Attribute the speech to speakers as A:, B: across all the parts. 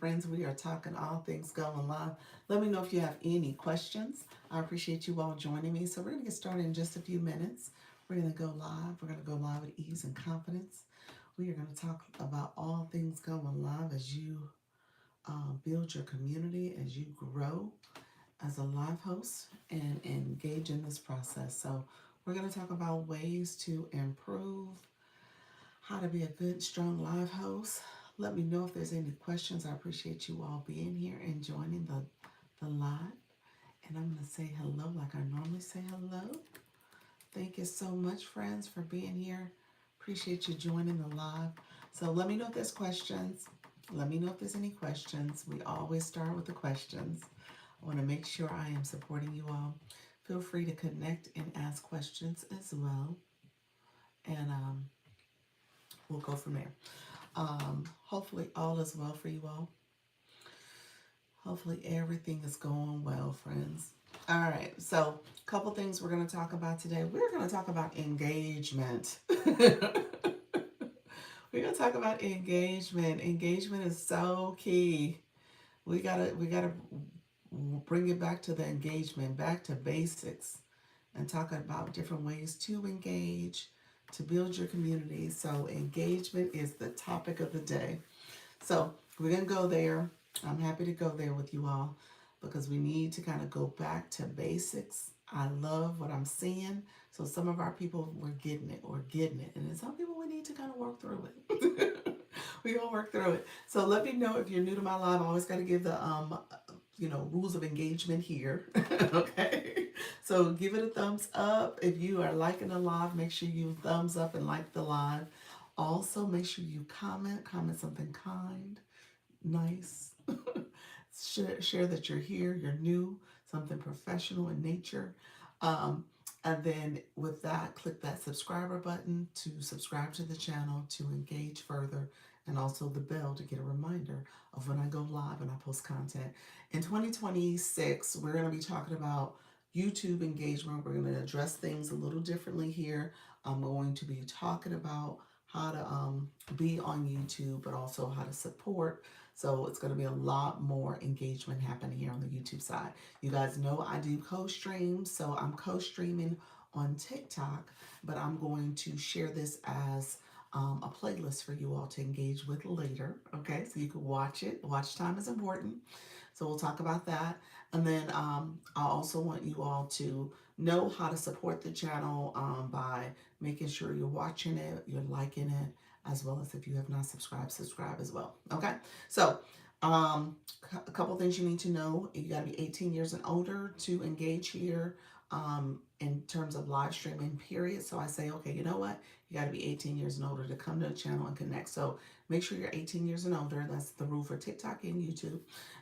A: friends. We are talking all things going live. Let me know if you have any questions. I appreciate you all joining me. So we're going to get started in just a few minutes. We're going to go live. We're going to go live with ease and confidence. We are going to talk about all things going live as you build your community, as you grow as a live host and engage in this process. So we're going to talk about ways to improve, how to be a good, strong live host. Let me know if there's any questions. I appreciate you all being here and joining the live. And I'm going to say hello like I normally say hello. Thank you so much, friends, for being here. Appreciate you joining the live. So let me know if there's questions. Let me know if there's any questions. We always start with the questions. I want to make sure I am supporting you all. Feel free to connect and ask questions as well. And we'll go from there. Hopefully all is well for you all. Hopefully everything is going well, friends. All right, so a couple things we're going to talk about today. We're going to talk about engagement. We're going to talk about engagement. Engagement is so key. We gotta bring it back to the engagement, back to basics, and talk about different ways to engage, to build your community. So engagement is the topic of the day. So we're going to go there. I'm happy to go there with you all because we need to kind of go back to basics. I love what I'm seeing. So some of our people were getting it or getting it. And then some people we need to kind of work through it. We gonna work through it. So let me know if you're new to my live. I always got to give the rules of engagement here. Okay. So give it a thumbs up. If you are liking the live, make sure you thumbs up and like the live. Also, make sure you comment something kind, nice. Share that you're here, you're new, something professional in nature. Um, and then with that, click that subscriber button to subscribe to the channel to engage further, and also the bell to get a reminder of when I go live and I post content. In 2026, we're going to be talking about YouTube engagement. We're going to address things a little differently here. I'm going to be talking about how to be on YouTube, but also how to support. So it's going to be a lot more engagement happening here on the YouTube side. You guys know I do co-stream, so I'm co-streaming on TikTok, but I'm going to share this as a playlist for you all to engage with later. Okay, so you can watch it. Watch time is important. So we'll talk about that. And then I also want you all to know how to support the channel by making sure you're watching it, you're liking it, as well as if you have not subscribed, subscribe as well. Okay, so a couple things you need to know. You got to be 18 years and older to engage here in terms of live streaming, period. So I say, okay, you know what? You got to be 18 years and older to come to the channel and connect. So make sure you're 18 years and older. That's the rule for TikTok and YouTube.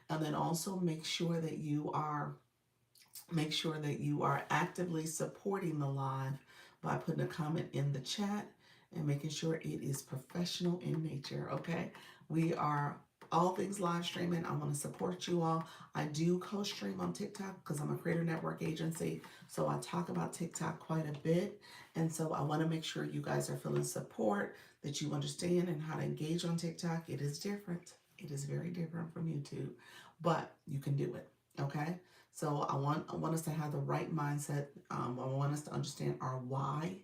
A: And then also make sure that you are actively supporting the live by putting a comment in the chat and making sure it is professional in nature. Okay, we are all things live streaming. I want to support you all. I do co-stream on TikTok because I'm a creator network agency, so I talk about TikTok quite a bit, and so I want to make sure you guys are feeling support, that you understand and how to engage on TikTok. It is different. It is very different from YouTube, but you can do it. Okay, so I want us to have the right mindset. I want us to understand our why.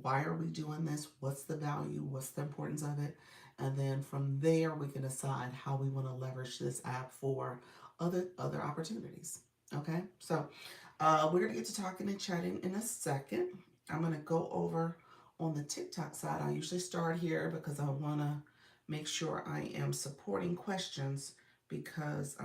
A: Why are we doing this? What's the value? What's the importance of it? And then from there, we can decide how we want to leverage this app for other opportunities. Okay, so we're gonna get to talking and chatting in a second. I'm gonna go over on the TikTok side. I usually start here because I want to make sure I am supporting questions because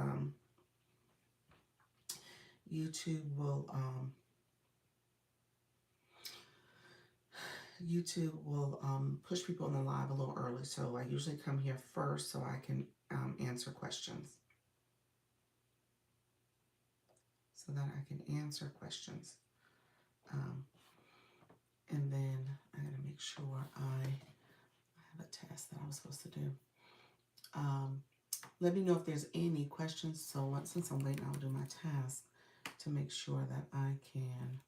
A: YouTube will push people in the live a little early, so I usually come here first so I can answer questions, so that I can answer questions. Um, and then I gotta make sure I have a task that I was supposed to do. Let me know if there's any questions. So since I'm waiting, I'll do my task to make sure that I can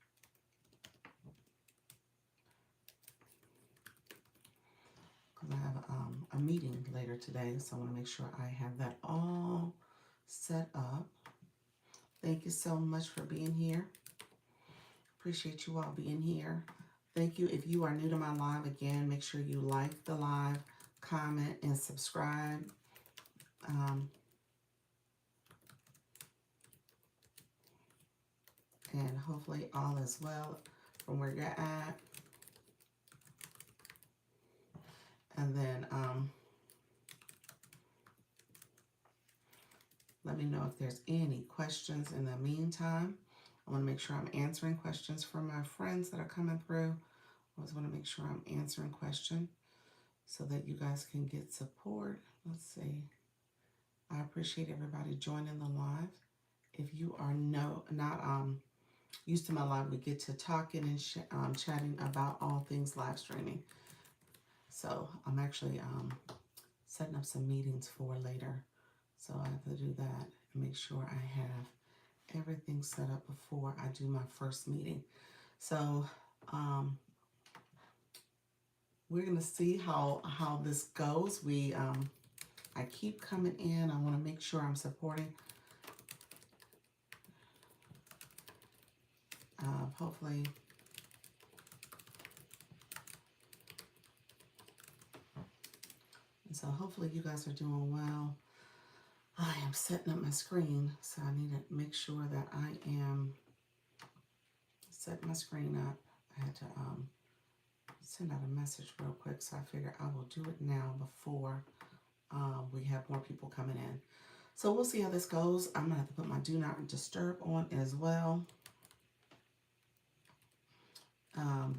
A: because I have a meeting later today, so I want to make sure I have that all set up. Thank you so much for being here. Appreciate you all being here. Thank you. If you are new to my live, again, make sure you like the live, comment, and subscribe. And hopefully all is well from where you're at. And then let me know if there's any questions in the meantime. I want to make sure I'm answering questions from my friends that are coming through. I always want to make sure I'm answering questions so that you guys can get support. Let's see. I appreciate everybody joining the live. If you are not used to my live, we get to talking and chatting about all things live streaming. So I'm actually setting up some meetings for later. So I have to do that and make sure I have everything set up before I do my first meeting. So we're gonna see how this goes. I keep coming in. I want to make sure I'm supporting. Hopefully. And so hopefully you guys are doing well. I am setting up my screen, so I need to make sure that I am setting my screen up. I had to send out a message real quick, so I figure I will do it now before we have more people coming in. So we'll see how this goes. I'm gonna have to put my do not disturb on as well,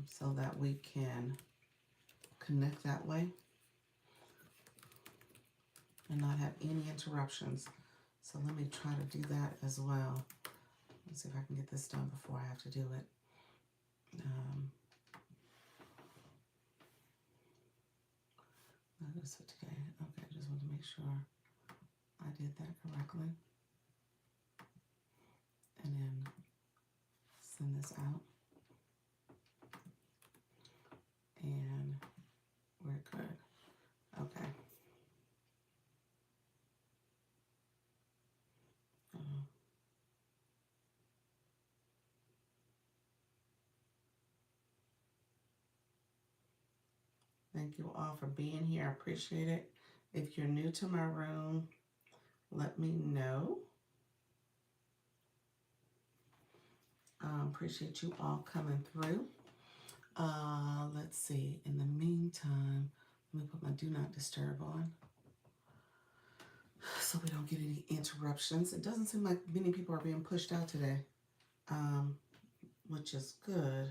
A: so that we can connect that way and not have any interruptions. So let me try to do that as well. Let's see if I can get this done before I have to do it. That is for today. Okay, I just want to make sure I did that correctly. And then send this out. And we're good. Okay. Thank you all for being here. I appreciate it. If you're new to my room, let me know. Appreciate you all coming through. Let's see. In the meantime, let me put my do not disturb on so we don't get any interruptions. It doesn't seem like many people are being pushed out today, which is good.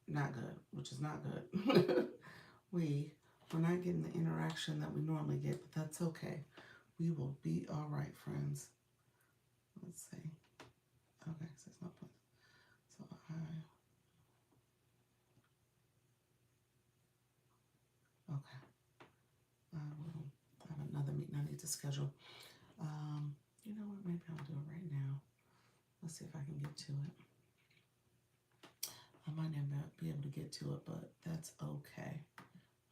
A: Not good, which is not good. We're not getting the interaction that we normally get, but that's okay. We will be all right, friends. Let's see. Okay, so it's not fun. So okay. I will have another meeting I need to schedule. You know what? Maybe I'll do it right now. Let's see if I can get to it. I might never be able to get to it, but that's okay.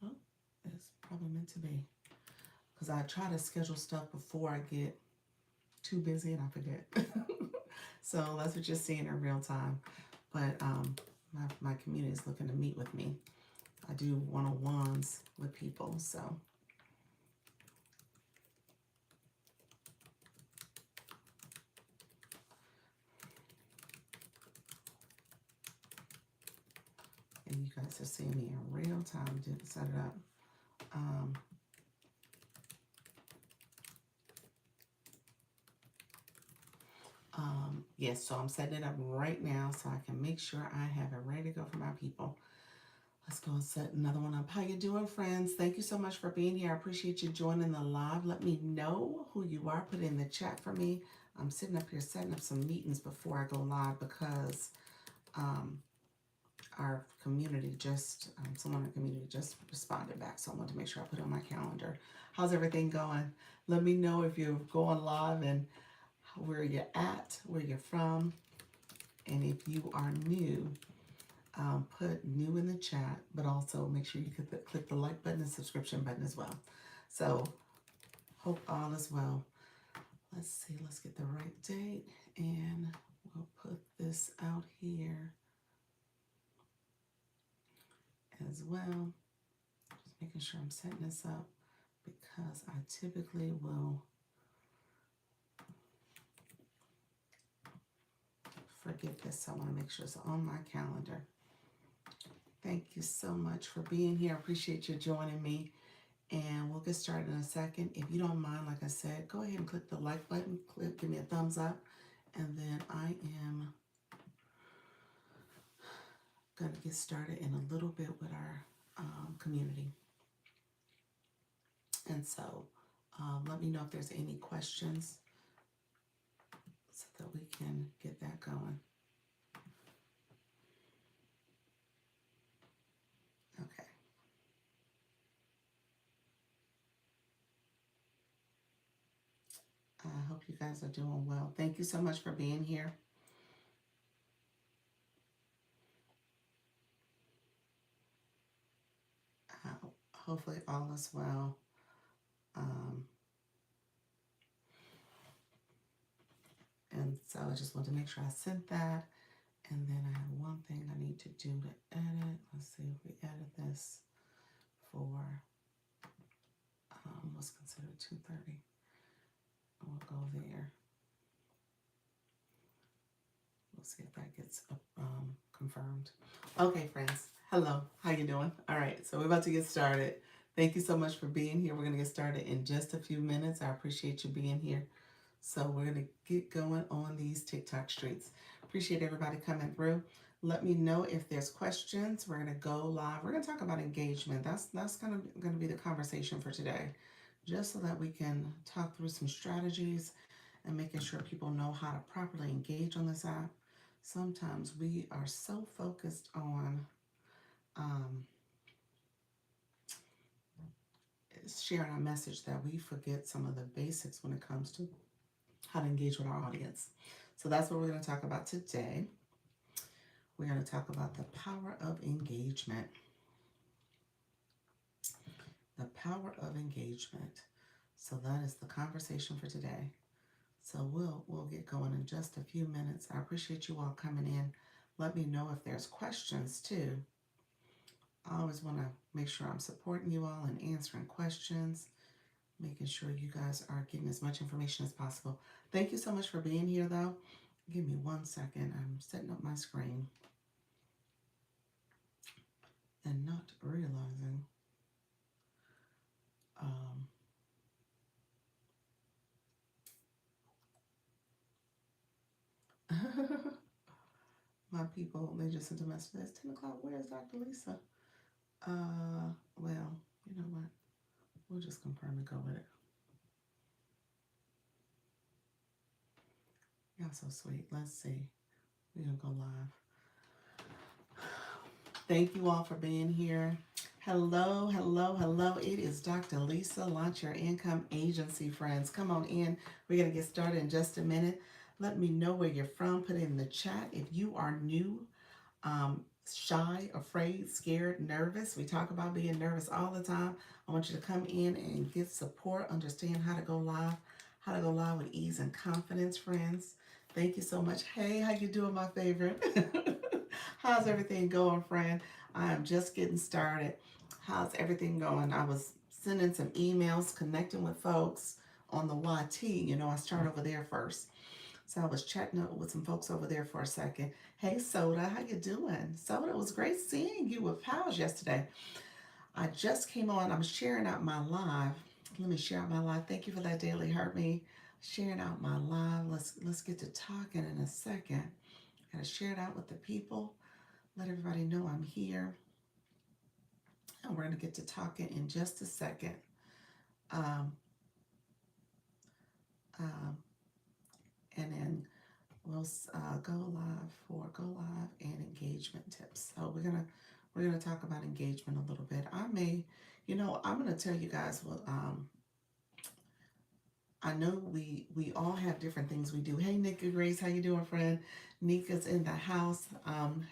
A: Oh, it's probably meant to be. Because I try to schedule stuff before I get too busy and I forget. So that's what you're seeing in real time. But my community is looking to meet with me. I do one-on-ones with people, so. And you guys are seeing me in real time. Didn't set it up. Yes, so I'm setting it up right now so I can make sure I have it ready to go for my people. Let's go and set another one up. How you doing, friends? Thank you so much for being here. I appreciate you joining the live. Let me know who you are. Put it in the chat for me. I'm sitting up here setting up some meetings before I go live because our community someone in the community just responded back. So I want to make sure I put it on my calendar. How's everything going? Let me know if you're going live and where you're at, where you're from. And if you are new, put new in the chat, but also make sure you click the like button and subscription button as well. So Hope all is well. Let's see, let's get the right date and we'll put this out here as well. Just making sure I'm setting this up because I typically will forget this. So I want to make sure it's on my calendar. Thank you so much for being here. I appreciate you joining me. And we'll get started in a second. If you don't mind, like I said, go ahead and click the like button, give me a thumbs up, and then I am going to get started in a little bit with our community. And so let me know if there's any questions so that we can get that going. Okay. I hope you guys are doing well. Thank you so much for being here. Hopefully all is well. And so I just want to make sure I sent that. And then I have one thing I need to do to edit. Let's see if we edit this for what's considered 2:30. We'll go there. We'll see if that gets confirmed. Okay, friends. Hello. How you doing? All right. So we're about to get started. Thank you so much for being here. We're going to get started in just a few minutes. I appreciate you being here. So we're going to get going on these TikTok streets. Appreciate everybody coming through. Let me know if there's questions. We're going to go live. We're going to talk about engagement. That's going to be the conversation for today, just so that we can talk through some strategies and making sure people know how to properly engage on this app. Sometimes we are so focused on sharing our message that we forget some of the basics when it comes to how to engage with our audience. So that's what we're going to talk about today. We're going to talk about the power of engagement. The power of engagement. So that is the conversation for today. So we'll get going in just a few minutes. I appreciate you all coming in. Let me know if there's questions too. I always want to make sure I'm supporting you all and answering questions, making sure you guys are getting as much information as possible. Thank you so much for being here, though. Give me 1 second. I'm setting up my screen and not realizing my people, they just sent a message. It's 10 o'clock. Where is Dr. Lisa? Well, you know what? We'll just confirm and go with it. Y'all so sweet. Let's see. We're going to go live. Thank you all for being here. Hello, hello, hello. It is Dr. Lisa, Launch Your Income Agency, friends. Come on in. We're going to get started in just a minute. Let me know where you're from. Put it in the chat. If you are new, shy, afraid, scared, nervous. We talk about being nervous all the time. I want you to come in and get support, understand how to go live with ease and confidence, friends. Thank you so much. Hey, how you doing, my favorite? How's everything going, friend? I am just getting started. How's everything going? I was sending some emails, connecting with folks on the YT. You know, I started over there first. So I was chatting with some folks over there for a second. Hey, Soda, how you doing? Soda, it was great seeing you with Pals yesterday. I just came on. I'm sharing out my live. Let me share out my live. Thank you for that, Daily Hurt Me. Sharing out my live. Let's get to talking in a second. Gotta share it out with the people. Let everybody know I'm here. And we're gonna get to talking in just a second. And then we'll go live and engagement tips. So we're gonna talk about engagement a little bit. I'm gonna tell you guys what I know we all have different things we do. Hey, Nika Grace, how you doing, friend? Nika's in the house.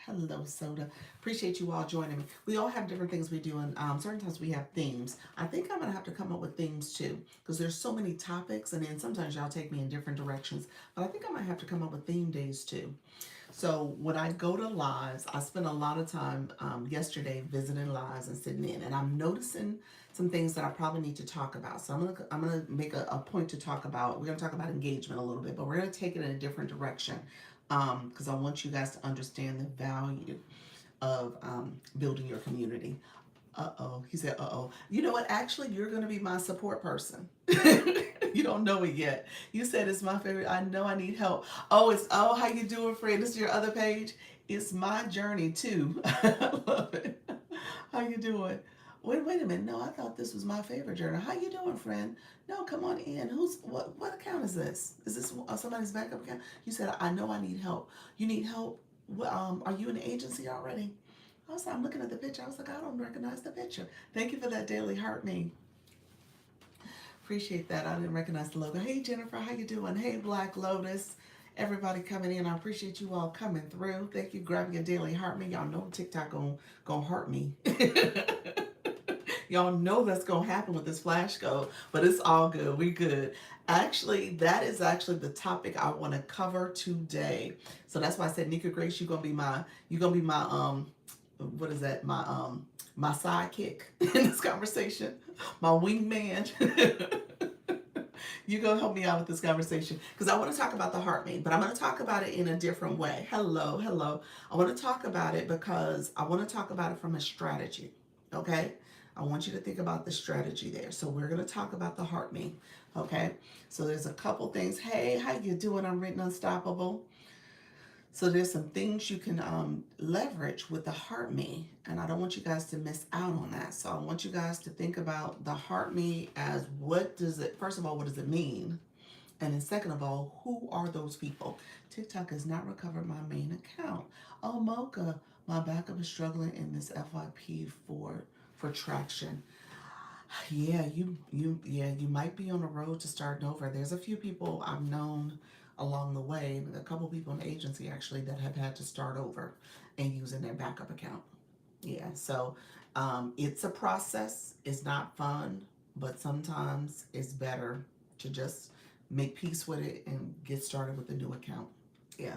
A: Hello, Soda. Appreciate you all joining me. We all have different things we do, and certain times we have themes. I think I'm gonna have to come up with themes too, because there's so many topics, and then sometimes y'all take me in different directions. But I think I might have to come up with theme days too. So when I go to lives, I spent a lot of time yesterday visiting lives and sitting in, and I'm noticing some things that I probably need to talk about. So I'm gonna make a point to talk about. We're gonna talk about engagement a little bit, but we're gonna take it in a different direction because I want you guys to understand the value of building your community. Uh-oh. He said, uh-oh. You know what? Actually, you're going to be my support person. You don't know it yet. You said it's my favorite. I know I need help. Oh, how you doing, friend? This is your other page. It's my journey too. I love it. How you doing? Wait a minute. No, I thought this was my favorite journal. How you doing, friend? No, come on in. What account is this? Is this somebody's backup account? You said, I know I need help. You need help? Are you in the agency already? I was like, I'm looking at the picture. I was like, I don't recognize the picture. Thank you for that daily heart me. Appreciate that. I didn't recognize the logo. Hey Jennifer, how you doing? Hey Black Lotus. Everybody coming in. I appreciate you all coming through. Thank you. Grabbing your daily heart me. Y'all know TikTok gonna hurt me. Y'all know that's gonna happen with this flash code, but it's all good. We good. Actually, that is actually the topic I want to cover today. So that's why I said, Nika Grace, you're gonna be my what is that? My sidekick in this conversation, my wingman. You go help me out with this conversation because I want to talk about the heart mate, but I'm going to talk about it in a different way. Hello. I want to talk about it because I want to talk about it from a strategy. Okay. I want you to think about the strategy there. So we're going to talk about the heart mate. Okay. So there's a couple things. Hey, how you doing? I'm Written Unstoppable. So there's some things you can leverage with the heart me, and I don't want you guys to miss out on that. So I want you guys to think about the heart me as first of all, what does it mean? And then second of all, who are those people? TikTok has not recovered my main account. Oh, Mocha, my backup is struggling in this FYP for traction. Yeah, you might be on the road to starting over. There's a few people I've known along the way, a couple people in the agency actually that have had to start over and using their backup account. Yeah, so it's a process. It's not fun, but sometimes it's better to just make peace with it and get started with a new account. Yeah.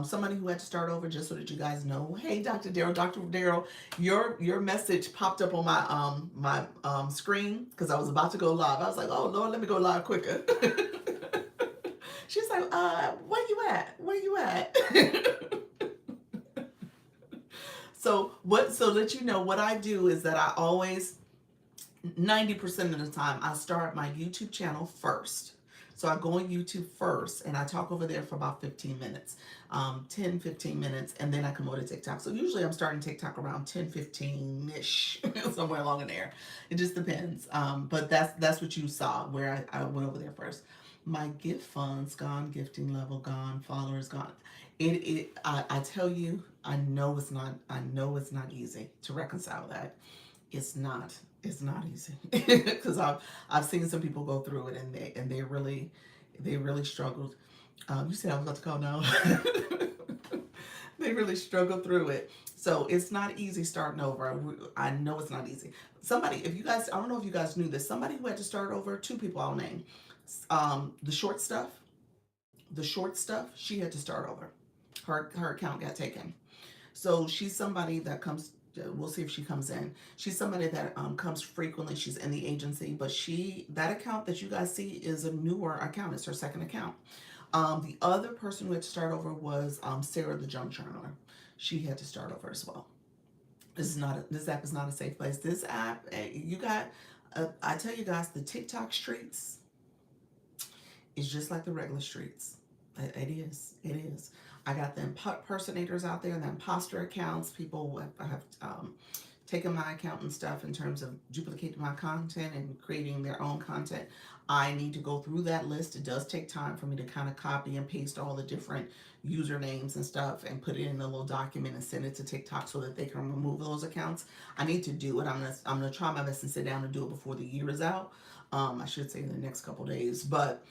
A: Somebody who had to start over, just so that you guys know. Hey, Dr. Daryl, your message popped up on my screen because I was about to go live. I was like, oh Lord, let me go live quicker. She's like, where you at? Where you at? So let you know what I do is that I always 90% of the time I start my YouTube channel first. So I go on YouTube first and I talk over there for about 15 minutes, 10-15 minutes, and then I come over to TikTok. So usually I'm starting TikTok around 10-15-ish, somewhere along in there. It just depends. But that's what you saw where I went over there first. My gift funds gone, gifting level gone, followers gone. I tell you, I know it's not easy to reconcile that. It's not easy because I've seen some people go through it and they really struggled. You said I was about to call now. They really struggled through it. So it's not easy starting over. I know it's not easy. Somebody, if you guys, I don't know if you guys knew this, somebody who had to start over, two people I'll name. The short stuff, she had to start over. Her account got taken. So she's somebody that comes, we'll see if she comes in. She's somebody that comes frequently. She's in the agency, but that account that you guys see is a newer account. It's her second account. The other person who had to start over was Sarah the Junk Journaler. She had to start over as well. This app is not a safe place. This app, I tell you guys, the TikTok streets is just like the regular streets. It is. I got the impersonators out there, the imposter accounts. People have taken my account and stuff in terms of duplicating my content and creating their own content. I need to go through that list. It does take time for me to kind of copy and paste all the different usernames and stuff and put it in a little document and send it to TikTok so that they can remove those accounts. I need to do it. I'm gonna try my best and sit down and do it before the year is out. I should say in the next couple days, but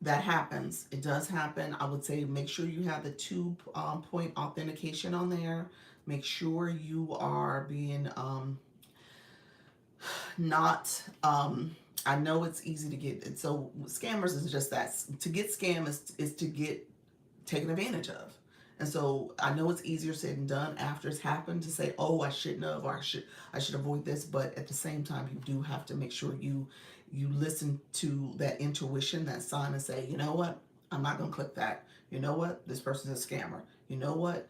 A: that happens. It does happen. I would say make sure you have the two point authentication on there. Make sure you are being not I know it's easy to get it. So scammers is just that. To get scam is to get taken advantage of. And so I know it's easier said than done after it's happened to say, oh, I shouldn't have, or I should avoid this. But at the same time, you do have to make sure you listen to that intuition, that sign, and say, you know what, I'm not gonna click that. You know what, this person's a scammer. You know what,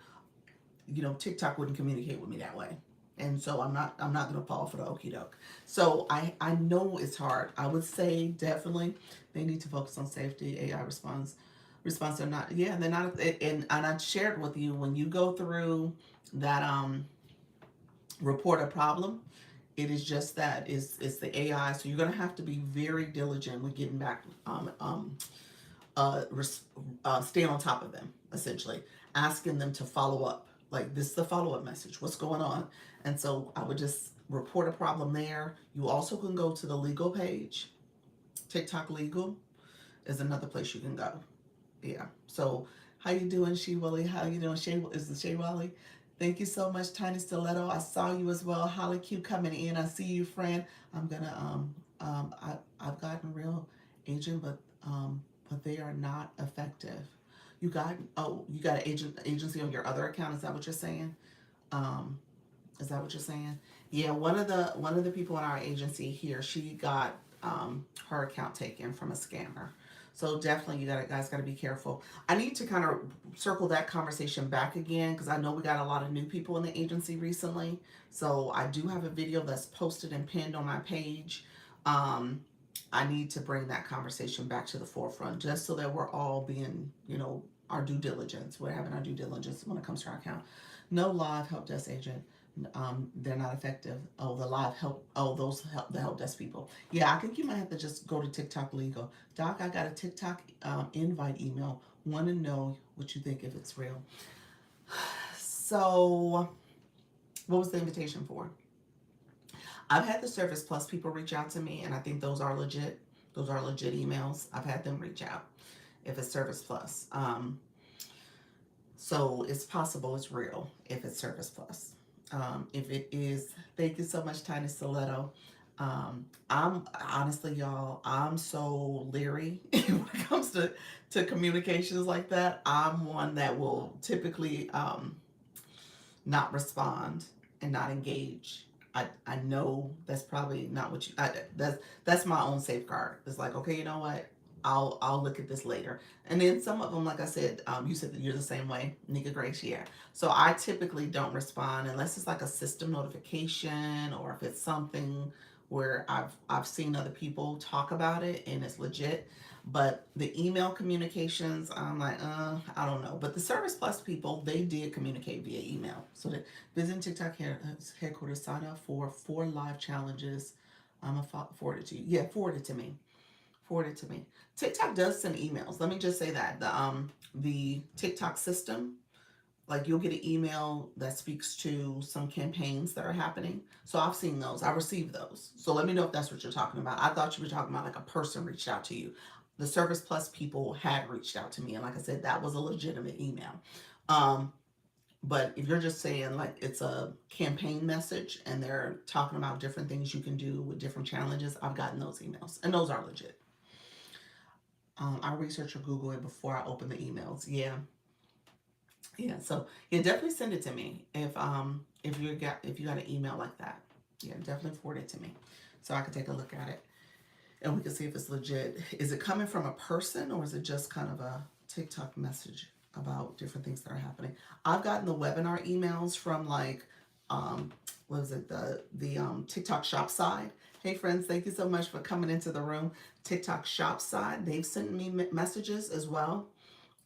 A: TikTok wouldn't communicate with me that way. And so I'm not gonna fall for the okey doke. So I know it's hard. I would say definitely they need to focus on safety. AI response they're not, yeah, they're not, and I shared with you when you go through that report a problem, it is just that it's the AI. So you're gonna have to be very diligent with getting back uh, stay on top of them, essentially, asking them to follow up. Like, this is the follow up message. What's going on? And so I would just report a problem there. You also can go to the legal page. TikTok Legal is another place you can go. Yeah. So how you doing, She Willie? How you doing, Shay? Is it Shay Wally? Thank you so much, Tiny Stiletto. I saw you as well. Holly Q coming in. I see you, friend. I'm gonna I've gotten real agent, but they are not effective. You got an agency on your other account. Is that what you're saying? Um, is that what you're saying? Yeah, one of the people in our agency here, she got her account taken from a scammer. So definitely, you guys got to be careful. I need to kind of circle that conversation back again because I know we got a lot of new people in the agency recently. So I do have a video that's posted and pinned on my page. Um, I need to bring that conversation back to the forefront just so that we're all being, our due diligence. We're having our due diligence when it comes to our account. No live help desk agent. They're not effective. Oh, the live help. Oh, the help desk people. Yeah, I think you might have to just go to TikTok Legal. Doc, I got a TikTok invite email. Want to know what you think if it's real. So, what was the invitation for? I've had the Service Plus people reach out to me, and I think those are legit. Those are legit emails. I've had them reach out if it's Service Plus. So it's possible it's real if it's Service Plus. If it is, thank you so much, Tiny Stiletto. I'm honestly, y'all, I'm so leery when it comes to communications like that. I'm one that will typically not respond and not engage. I know that's probably not what that's my own safeguard. It's like, okay, you know what? I'll look at this later. And then some of them, like I said, you said that you're the same way, Nika Grace, yeah. So I typically don't respond unless it's like a system notification or if it's something where I've seen other people talk about it and it's legit. But the email communications, I'm like, I don't know. But the Service Plus people, they did communicate via email. So that visiting TikTok headquarters, sign up for 4 live challenges. I'm going to forward it to you. Yeah, forward it to me. Forward it to me. TikTok does send emails. Let me just say that the TikTok system, like you'll get an email that speaks to some campaigns that are happening. So I've seen those. I received those. So let me know if that's what you're talking about. I thought you were talking about like a person reached out to you. The Service Plus people had reached out to me, and like I said, that was a legitimate email. Um, but if you're just saying like it's a campaign message and they're talking about different things you can do with different challenges, I've gotten those emails, and those are legit. I research or Google it before I open the emails. Yeah, yeah. So yeah, definitely send it to me if you got an email like that. Yeah, definitely forward it to me so I can take a look at it and we can see if it's legit. Is it coming from a person or is it just kind of a TikTok message about different things that are happening? I've gotten the webinar emails from like what is it, the TikTok shop side. Hey friends, thank you so much for coming into the room. TikTok shop side, they've sent me messages as well,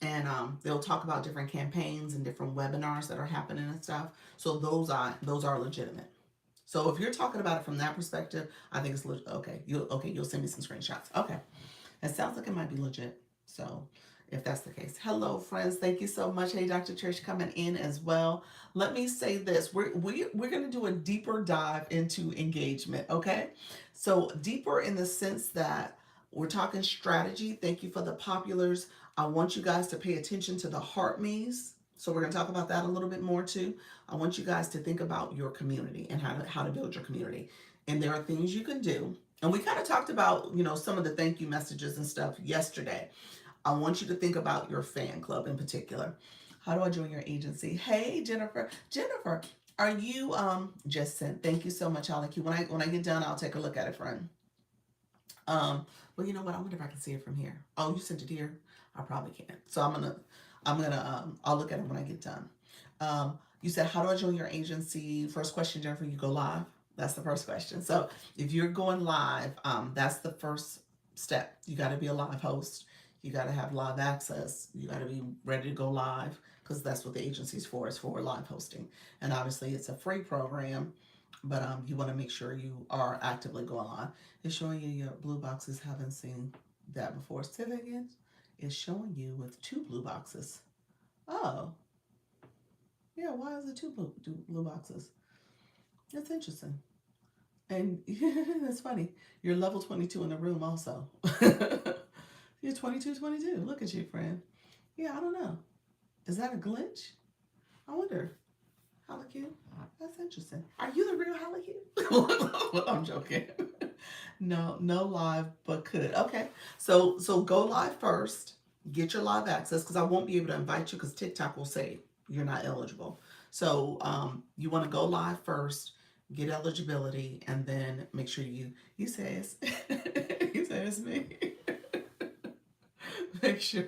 A: and they'll talk about different campaigns and different webinars that are happening and stuff. So those are legitimate. So if you're talking about it from that perspective, I think it's legit. Okay. You'll send me some screenshots. Okay, it sounds like it might be legit. So if that's the case, hello friends, thank you so much. Hey, Dr. Trish coming in as well. Let me say this: we're gonna do a deeper dive into engagement. Okay, So deeper in the sense that we're talking strategy. Thank you for the populars. I want you guys to pay attention to the heart maze. So we're going to talk about that a little bit more too. I want you guys to think about your community and how to build your community. And there are things you can do. And we kind of talked about, some of the thank you messages and stuff yesterday. I want you to think about your fan club in particular. How do I join your agency? Hey, Jennifer. Jennifer, are you just sent? Thank you so much, Alec. When I get done, I'll take a look at it, friend. Well, you know what? I wonder if I can see it from here. Oh, you sent it here. I probably can't. So I'll look at it when I get done. You said, how do I join your agency? First question, Jennifer. You go live. That's the first question. So if you're going live, that's the first step. You got to be a live host. You got to have live access. You got to be ready to go live because that's what the agency's for. Is for live hosting. And obviously, it's a free program, but you want to make sure you are actively going on. It's showing you your blue boxes. Haven't seen that before. Say that again. It's showing you with two blue boxes. Oh, yeah. Why is it two blue boxes? That's interesting. And that's funny. You're level 22 in the room also. You're 22, 22. Look at you, friend. Yeah, I don't know. Is that a glitch? I wonder. Halakyu? That's interesting. Are you the real Halakyu? I'm joking. No live, but could. Okay. So go live first. Get your live access because I won't be able to invite you because TikTok will say you're not eligible. So you want to go live first, get eligibility, and then make sure you say it's you say it's me. make sure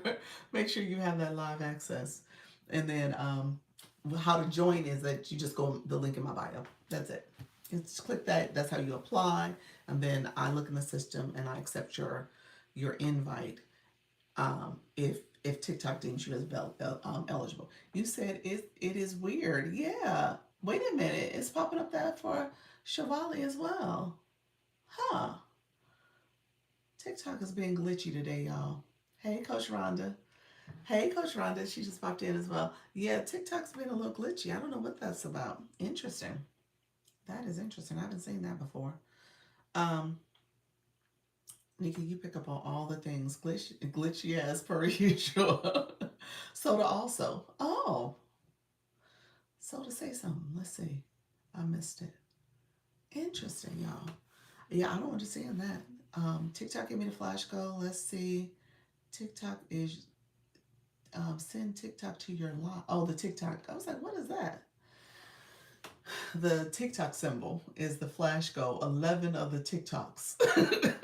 A: make sure you have that live access, and then how to join is that you just go the link in my bio. That's it. Just click that. That's how you apply, and then I look in the system and I accept your invite. If TikTok deems you as eligible. You said it is weird. Yeah. Wait a minute. It's popping up that for Shivali as well. Huh. TikTok is being glitchy today, y'all. Hey, Coach Rhonda. Hey, Coach Rhonda. She just popped in as well. Yeah, TikTok's been a little glitchy. I don't know what that's about. Interesting. That is interesting. I haven't seen that before. Um, Nikki, you pick up on all the things. Glitchy as per usual. Soda also. Oh, Soda say something. Let's see. I missed it. Interesting, y'all. Yeah, I don't understand that. TikTok gave me the flash go. Let's see. TikTok is send TikTok to your live. Oh, the TikTok. I was like, what is that? The TikTok symbol is the flash go. 11 of the TikToks.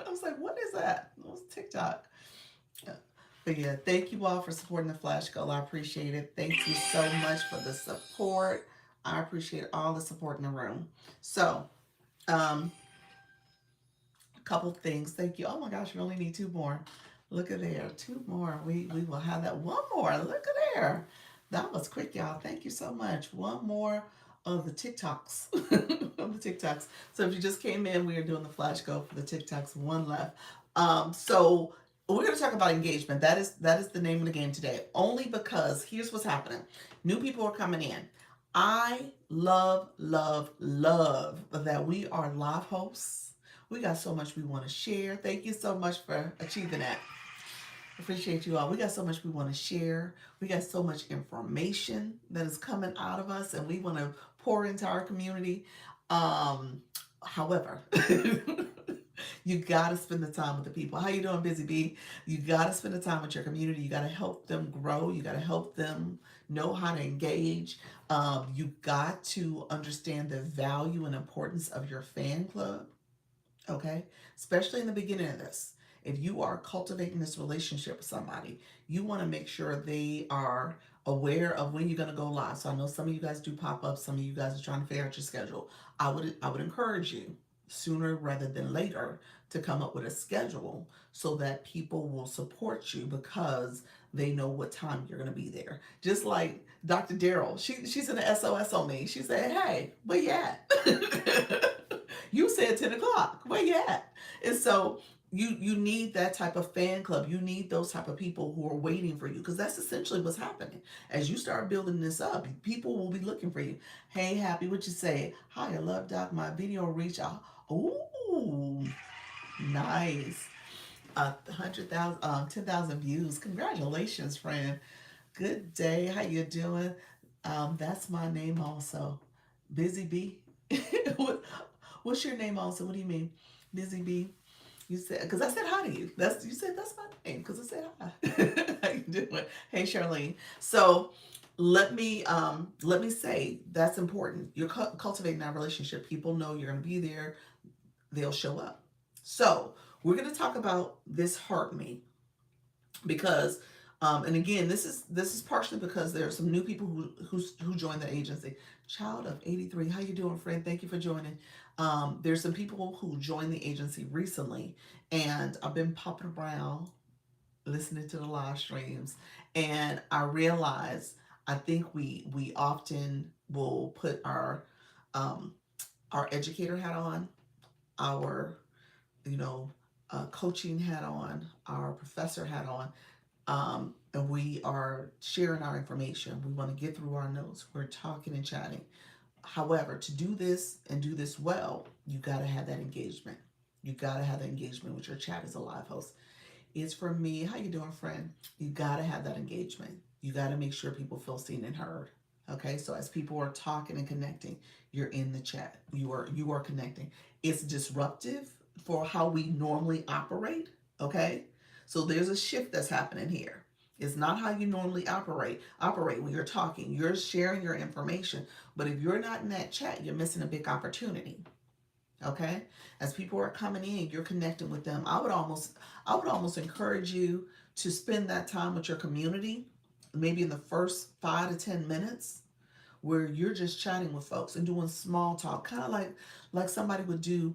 A: I was like, what is that? What's TikTok? But yeah, thank you all for supporting the Flash Goal. I appreciate it. Thank you so much for the support. I appreciate all the support in the room. So, a couple things. Thank you. Oh my gosh, we only need two more. Look at there. Two more. We will have that. One more. Look at there. That was quick, y'all. Thank you so much. One more of the TikToks. of the TikToks. So if you just came in, we are doing the Flash Go for the TikToks. One left. So we're going to talk about engagement. That is the name of the game today. Only because here's what's happening. New people are coming in. I love that we are live hosts. We got so much we want to share. Thank you so much for achieving that. Appreciate you all. We got so much we want to share. We got so much information that is coming out of us, and we want to pour into our community. However, you got to spend the time with the people. How you doing, Busy Bee? You got to spend the time with your community. You got to help them grow. You got to help them know how to engage. You got to understand the value and importance of your fan club. Okay, especially in the beginning of this. If you are cultivating this relationship with somebody, you want to make sure they are aware of when you're going to go live. So I know some of you guys do pop-ups, some of you guys are trying to figure out your schedule. I would encourage you sooner rather than later to come up with a schedule so that people will support you because they know what time you're going to be there. Just like Dr. Daryl, she's in the SOS on me. She said, hey, where you at? You said 10 o'clock. Where you at? And so you need that type of fan club. You need those type of people who are waiting for you because that's essentially what's happening. As you start building this up, people will be looking for you. Hey, Happy, what you say? Hi, I love Doc. My video reach Ooh, nice. 100,000, 10,000 views. Congratulations, friend. Good day. How you doing? That's my name also. Busy Bee. what, what's your name also? What do you mean? Busy Bee. You said, because I said hi to you. You said that's my name because I said hi. How you doing? Hey, Charlene. So let me say that's important. You're cultivating that relationship. People know you're going to be there. They'll show up. So we're going to talk about this heart me because and again this is partially because there are some new people who joined the agency. Child of 83, how you doing, friend? Thank you for joining. There's some people who joined the agency recently, and I've been popping around listening to the live streams, and I realize I think we often will put um, our educator hat on, our you know coaching hat on, our professor hat on, and we are sharing our information. We want to get through our notes. We're talking and chatting. However, to do this and do this well, you got to have that engagement. You got to have that engagement with your chat as a live host. It's for me. How you doing, friend? You got to have that engagement. You got to make sure people feel seen and heard. Okay, so as people are talking and connecting, you're in the chat. You are connecting. It's disruptive for how we normally operate. Okay, so there's a shift that's happening here. It's not how you normally operate when you're talking. You're sharing your information, but if you're not in that chat, you're missing a big opportunity. Okay, as people are coming in, you're connecting with them. I would almost encourage you to spend that time with your community, maybe in the first 5 to 10 minutes, where you're just chatting with folks and doing small talk, kind of like somebody would do.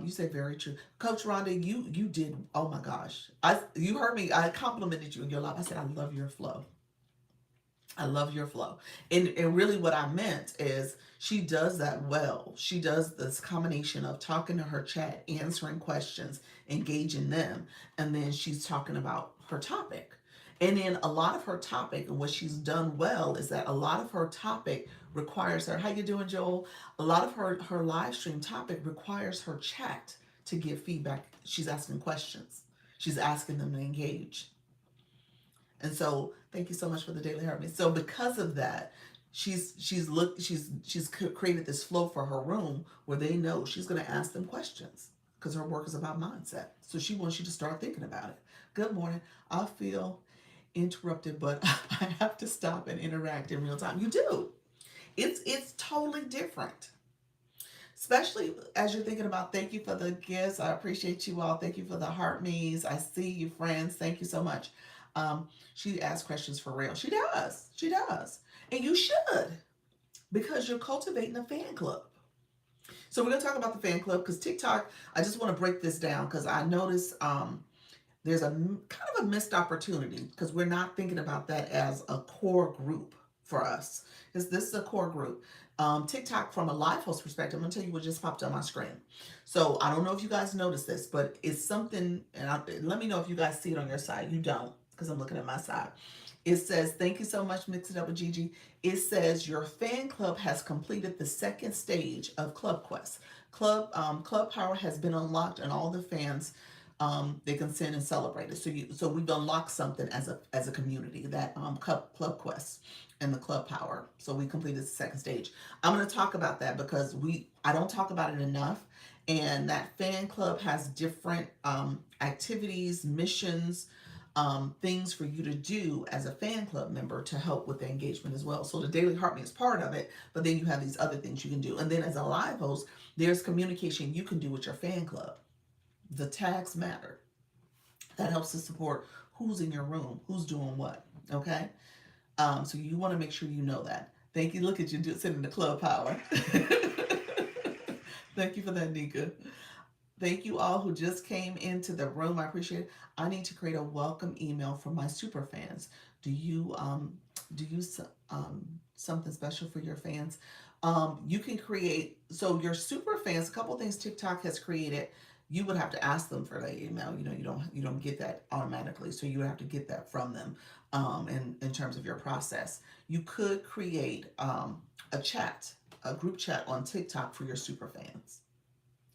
A: You say very true, Coach Rhonda. You did. Oh my gosh, you heard me. I complimented you in your life. I said I love your flow. I love your flow. And really what I meant is she does that well. She does this combination of talking to her chat, answering questions, engaging them, and then she's talking about her topic. And then a lot of her topic and what she's done well is that a lot of her topic requires her, how you doing, Joel? A lot of her live stream topic requires her chat to give feedback. She's asking questions. She's asking them to engage. And so thank you so much for the daily harmony. So because of that, she's created this flow for her room where they know she's going to ask them questions because her work is about mindset. So she wants you to start thinking about it. Good morning. I feel interrupted, but I have to stop and interact in real time. You do. It's totally different. Especially as you're thinking about, thank you for the gifts. I appreciate you all. Thank you for the heart me's. I see you, friends. Thank you so much. She asks questions for real. She does. She does. And you should, because you're cultivating a fan club. So we're going to talk about the fan club because TikTok, I just want to break this down because I notice there's a kind of a missed opportunity because we're not thinking about that as a core group for us. Because this is a core group. TikTok, from a live host perspective, I'm gonna tell you what just popped on my screen. So I don't know if you guys noticed this, but it's something, and let me know if you guys see it on your side. You don't, because I'm looking at my side. It says, "Thank you so much, Mix It Up with Gigi." It says your fan club has completed the second stage of Club Quest. Club Power has been unlocked, and all the fans they can send and celebrate it. So we've unlocked something as a community, that Club Quest and the Club Power. So we completed the second stage. I'm going to talk about that because I don't talk about it enough. And that fan club has different activities, missions, things for you to do as a fan club member to help with the engagement as well. So the Daily Heartbeat is part of it, but then you have these other things you can do. And then as a live host, there's communication you can do with your fan club. The tags matter. That helps to support who's in your room, who's doing what. Okay. So you want to make sure you know that. Thank you. Look at you sitting in the club power. Thank you for that, Nika. Thank you all who just came into the room. I appreciate it. I need to create a welcome email for my super fans. Do you something special for your fans? You can create, so your super fans, a couple things TikTok has created. You would have to ask them for their email. You don't get that automatically, so you would have to get that from them. In terms of your process, you could create a group chat on TikTok for your super fans.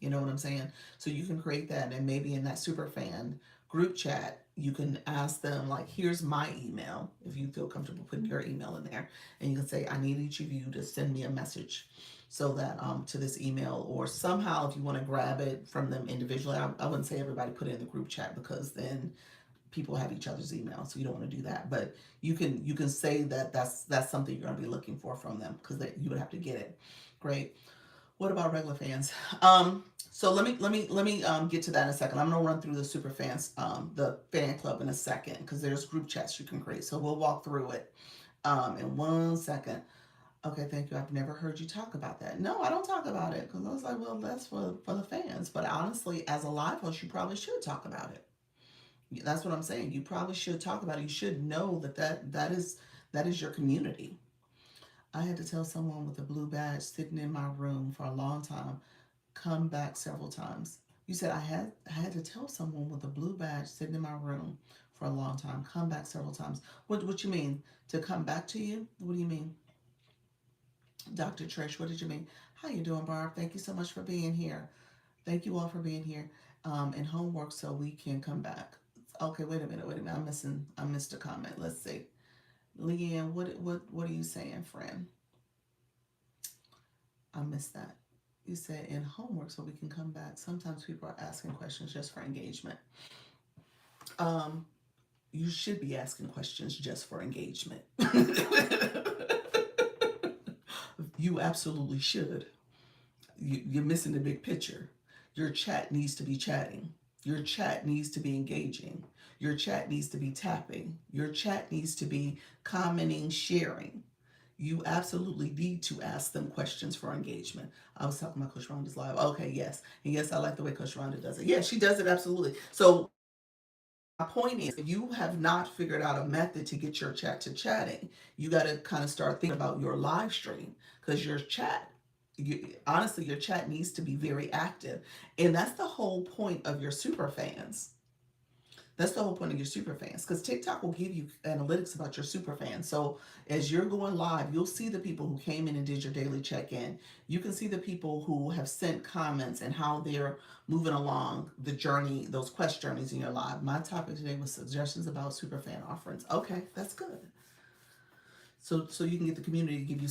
A: You know what I'm saying? So you can create that, and maybe in that super fan group chat, you can ask them like, "Here's my email." If you feel comfortable putting your email in there, and you can say, "I need each of you to send me a message." So that to this email, or somehow if you want to grab it from them individually, I wouldn't say everybody put it in the group chat because then people have each other's email, so you don't want to do that. But you can say that that's something you're going to be looking for from them, because you would have to get it. Great. What about regular fans? So let me get to that in a second. I'm gonna run through the super fans, the fan club in a second, because there's group chats you can create. So we'll walk through it in 1 second. Okay, thank you. I've never heard you talk about that. No, I don't talk about it because I was like, well, that's for the fans. But honestly, as a live host, you probably should talk about it. That's what I'm saying. You probably should talk about it. You should know that is your community. I had to tell someone with a blue badge sitting in my room for a long time, come back several times. You said I had to tell someone with a blue badge sitting in my room for a long time, come back several times. What you mean? To come back to you? What do you mean? Dr. Trish, what did you mean? How you doing, Barb? Thank you so much for being here. Thank you all for being here. And homework so we can come back. Okay, wait a minute. I missed a comment. Let's see. Leanne, what are you saying, friend? I missed that. You said in homework so we can come back. Sometimes people are asking questions just for engagement. Um, you should be asking questions just for engagement. You absolutely should. You're missing the big picture. Your chat needs to be chatting. Your chat needs to be engaging. Your chat needs to be tapping. Your chat needs to be commenting, sharing. You absolutely need to ask them questions for engagement. I was talking about Coach Rhonda's live. Okay, yes. And yes, I like the way Coach Rhonda does it. Yeah, she does it absolutely. So my point is, if you have not figured out a method to get your chat to chatting, you got to kind of start thinking about your live stream, because honestly, your chat needs to be very active. And that's the whole point of your super fans. That's the whole point of your super fans, because TikTok will give you analytics about your super fans. So as you're going live, you'll see the people who came in and did your daily check in. You can see the people who have sent comments and how they're moving along the journey, those quest journeys in your live. My topic today was suggestions about super fan offerings. Okay, that's good. So you can get the community to give you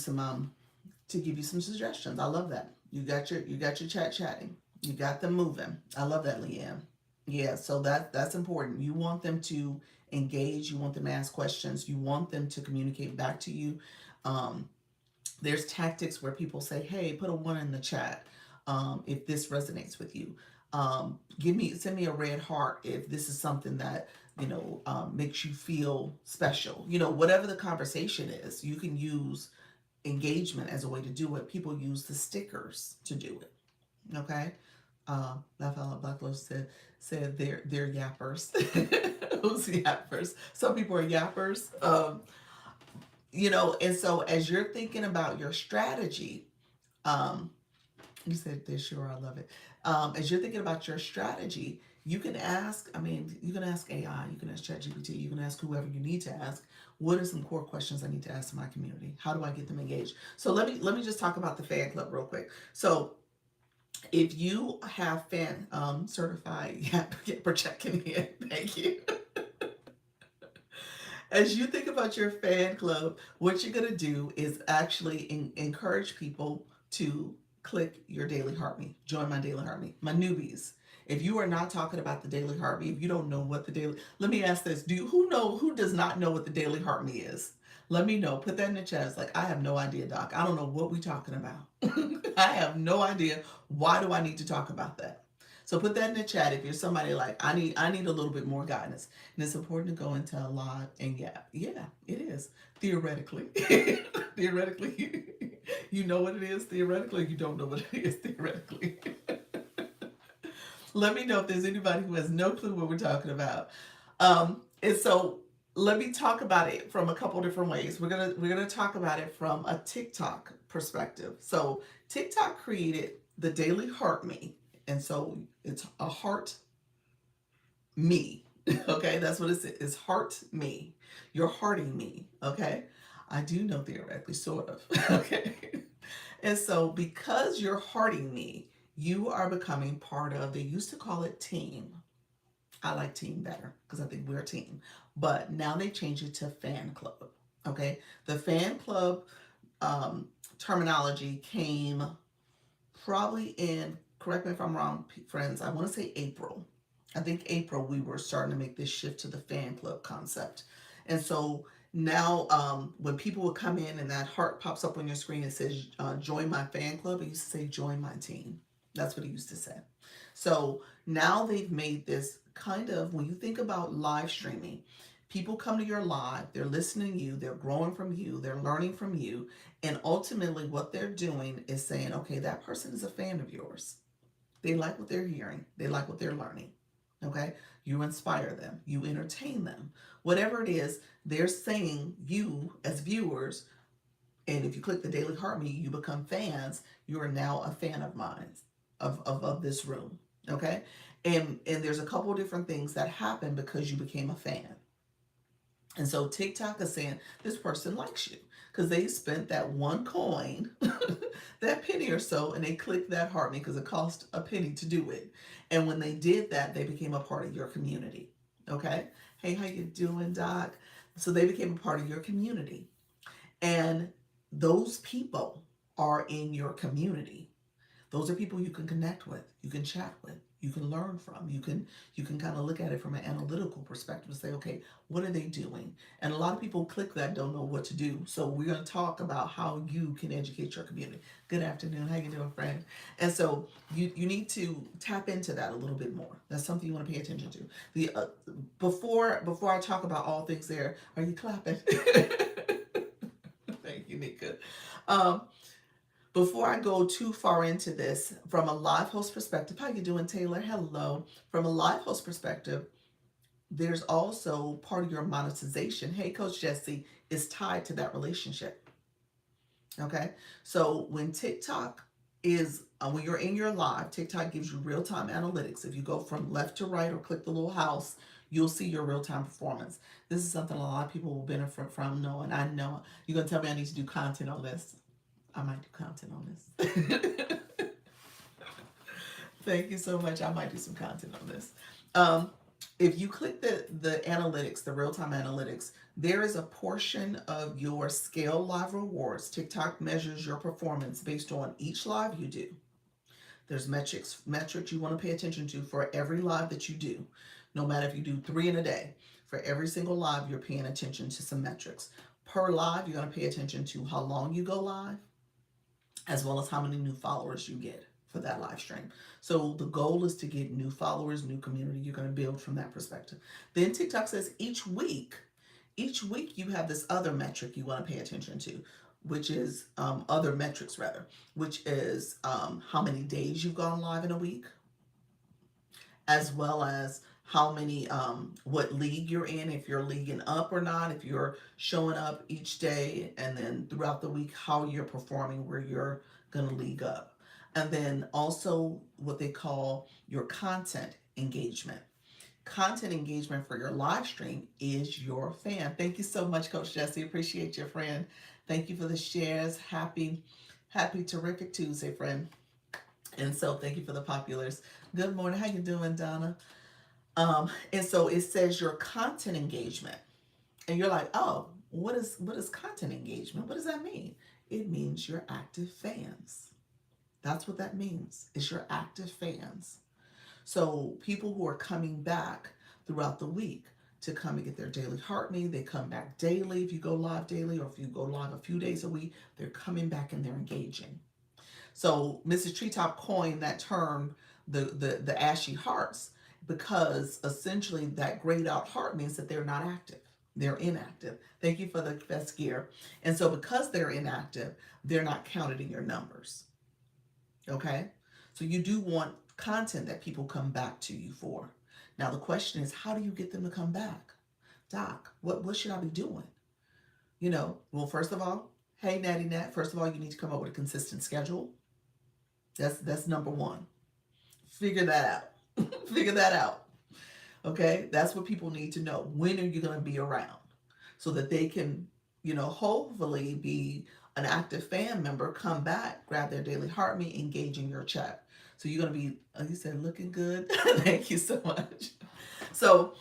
A: some suggestions. I love that. You got your chat chatting. You got them moving. I love that, Leanne. Yeah, so that's important. You want them to engage. You want them to ask questions. You want them to communicate back to you. Um, there's tactics where people say, "Hey, put a one in the chat if this resonates with you. Send me a red heart if this is something that makes you feel special. Whatever the conversation is, you can use engagement as a way to do it. People use the stickers to do it. Okay. Lafayette Blacklow said they're yappers. Who's yappers? Some people are yappers. And so as you're thinking about your strategy, um, you said this, sure, I love it. As you're thinking about your strategy, you can ask AI, you can ask ChatGPT, you can ask whoever you need to ask, what are some core questions I need to ask my community? How do I get them engaged? So let me just talk about the fan club real quick. So if you have fan certified, yeah, for checking in, thank you. As you think about your fan club, what you're going to do is actually encourage people to click your daily heartbeat. Join my daily heartbeat. My newbies. If you are not talking about the daily heartbeat, if you don't know what the daily, let me ask this: who does not know what the daily heartbeat is? Let me know. Put that in the chat. It's like, I have no idea, Doc. I don't know what we're talking about. I have no idea. Why do I need to talk about that? So put that in the chat if you're somebody like, I need a little bit more guidance. And it's important to go into a live and yeah, it is. Theoretically. Theoretically, you know what it is. Theoretically, you don't know what it is theoretically. Let me know if there's anybody who has no clue what we're talking about. And so let me talk about it from a couple different ways. We're gonna talk about it from a TikTok perspective. So TikTok created the daily heart me, and so it's a heart me. Okay, that's what it is. It's heart me. You're hearting me. Okay, I do know theoretically, sort of. Okay, and so because you're hearting me, You are becoming part of, they used to call it team. I like team better because I think we're a team. But now they changed it to fan club. Okay. The fan club um, terminology came probably in, correct me if I'm wrong, friends, I want to say April. I think April we were starting to make this shift to the fan club concept. And so now when people would come in and that heart pops up on your screen and says, join my fan club, it used to say, join my team. That's what it used to say. So now they've made this kind of, when you think about live streaming, people come to your live, they're listening to you, they're growing from you, they're learning from you, and ultimately what they're doing is saying, okay, that person is a fan of yours. They like what they're hearing, they like what they're learning. Okay? You inspire them, you entertain them. Whatever it is, they're saying, you as viewers, and if you click the Daily Harmony, you become fans. You are now a fan of mine, of this room. Okay? And there's a couple of different things that happen because you became a fan. And so TikTok is saying this person likes you because they spent that one coin, that penny or so, and they clicked that heart me because it cost a penny to do it. And when they did that, they became a part of your community. Okay? Hey, how you doing, Doc? So they became a part of your community. And those people are in your community. Those are people you can connect with, you can chat with, you can learn from. You can kind of look at it from an analytical perspective and say, okay, what are they doing? And a lot of people click that don't know what to do. So we're going to talk about how you can educate your community. Good afternoon. How you doing, friend? And so you need to tap into that a little bit more. That's something you want to pay attention to. The before I talk about all things there, are you clapping? Thank you, Nika. Um, before I go too far into this, from a live host perspective, how you doing, Taylor? Hello. From a live host perspective, there's also part of your monetization. Hey, Coach Jesse, is tied to that relationship. Okay, so when TikTok is when you're in your live, TikTok gives you real-time analytics. If you go from left to right or click the little house, you'll see your real-time performance. This is something a lot of people will benefit from knowing. I know you're gonna tell me I need to do content on this. I might do content on this. Thank you so much. I might do some content on this. Um, if you click the analytics, the real time analytics, there is a portion of your scale live rewards. TikTok measures your performance based on each live you do. There's metrics you want to pay attention to for every live that you do. No matter if you do 3 in a day, for every single live, you're paying attention to some metrics. Per live, you're going to pay attention to how long you go live, as well as how many new followers you get for that live stream. So the goal is to get new followers, new community. You're going to build from that perspective. Then TikTok says each week you have this other metric you want to pay attention to, which is other metrics rather, which is how many days you've gone live in a week, as well as how many what league you're in, if you're leaguing up or not, if you're showing up each day, and then throughout the week how you're performing, where you're going to league up. And then also what they call your content engagement. Content engagement for your live stream is your fan. Thank you so much, Coach Jesse. Appreciate your friend. Thank you for the shares. Happy terrific Tuesday, friend. And so thank you for the populars. Good morning. How you doing, Donna? And so it says your content engagement. And you're like, oh, what is content engagement? What does that mean? It means your active fans. That's what that means. It's your active fans. So people who are coming back throughout the week to come and get their daily heart me, they come back daily if you go live daily, or if you go live a few days a week, they're coming back and they're engaging. So Mrs. Treetop coined that term, the ashy hearts, because essentially that grayed out heart means that they're not active. They're inactive. Thank you for the best gear. And so because they're inactive, they're not counted in your numbers. Okay? So you do want content that people come back to you for. Now the question is, how do you get them to come back? Doc, what should I be doing? Well, first of all, hey Natty Nat, first of all, you need to come up with a consistent schedule. That's number one. Figure that out. Figure that out. Okay? That's what people need to know. When are you going to be around? So that they can, hopefully be an active fan member, come back, grab their daily heart me, engage in your chat. So you're going to be, you said looking good. Thank you so much. So,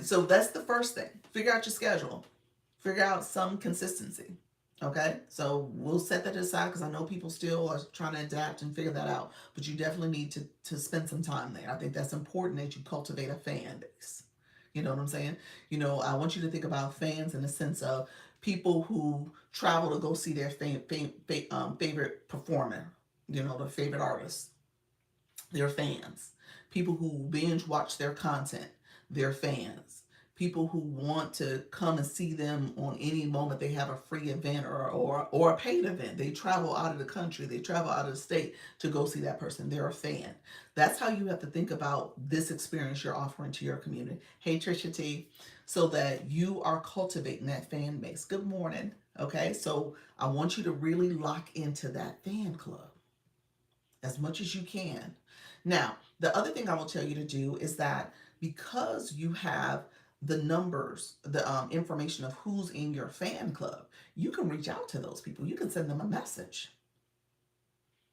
A: so that's the first thing. Figure out your schedule. Figure out some consistency. Okay, so we'll set that aside because I know people still are trying to adapt and figure that out. But you definitely need to spend some time there. I think that's important that you cultivate a fan base. You know what I'm saying? I want you to think about fans in the sense of people who travel to go see their favorite performer. Their favorite artist. They're fans. People who binge watch their content, they're fans. People who want to come and see them on any moment they have a free event or a paid event. They travel out of the country, they travel out of the state to go see that person. They're a fan. That's how you have to think about this experience you're offering to your community. Hey, Trisha T, so that you are cultivating that fan base. Good morning. Okay, so I want you to really lock into that fan club as much as you can. Now, the other thing I will tell you to do is that because you have the numbers, the information of who's in your fan club, you can reach out to those people. You can send them a message.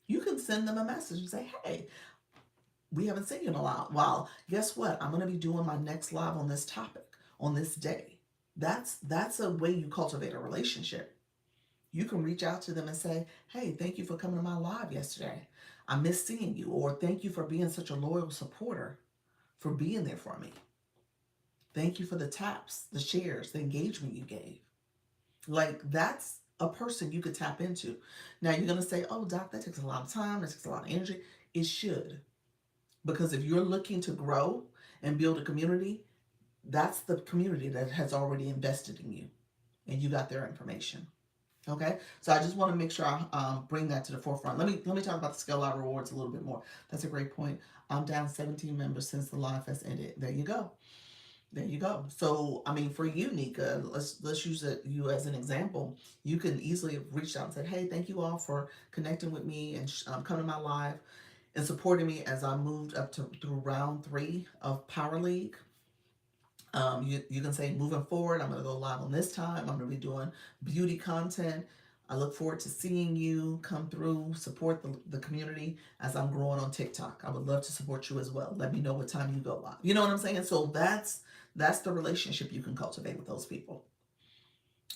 A: You can send them a message and say, hey, we haven't seen you in a while. Guess what? I'm going to be doing my next live on this topic on this day. That's a way you cultivate a relationship. You can reach out to them and say, hey, thank you for coming to my live yesterday. I miss seeing you. Or thank you for being such a loyal supporter, for being there for me. Thank you for the taps, the shares, the engagement you gave. Like, that's a person you could tap into. Now, you're going to say, oh, Doc, that takes a lot of time. That takes a lot of energy. It should. Because if you're looking to grow and build a community, that's the community that has already invested in you. And you got their information. Okay, so I just want to make sure I bring that to the forefront. Let me talk about the Scale Live Rewards a little bit more. That's a great point. I'm down 17 members since the live has ended. There you go. There you go. So I mean, for you, Nika, let's use you as an example. You can easily have reached out and said, "Hey, thank you all for connecting with me and coming to my live and supporting me as I moved up to through round 3 of Power League." You can say, moving forward, I'm going to go live on this time. I'm going to be doing beauty content. I look forward to seeing you come through, support the community as I'm growing on TikTok. I would love to support you as well. Let me know what time you go live. You know what I'm saying? So that's the relationship you can cultivate with those people.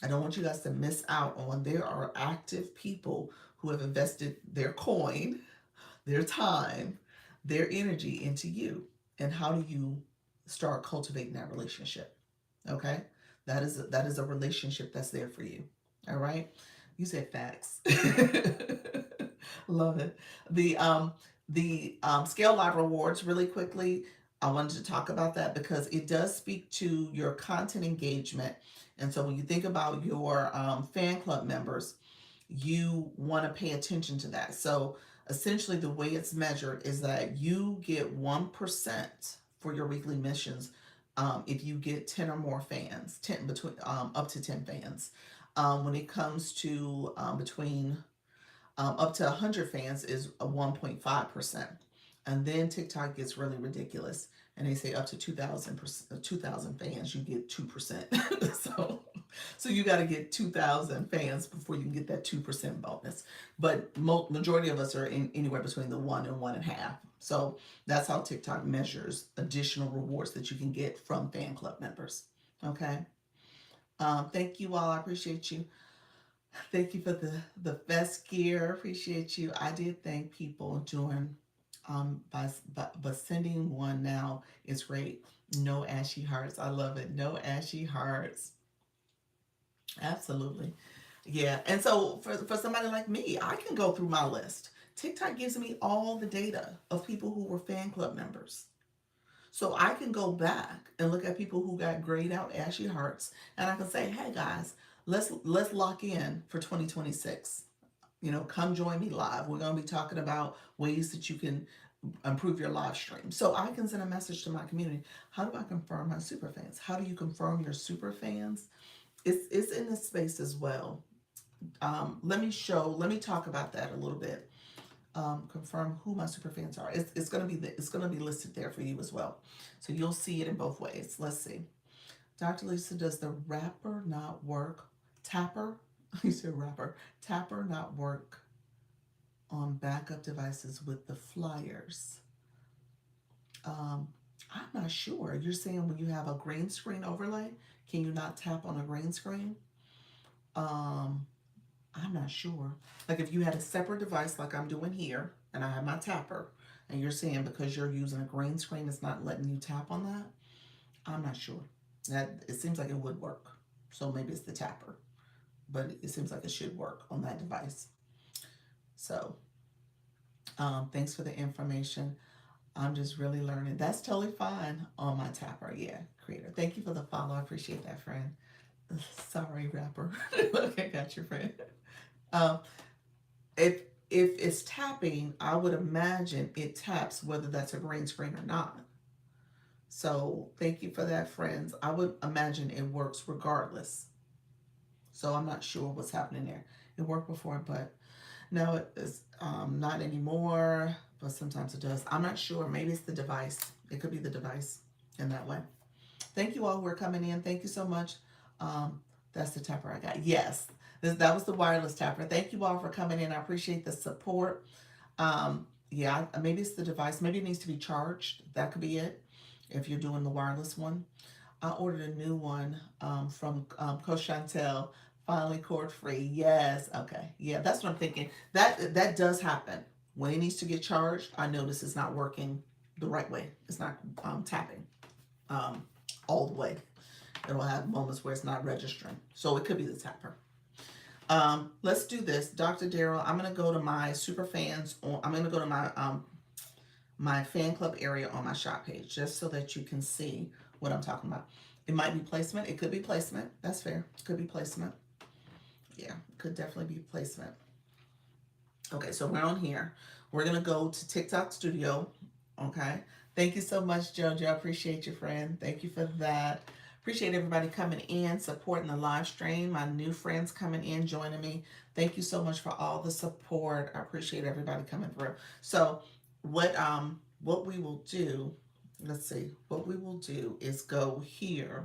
A: I don't want you guys to miss out on, there are active people who have invested their coin, their time, their energy into you. And how do you start cultivating that relationship? Okay, that is a relationship that's there for you. All right, you said facts. Love it. The Scale Live Rewards, really quickly, I wanted to talk about that because it does speak to your content engagement. And so when you think about your fan club members, you want to pay attention to that. So essentially, the way it's measured is that you get 1% for your weekly missions if you get 10 or more fans, 10 between up to 10 fans. When it comes to between up to 100 fans is a 1.5%. And then TikTok gets really ridiculous. And they say up to 2,000 fans, you get 2%. so you got to get 2,000 fans before you can get that 2% bonus. But majority of us are in anywhere between the 1 and 1.5. So that's how TikTok measures additional rewards that you can get from fan club members. Okay. Thank you all. I appreciate you. Thank you for the best gear. Appreciate you. I did thank people during but sending one now is great. No ashy hearts. I love it. No ashy hearts. Absolutely. Yeah. And so for somebody like me, I can go through my list. TikTok gives me all the data of people who were fan club members. So I can go back and look at people who got grayed out ashy hearts, and I can say, hey guys, let's lock in for 2026. Come join me live. We're going to be talking about ways that you can improve your live stream. So I can send a message to my community. How do I confirm my super fans? How do you confirm your super fans? It's in this space as well. Let me talk about that a little bit. Confirm who my super fans are. It's gonna be listed there for you as well. So you'll see it in both ways. Let's see. Dr. Lisa, does the rapper not work? Tapper? You said rapper. Tapper not work on backup devices with the flyers. Um, I'm not sure. You're saying when you have a green screen overlay, can you not tap on a green screen? Um, I'm not sure. Like if you had a separate device like I'm doing here, and I have my tapper, and you're saying because you're using a green screen, it's not letting you tap on that. I'm not sure. That it seems like it would work. So maybe it's the tapper, but it seems like it should work on that device. So thanks for the information. I'm just really learning. That's totally fine on my tapper. Yeah, creator. Thank you for the follow. I appreciate that, friend. Sorry, rapper. Okay, got your friend. Um, if if it's tapping, I would imagine it taps whether that's a green screen or not. So thank you for that, friends. I would imagine it works regardless. So I'm not sure what's happening there. It worked before, but no, it is not anymore. But sometimes it does. I'm not sure. Maybe it's the device. It could be the device in that way. Thank you all who are coming in. Thank you so much. Um, that's the tapper I got. Yes, that was the wireless tapper. Thank you all for coming in. I appreciate the support. Yeah, maybe it's the device. Maybe it needs to be charged. That could be it if you're doing the wireless one. I ordered a new one from Coach Chantel. Finally cord free. Yes. Okay. Yeah, that's what I'm thinking. That does happen. When it needs to get charged, I notice it's not working the right way. It's not tapping um, all the way. It will have moments where it's not registering. So it could be the tapper. Let's do this. Dr. Daryl, I'm going to go to my super fans. I'm going to go to my fan club area on my shop page just so that you can see what I'm talking about. It might be placement. It could be placement. That's fair. It could be placement. Yeah, it could definitely be placement. Okay, so we're on here. We're going to go to TikTok Studio. Okay. Thank you so much, JoJo. I appreciate you, friend. Thank you for that. Appreciate everybody coming in, supporting the live stream. My new friends coming in, joining me. Thank you so much for all the support. I appreciate everybody coming through. So what we will do, let's see, what we will do is go here.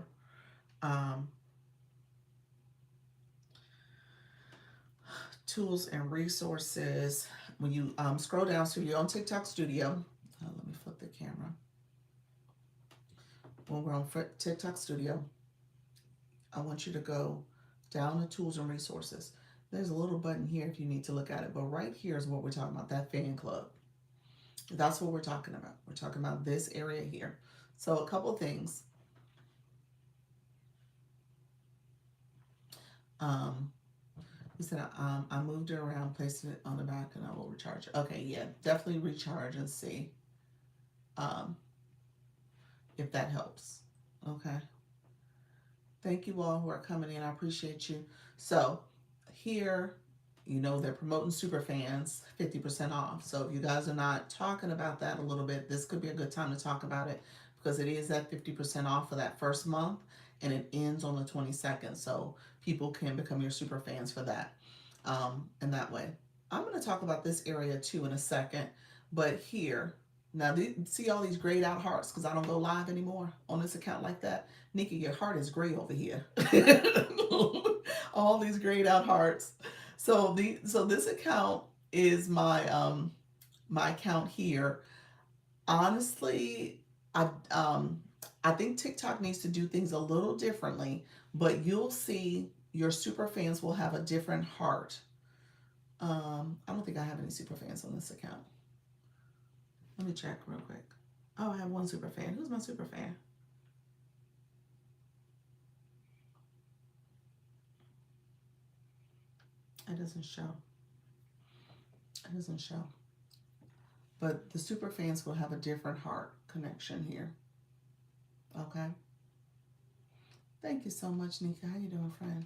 A: Tools and resources. When you scroll down, so you're on TikTok Studio. Let me flip the camera. When we're on TikTok Studio, I want you to go down to tools and resources. There's a little button here if you need to look at it, but right here is what we're talking about, that fan club. That's what we're talking about. We're talking about this area here. So a couple things. He said, I moved it around, placed it on the back, and I will recharge it. Okay, yeah, definitely recharge and see if that helps. Okay. Thank you all who are coming in. I appreciate you. So here, you know, they're promoting super fans 50% off. So if you guys are not talking about that a little bit, this could be a good time to talk about it because it is at 50% off for that first month and it ends on the 22nd. So people can become your super fans for that in that way. I'm going to talk about this area too in a second, but here, now see all these grayed out hearts because I don't go live anymore on this account like that. Nikki, your heart is gray over here. All these grayed out hearts. So this account is my account here. Honestly, I think TikTok needs to do things a little differently, but you'll see your super fans will have a different heart. I don't think I have any super fans on this account. Let me check real quick. Oh, I have one super fan. Who's my super fan? It doesn't show. It doesn't show. But the super fans will have a different heart connection here. Okay. Thank you so much, Nika. How you doing, friend?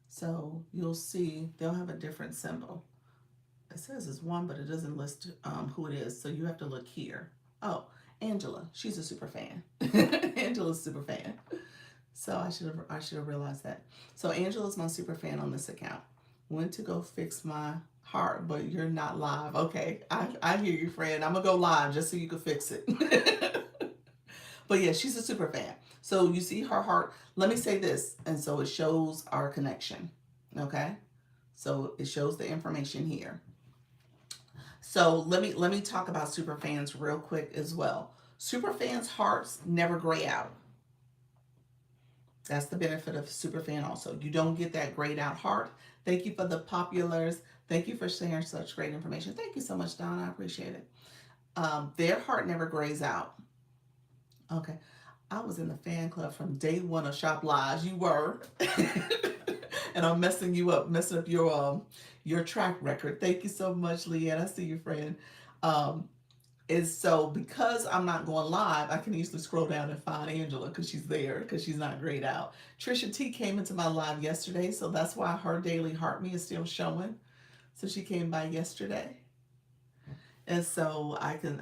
A: So you'll see they'll have a different symbol. It says it's one, but it doesn't list who it is. So you have to look here. Oh, Angela. She's a super fan. Angela's a super fan. So I should have realized that. So Angela's my super fan on this account. Went to go fix my heart, but you're not live. Okay, I hear you, friend. I'm gonna go live just so you can fix it. But yeah, she's a super fan. So you see her heart. Let me say this, and so it shows our connection. Okay, so it shows the information here. So let me talk about super fans real quick as well. Super fans' hearts never gray out. That's the benefit of super fan also. You don't get that grayed out heart. Thank you for the populars. Thank you for sharing such great information. Thank you so much, Donna. I appreciate it. Their heart never grays out. Okay. I was in the fan club from day one of Shop Lives. You were. And I'm messing you up, messing up your track record. Thank you so much, Leanne. I see you, friend. Um, is so because I'm not going live, I can easily scroll down and find Angela because she's there because she's not grayed out. Trisha T came into my live yesterday, so that's why her daily heart me is still showing. So she came by yesterday, and so I can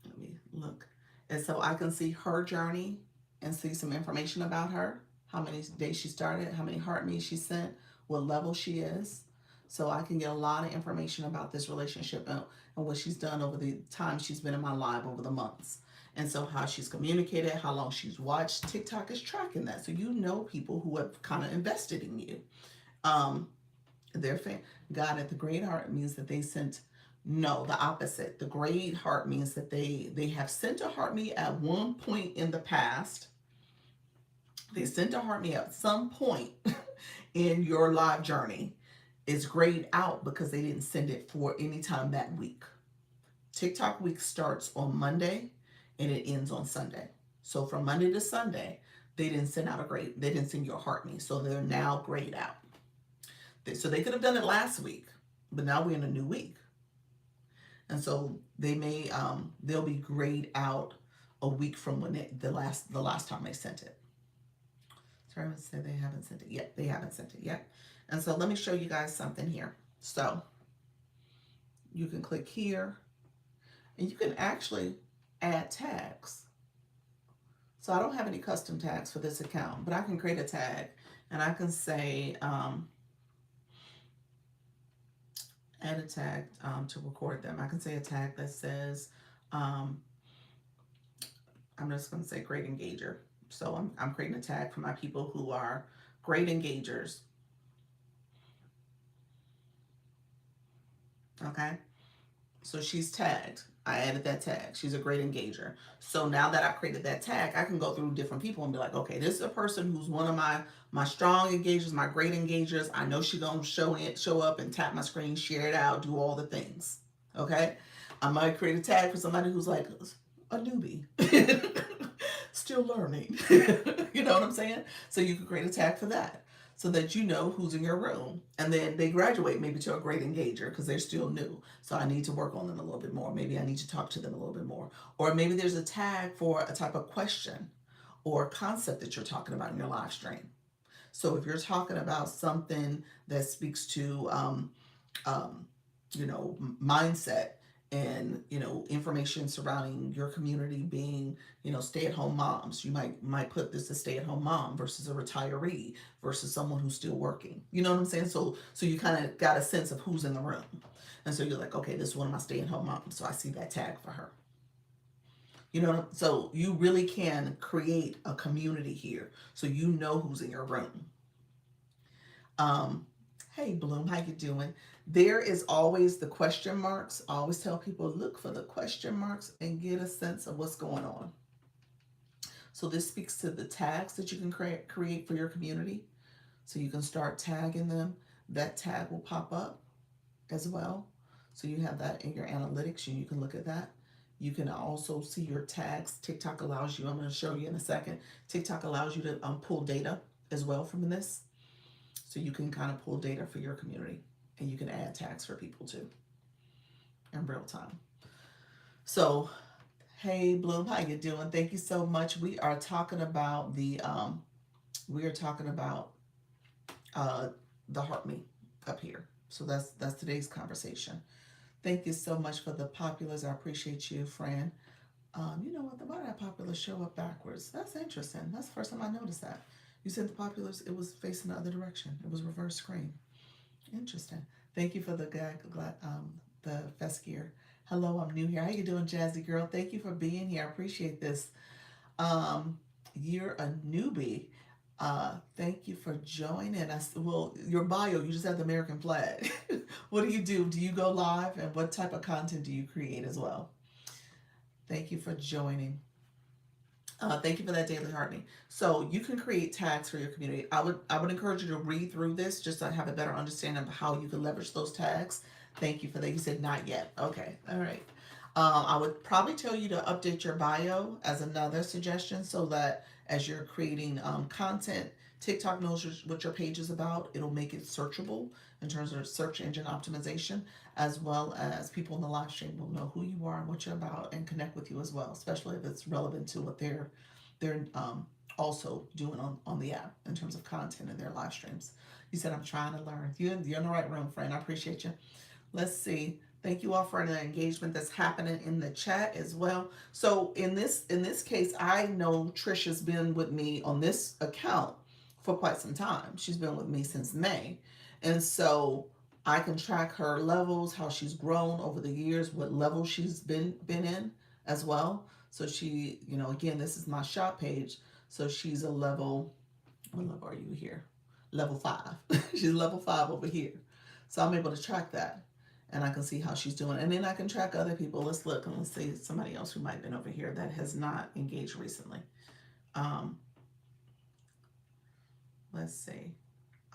A: let me look, and so I can see her journey and see some information about her, how many days she started, how many heart me's she sent, what level she is. So I can get a lot of information about this relationship and what she's done over the time she's been in my live over the months. And so how she's communicated, how long she's watched. TikTok is tracking that. So you know people who have kind of invested in you. Um, their fan God at the great heart means that they sent, no, the opposite. The great heart means that they have sent a heart me at one point in the past. They sent a heart me at some point in your live journey. It's grayed out because they didn't send it for any time that week. TikTok week starts on Monday and it ends on Sunday. So from Monday to Sunday, they didn't send out a grade. They didn't send you a heart me. So they're now grayed out. So they could have done it last week, but now we're in a new week. And so they may they'll be grayed out a week from when the last time they sent it. Sorry, I would say they haven't sent it yet. They haven't sent it yet. And so let me show you guys something here. So you can click here and you can actually add tags. So I don't have any custom tags for this account, but I can create a tag and I can say, add a tag to record them. I can say a tag that says, I'm just going to say great engager. So I'm creating a tag for my people who are great engagers. Okay. So she's tagged. I added that tag. She's a great engager. So now that I created that tag, I can go through different people and be like, okay, this is a person who's one of my strong engagers, my great engagers. I know she's gonna show up and tap my screen, share it out, do all the things. Okay. I might create a tag for somebody who's like a newbie, still learning. You know what I'm saying? So you can create a tag for that so that you know who's in your room. And then they graduate maybe to a great engager because they're still new. So I need to work on them a little bit more. Maybe I need to talk to them a little bit more. Or maybe there's a tag for a type of question or concept that you're talking about in your live stream. So if you're talking about something that speaks to, um, mindset and information surrounding your community being stay-at-home moms, you might put this as stay-at-home mom versus a retiree versus someone who's still working. You know what I'm saying? So you kind of got a sense of who's in the room, and so you're like, okay, this is one of my stay-at-home moms, so I see that tag for her. So you really can create a community here so you know who's in your room. um Hey Bloom, how you doing? There is always the question marks. I always tell people look for the question marks and get a sense of what's going on. So this speaks to the tags that you can create for your community. So you can start tagging them. That tag will pop up as well. So you have that in your analytics and you can look at that. You can also see your tags. TikTok allows you, I'm going to show you in a second, TikTok allows you to pull data as well from this. So you can kind of pull data for your community and you can add tags for people too in real time. So, hey Bloom, how you doing? Thank you so much. We are talking about uh, the heart me up here. So that's today's conversation. Thank you so much for the populars. I appreciate you, Fran. You know what? Why did that popular show up backwards? That's interesting. That's the first time I noticed that. You said the populars, it was facing the other direction. It was reverse screen. Interesting. Thank you for the fest gear. Hello, I'm new here. How you doing, Jazzy girl? Thank you for being here. I appreciate this. You're a newbie. Thank you for joining us. Well, your bio, you just have the American flag. What do you do? Do you go live? And what type of content do you create as well? Thank you for joining. Thank you for that daily hardening. So you can create tags for your community. I would encourage you to read through this just to have a better understanding of how you can leverage those tags. Thank you for that. You said not yet. Okay. All right. I would probably tell you to update your bio as another suggestion so that as you're creating content, TikTok knows what your page is about. It'll make it searchable in terms of search engine optimization, as well as people in the live stream will know who you are and what you're about and connect with you as well, especially if it's relevant to what they're also doing on the app in terms of content in their live streams. You said I'm trying to learn. You're in the right room, friend. I appreciate you. Let's see. Thank you all for the engagement that's happening in the chat as well. So in this case, I know Trisha's been with me on this account for quite some time. She's been with me since May. And so I can track her levels, how she's grown over the years, what level she's been in as well. So she, again, this is my shop page. So she's a level, what level are you here? Level 5. She's level 5 over here. So I'm able to track that and I can see how she's doing. And then I can track other people. Let's look and let's see somebody else who might have been over here that has not engaged recently. Um, let's see.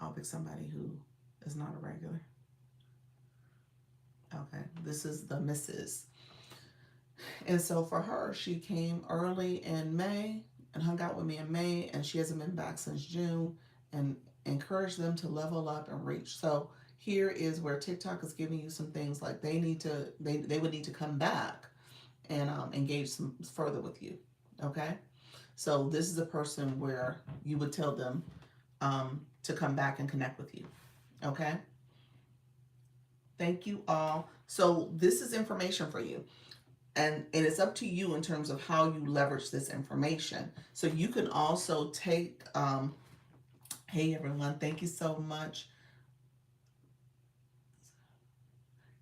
A: I'll pick somebody who is not a regular. Okay, this is the Mrs. And so for her, she came early in May and hung out with me in May, and she hasn't been back since June, and encouraged them to level up and reach. So here is where TikTok is giving you some things like they would need to come back and engage some further with you. Okay, so this is a person where you would tell them to come back and connect with you. Okay, thank you all. So this is information for you. And it's up to you in terms of how you leverage this information. So you can also take, hey everyone, thank you so much.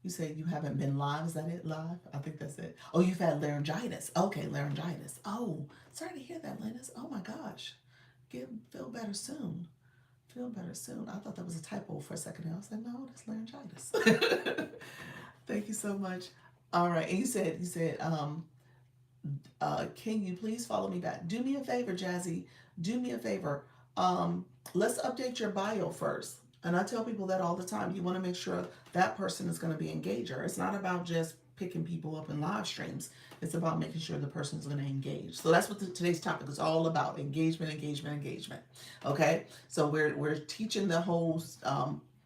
A: You say you haven't been live. Is that it, live? I think that's it. Oh, you've had laryngitis. Okay, laryngitis. Oh, sorry to hear that, Linus. Oh my gosh. Feel better soon. Feel better soon. I thought that was a typo for a second. I was like, no, that's laryngitis. Thank you so much. All right. And you said, can you please follow me back? Do me a favor, Jazzy. Do me a favor. Let's update your bio first. And I tell people that all the time. You want to make sure that person is going to be an engager. It's not about just picking people up in live streams. It's about making sure the person is going to engage. So that's what today's topic is all about: engagement, engagement, engagement. Okay. So we're teaching the whole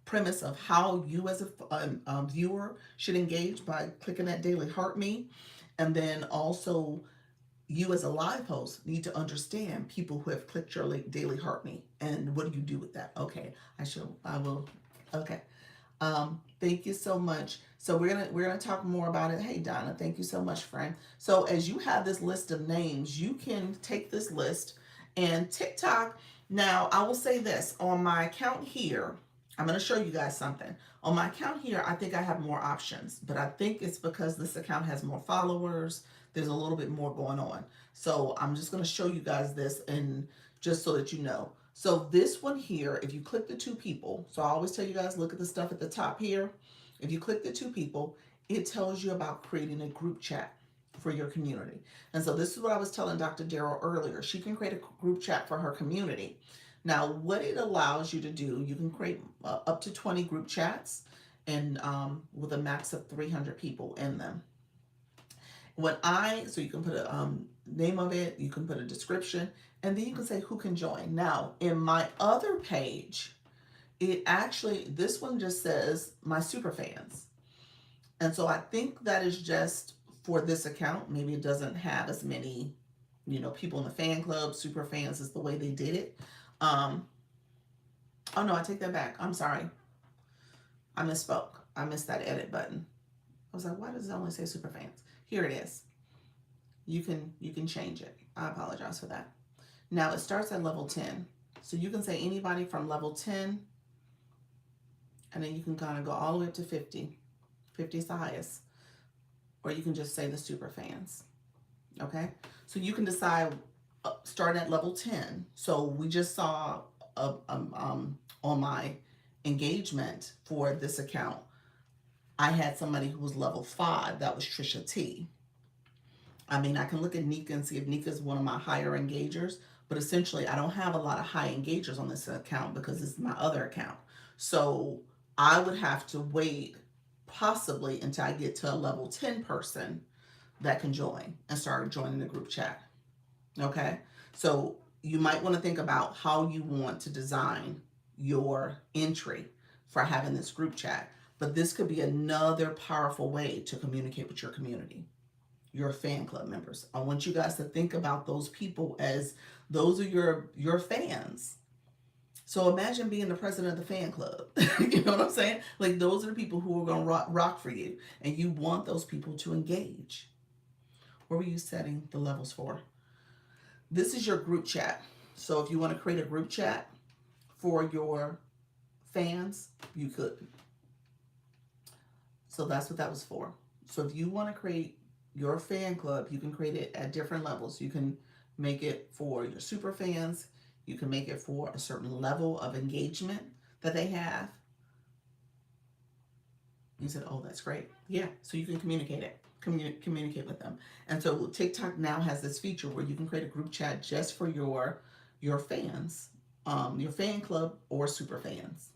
A: premise of how you as a viewer should engage by clicking that daily heart me, and then also you as a live host need to understand people who have clicked your daily heart me and what do you do with that. Okay, I will. Okay. Thank you so much. So we're gonna talk more about it. Hey Donna, thank you so much, friend. So as you have this list of names, you can take this list and TikTok. Now I will say this on my account here. I'm going to show you guys something. On my account here, I think I have more options, but I think it's because this account has more followers. There's a little bit more going on. So I'm just going to show you guys this, and just so that you know. So this one here, if you click the two people, so I always tell you guys, look at the stuff at the top here. If you click the two people, it tells you about creating a group chat for your community. And so this is what I was telling Dr. Darrell earlier. She can create a group chat for her community. Now, what it allows you to do, you can create up to 20 group chats and with a max of 300 people in them. So you can put a name of it, you can put a description, and then you can say who can join. Now, in my other page, this one just says my super fans. And so I think that is just for this account. Maybe it doesn't have as many, people in the fan club. Super fans is the way they did it. Oh no, I take that back. I'm sorry. I misspoke. I missed that edit button. I was like, why does it only say super fans? Here it is. You can change it. I apologize for that. Now it starts at level 10. So you can say anybody from level 10, and then you can kind of go all the way up to 50. 50 is the highest. Or you can just say the super fans. Okay? So you can decide starting at level 10. So we just saw on my engagement for this account, I had somebody who was level 5. That was Trisha T. I mean, I can look at Nika and see if Nika is one of my higher engagers, but essentially, I don't have a lot of high engagers on this account because it's my other account. So I would have to wait possibly until I get to a level 10 person that can join and start joining the group chat. Okay? So you might want to think about how you want to design your entry for having this group chat. But this could be another powerful way to communicate with your community, your fan club members. I want you guys to think about those people as those are your fans. So imagine being the president of the fan club. You know what I'm saying? Like those are the people who are going to rock for you, and you want those people to engage. What were you setting the levels for? This is your group chat. So if you want to create a group chat for your fans, you could. So that's what that was for. So if you want to create your fan club, you can create it at different levels. You can make it for your super fans. You can make it for a certain level of engagement that they have. You said, oh, that's great. Yeah, so you can communicate it. Communicate with them. And so TikTok now has this feature where you can create a group chat just for your fans, your fan club or super fans.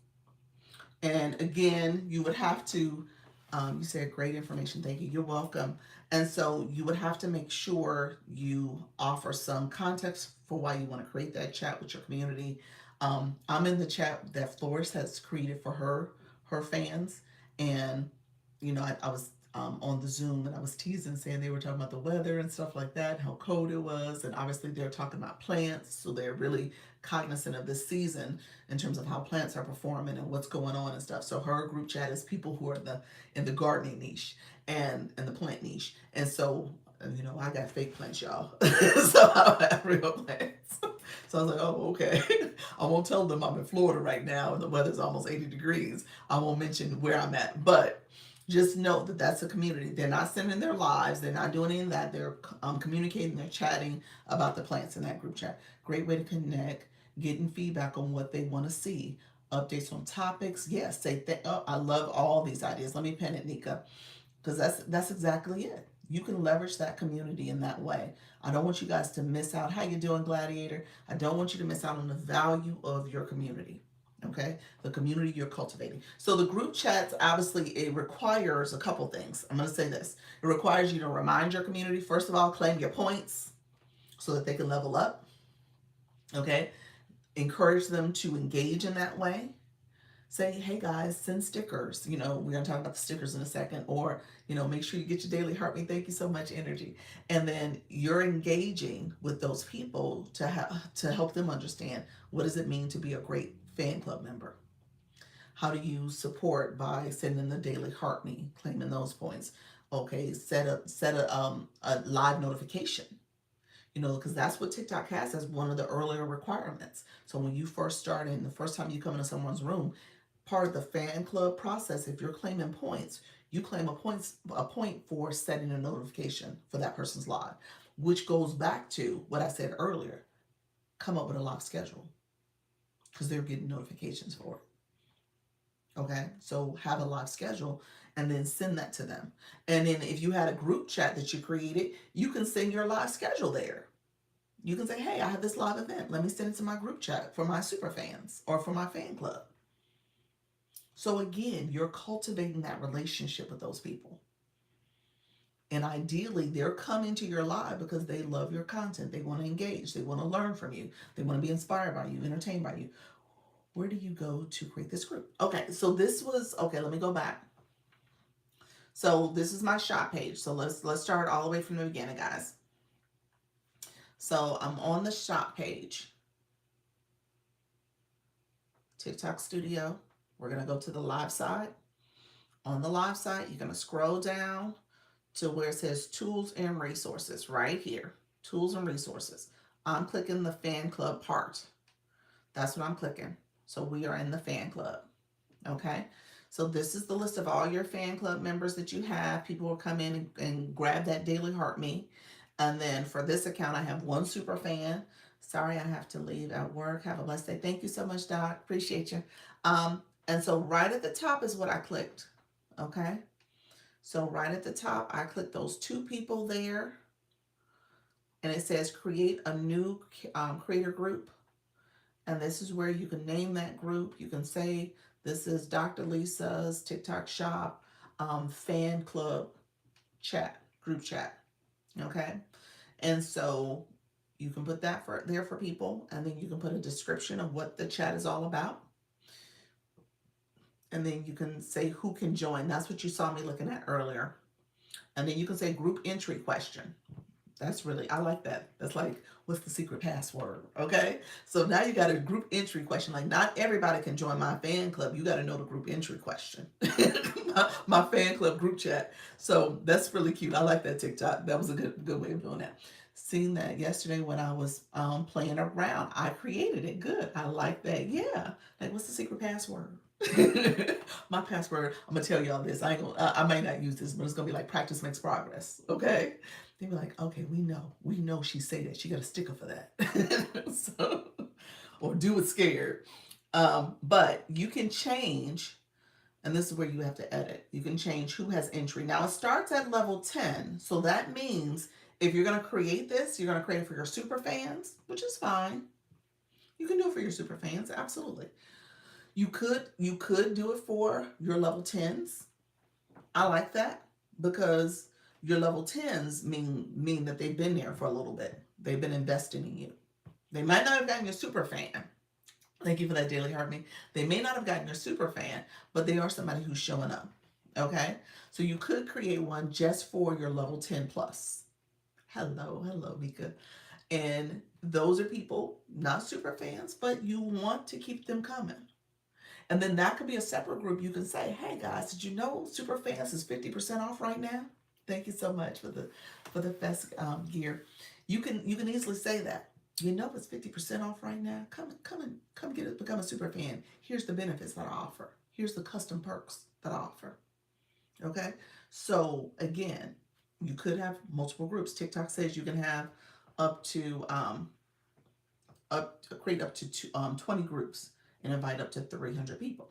A: And again, you would have to, you said great information. Thank you. You're welcome. And so you would have to make sure you offer some context for why you want to create that chat with your community. I'm in the chat that Flores has created for her fans. And, I was on the Zoom and I was teasing saying they were talking about the weather and stuff like that, how cold it was. And obviously they're talking about plants. So they're really cognizant of this season in terms of how plants are performing and what's going on and stuff. So her group chat is people who are in the gardening niche and the plant niche. And so, I got fake plants, y'all. So I don't have real plants. So I was like, oh, okay. I won't tell them I'm in Florida right now and the weather's almost 80 degrees. I won't mention where I'm at. But just know that that's a community. They're not sending their lives. They're not doing any of that. They're communicating. They're chatting about the plants in that group chat. Great way to connect, getting feedback on what they want to see, updates on topics. Yes, say oh, I love all these ideas. Let me pen it, Nika, because that's exactly it. You can leverage that community in that way. I don't want you guys to miss out. How you doing, Gladiator? I don't want you to miss out on the value of your community. Okay, the community you're cultivating. So the group chats, obviously, it requires a couple things. I'm going to say this. It requires you to remind your community, first of all, claim your points so that they can level up. Okay, encourage them to engage in that way. Say, hey guys, send stickers. We're going to talk about the stickers in a second. Or, make sure you get your daily heartbeat. Thank you so much, energy. And then you're engaging with those people to help them understand what does it mean to be a great fan club member. How do you support by sending the daily heartbeat, claiming those points? Okay, set a live notification. Because that's what TikTok has as one of the earlier requirements. So when you first start in, the first time you come into someone's room, part of the fan club process, if you're claiming points, you claim a point for setting a notification for that person's live, which goes back to what I said earlier. Come up with a locked schedule because they're getting notifications for it. Okay, so have a live schedule and then send that to them. And then if you had a group chat that you created, you can send your live schedule there. You can say, hey, I have this live event. Let me send it to my group chat for my super fans or for my fan club. So again, you're cultivating that relationship with those people. And ideally, they're coming to your live because they love your content. They want to engage. They want to learn from you. They want to be inspired by you, entertained by you. Where do you go to create this group? Okay, so this was, okay, let me go back. So this is my shop page. So let's start all the way from the beginning, guys. So I'm on the shop page. TikTok Studio. We're going to go to the live side. On the live side, you're going to scroll down to where it says tools and resources right here. Tools and resources. I'm clicking the fan club part. That's what I'm clicking. So we are in the fan club. Okay. So this is the list of all your fan club members that you have. People will come in and grab that daily heart me. And then for this account, I have one super fan. Sorry, I have to leave at work. Have a blessed day. Thank you so much, Doc. Appreciate you. And so right at the top is what I clicked. Okay. So right at the top, I clicked those two people there, and it says create a new creator group. And this is where you can name that group. You can say, this is Dr. Lisa's TikTok shop fan club chat, group chat. Okay. And so you can put that there for people, and then you can put a description of what the chat is all about. And then you can say who can join. That's what you saw me looking at earlier. And then you can say group entry question. That's really, I like that. That's like, what's the secret password? Okay. So now you got a group entry question. Like, not everybody can join my fan club. You got to know the group entry question. my fan club group chat. So that's really cute. I like that TikTok. That was a good way of doing that. Seen that yesterday when I was playing around. I created it. Good. I like that. Yeah. Like, what's the secret password? My password, I'm gonna tell y'all this. I ain't gonna, I may not use this, but it's gonna be like practice makes progress. Okay. They were like, okay, we know she say that. She got a sticker for that. So, or do it scared. But you can change, and this is where you have to edit. You can change who has entry. Now it starts at level 10. So that means if you're gonna create this, you're gonna create it for your super fans, which is fine. You can do it for your super fans, absolutely. You could do it for your level 10s. I like that because your level 10s mean that they've been there for a little bit. They've been investing in you. They might not have gotten your super fan. Thank you for that, Daily Harmony. They may not have gotten your super fan, but they are somebody who's showing up. Okay? So you could create one just for your level 10 plus. Hello, Mika. And those are people, not super fans, but you want to keep them coming. And then that could be a separate group. You can say, hey guys, did you know super fans is 50% off right now? Thank you so much for the fest gear. You can easily say that. You know it's 50% off right now. Come get it. Become a super fan. Here's the benefits that I offer. Here's the custom perks that I offer. Okay. So again, you could have multiple groups. TikTok says you can have up to create up to 20 groups and invite up to 300 people.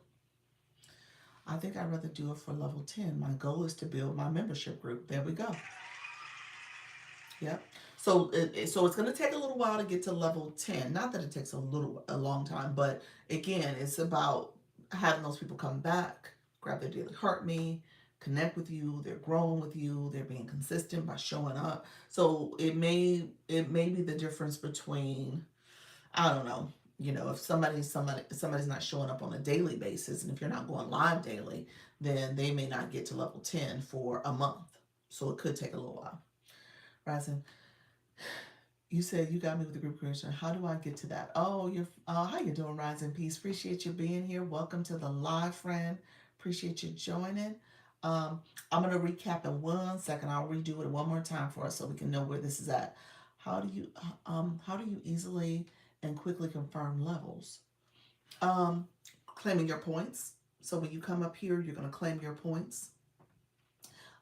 A: I think I'd rather do it for level 10. My goal is to build my membership group. There we go. Yep. So so it's going to take a little while to get to level 10. Not that it takes a long time, but again, it's about having those people come back, grab their daily heart me, connect with you. They're growing with you. They're being consistent by showing up. So it may be the difference between, I don't know, if somebody's not showing up on a daily basis, and if you're not going live daily, then they may not get to level 10 for a month. So it could take a little while. Rising, you said you got me with the group creation. How do I get to that? Oh, how you doing, Rising Peace? Appreciate you being here. Welcome to the live, friend. Appreciate you joining. I'm gonna recap in 1 second. I'll redo it one more time for us so we can know where this is at. How do you easily and quickly confirm levels? Claiming your points. So when you come up here, you're going to claim your points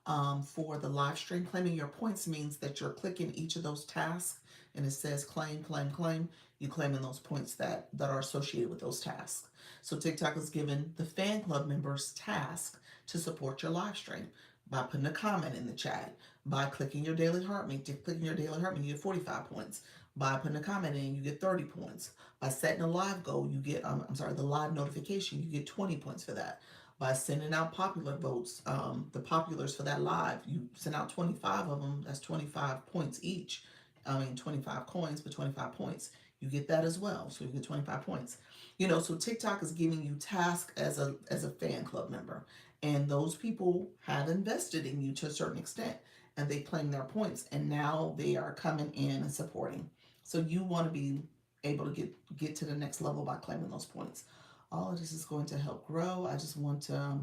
A: for the live stream. Claiming your points means that you're clicking each of those tasks and it says claim, claim, claim. You claiming those points that are associated with those tasks. So TikTok is giving the fan club members task to support your live stream by putting a comment in the chat, by clicking your daily heart me. Clicking your daily heart me, you get 45 points. By putting a comment in, you get 30 points. By setting a live goal, you get, the live notification, you get 20 points for that. By sending out popular votes, the populars for that live, you send out 25 of them, that's 25 points each. 25 coins, but 25 points. You get that as well, so you get 25 points. So TikTok is giving you tasks as a fan club member. And those people have invested in you to a certain extent, and they claim their points, and now they are coming in and supporting. So you want to be able to get to the next level by claiming those points. All of this is going to help grow. I just want to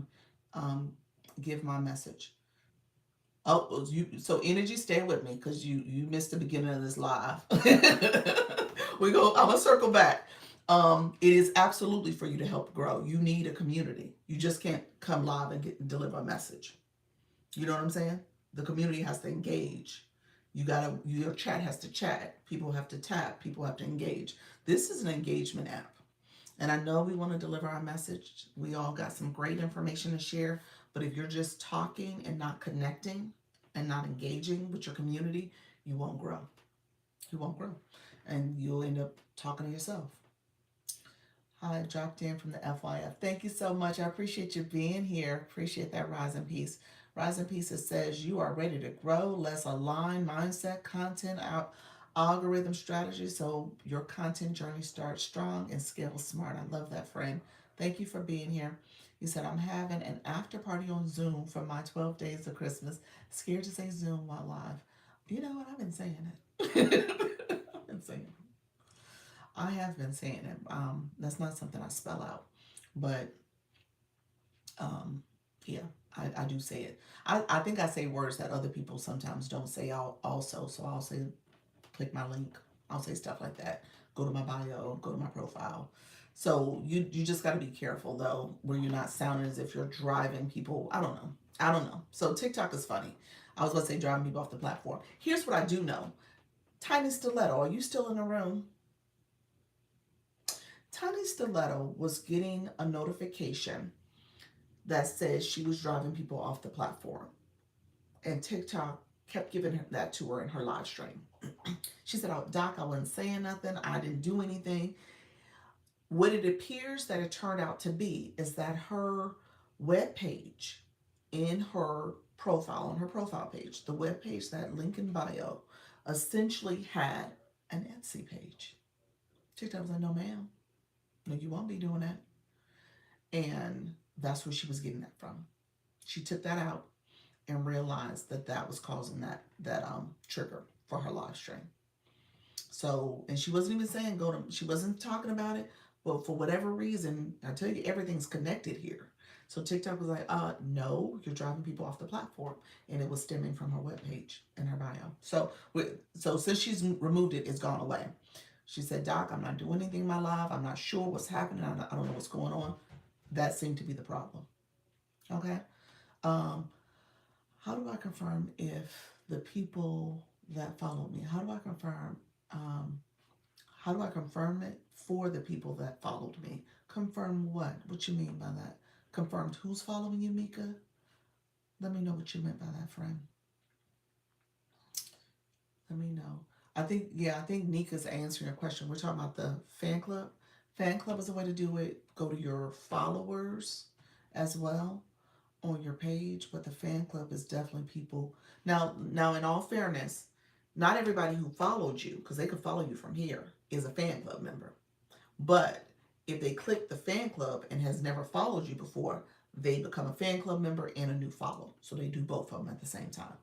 A: give my message. Oh, so energy, stay with me because you missed the beginning of this live. I'm gonna circle back. It is absolutely for you to help grow. You need a community. You just can't come live and deliver a message. You know what I'm saying? The community has to engage. Your chat has to chat. People have to tap. People have to engage. This is an engagement app. And I know we want to deliver our message. We all got some great information to share. But if you're just talking and not connecting and not engaging with your community, you won't grow. You won't grow. And you'll end up talking to yourself. I dropped in from the FYF. Thank you so much. I appreciate you being here. Appreciate that, Rise and Peace. Rise and Peace, it says you are ready to grow. Let's align mindset, content, out algorithm strategy so your content journey starts strong and scales smart. I love that, friend. Thank you for being here. You said, I'm having an after party on Zoom for my 12 days of Christmas. Scared to say Zoom while live. You know what? I've been saying it. I've been saying it. I have been saying it. That's not something I spell out, but um, yeah, I do say it. I think I say words that other people sometimes don't say also. So I'll say, click my link. I'll say stuff like that. Go to my bio, go to my profile. So you just got to be careful though, where you're not sounding as if you're driving people. I don't know. I don't know. So TikTok is funny. I was going to say driving people off the platform. Here's what I do know. Tiny Stiletto, are you still in the room? Tiny Stiletto was getting a notification that says she was driving people off the platform. And TikTok kept giving her that to her in her live stream. She said, oh, Doc, I wasn't saying nothing. I didn't do anything. What it appears that it turned out to be is that her web page in her profile, on her profile page, the web page, that link in bio, essentially had an Etsy page. TikTok was like, no, ma'am. No, you won't be doing that. And that's where she was getting that from. She took that out and realized that that was causing that trigger for her live stream. So, and she wasn't even saying go to, she wasn't talking about it, but for whatever reason, I tell you, everything's connected here. So TikTok was like, no, you're driving people off the platform. And it was stemming from her webpage and her bio. So since she's removed it, it's gone away. She said, Doc, I'm not doing anything in my life. I'm not sure what's happening. I don't know what's going on. That seemed to be the problem. Okay. Um, how do I confirm if the people that follow me, um, how do I confirm it for the people that followed me? Confirm what? What you mean by that? Confirmed who's following you, Mika? Let me know what you meant by that, friend. Let me know. I think Nika's answering your question. We're talking about the fan club. Fan club is a way to do it. Go to your followers as well on your page, but the fan club is definitely people. Now, in all fairness, not everybody who followed you, because they could follow you from here, is a fan club member. But if they click the fan club and has never followed you before, they become a fan club member and a new follow. So they do both of them at the same time.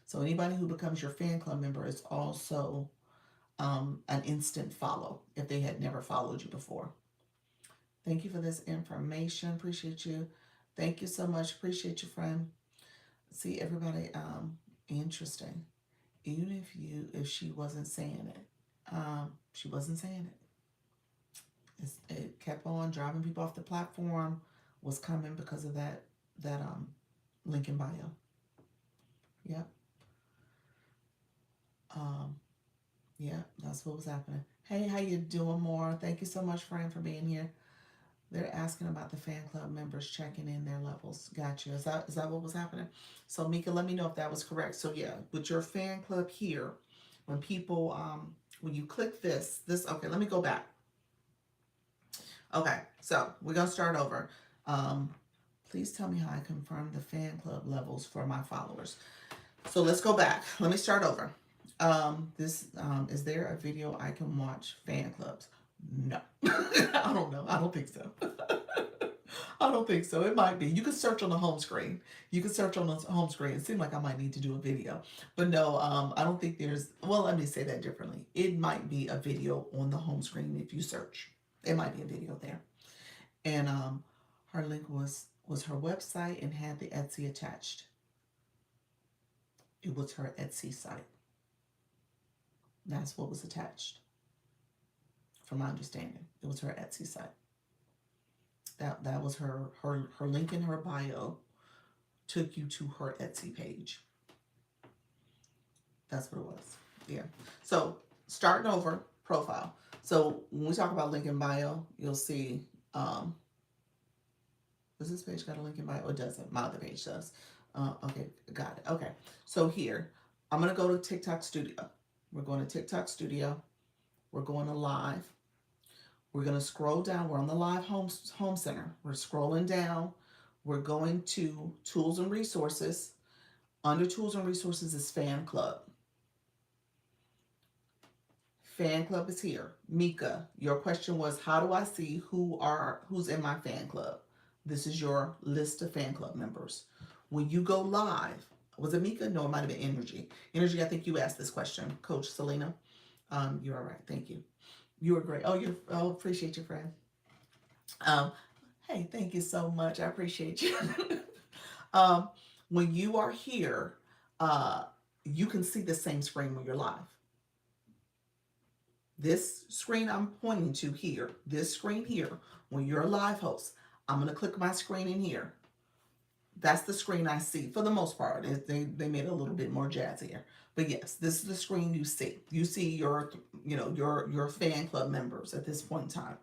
A: So anybody who becomes your fan club member is also an instant follow if they had never followed you before. Thank you for this information. Appreciate you. Thank you so much. Appreciate you, friend. See everybody. Interesting. Even if she wasn't saying it, she wasn't saying it. It kept on driving people off the platform. Was coming because of that link in bio. Yep. Um, yeah, that's what was happening. Hey, how you doing, More? Thank you so much, friend, for being here. They're asking about the fan club members checking in their levels. Gotcha. Is that what was happening? So Mika, let me know if that was correct. So yeah, with your fan club here, when people when you click this okay, let me go back. Okay, so we're gonna start over. Please tell me how I confirm the fan club levels for my followers. So let's go back. Let me start over. This is there a video I can watch fan clubs? No. I don't know. I don't think so. I don't think so. It might be. You can search on the home screen. You can search on the home screen. It seemed like I might need to do a video. But no, I don't think there's, well, let me say that differently. It might be a video on the home screen if you search. It might be a video there. And her link was her website and had the Etsy attached. It was her Etsy site. That's what was attached. From my understanding, it was her Etsy site. That was her link in her bio took you to her Etsy page. That's what it was. Yeah. So starting over, profile. So when we talk about link in bio, you'll see, does this page got a link in bio? It doesn't. My other page does. Okay, got it. Okay. So here, I'm going to go to TikTok Studio. We're going to TikTok Studio. We're going to live. We're going to scroll down. We're on the live home center. We're scrolling down. We're going to tools and resources. Under tools and resources is fan club. Fan club is here. Mika, your question was, how do I see who's in my fan club? This is your list of fan club members. When you go live, was it Mika? No, it might have been Energy. Energy, I think you asked this question, Coach Selena. You're all right. Thank you. You were great. Appreciate you, friend. Hey, thank you so much. I appreciate you. um, when you are here, you can see the same screen when you're live. This screen I'm pointing to here, this screen here, when you're a live host, I'm going to click my screen in here. That's the screen I see for the most part. They made it a little bit more jazzier. But yes, this is the screen you see. You see your fan club members at this point in time.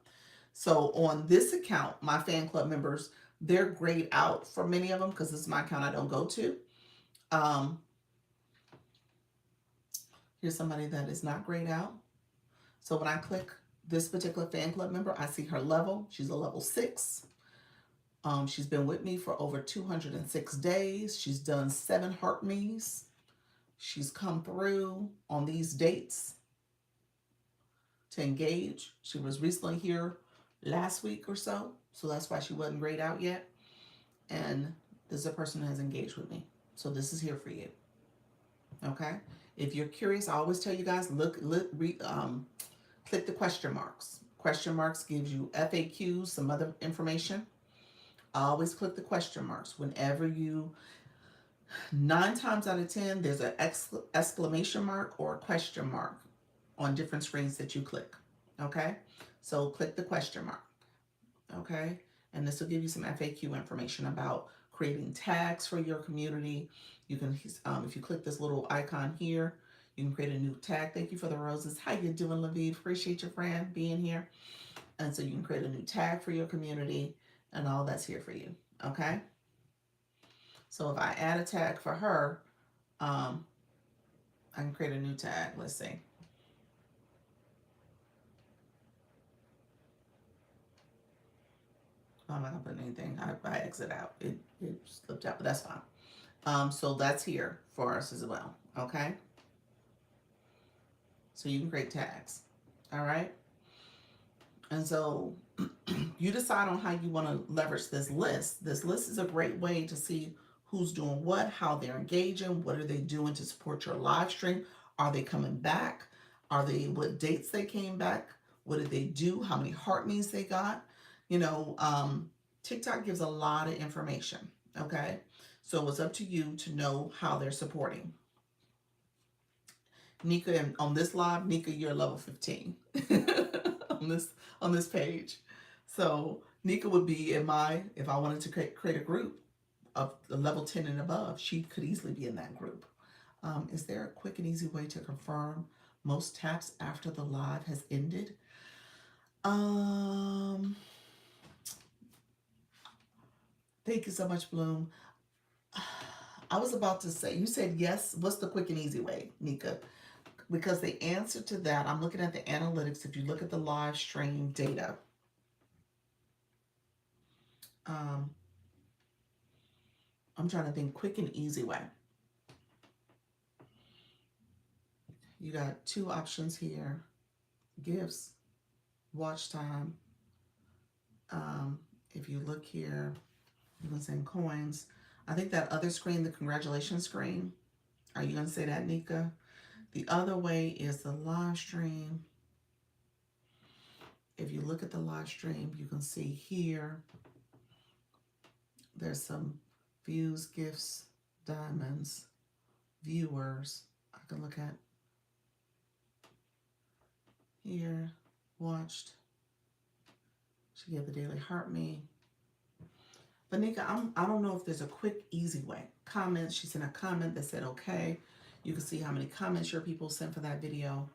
A: So on this account, my fan club members, they're grayed out for many of them because this is my account I don't go to. Here's somebody that is not grayed out. So when I click this particular fan club member, I see her level. She's a level 6. She's been with me for over 206 days. She's done 7 heart me's. She's come through on these dates to engage. She was recently here last week or so that's why she wasn't grayed out yet. And this is a person who has engaged with me. So this is here for you. Okay? If you're curious, I always tell you guys, click the question marks. Question marks gives you FAQs, some other information. I always click the question marks. Whenever 9 times out of 10, there's an exclamation mark or a question mark on different screens that you click. Okay? So click the question mark. Okay? And this will give you some FAQ information about creating tags for your community. You can, if you click this little icon here, you can create a new tag. Thank you for the roses. How you doing, Laviv? Appreciate your friend being here. And so you can create a new tag for your community and all that's here for you. Okay? So if I add a tag for her, I can create a new tag. Let's see. I'm not gonna put anything. I exit out. It slipped out, but that's fine. So that's here for us as well. Okay? So you can create tags. All right? And so you decide on how you want to leverage this list. This list is a great way to see who's doing what, how they're engaging, what are they doing to support your live stream. Are they coming back? What dates they came back? What did they do? How many heart me's they got? TikTok gives a lot of information. Okay, so it's up to you to know how they're supporting. Nika, and on this live, Nika, you're level 15 on this page. So Nika would be if I wanted to create a group of the level 10 and above, she could easily be in that group. Is there a quick and easy way to confirm most taps after the live has ended? Thank you so much, Bloom. I was about to say, you said yes. What's the quick and easy way, Nika? Because the answer to that, I'm looking at the analytics. If you look at the live stream data, I'm trying to think quick and easy way. You got 2 options here: gifts, watch time. If you look here, you can send coins. I think that other screen, the congratulations screen. Are you going to say that, Nika? The other way is the live stream. If you look at the live stream, you can see here, there's some views, gifts, diamonds, viewers. I can look at here, watched. She gave the daily heart me. But Nika, I don't know if there's a quick, easy way. Comments, she sent a comment that said, okay. You can see how many comments your people sent for that video.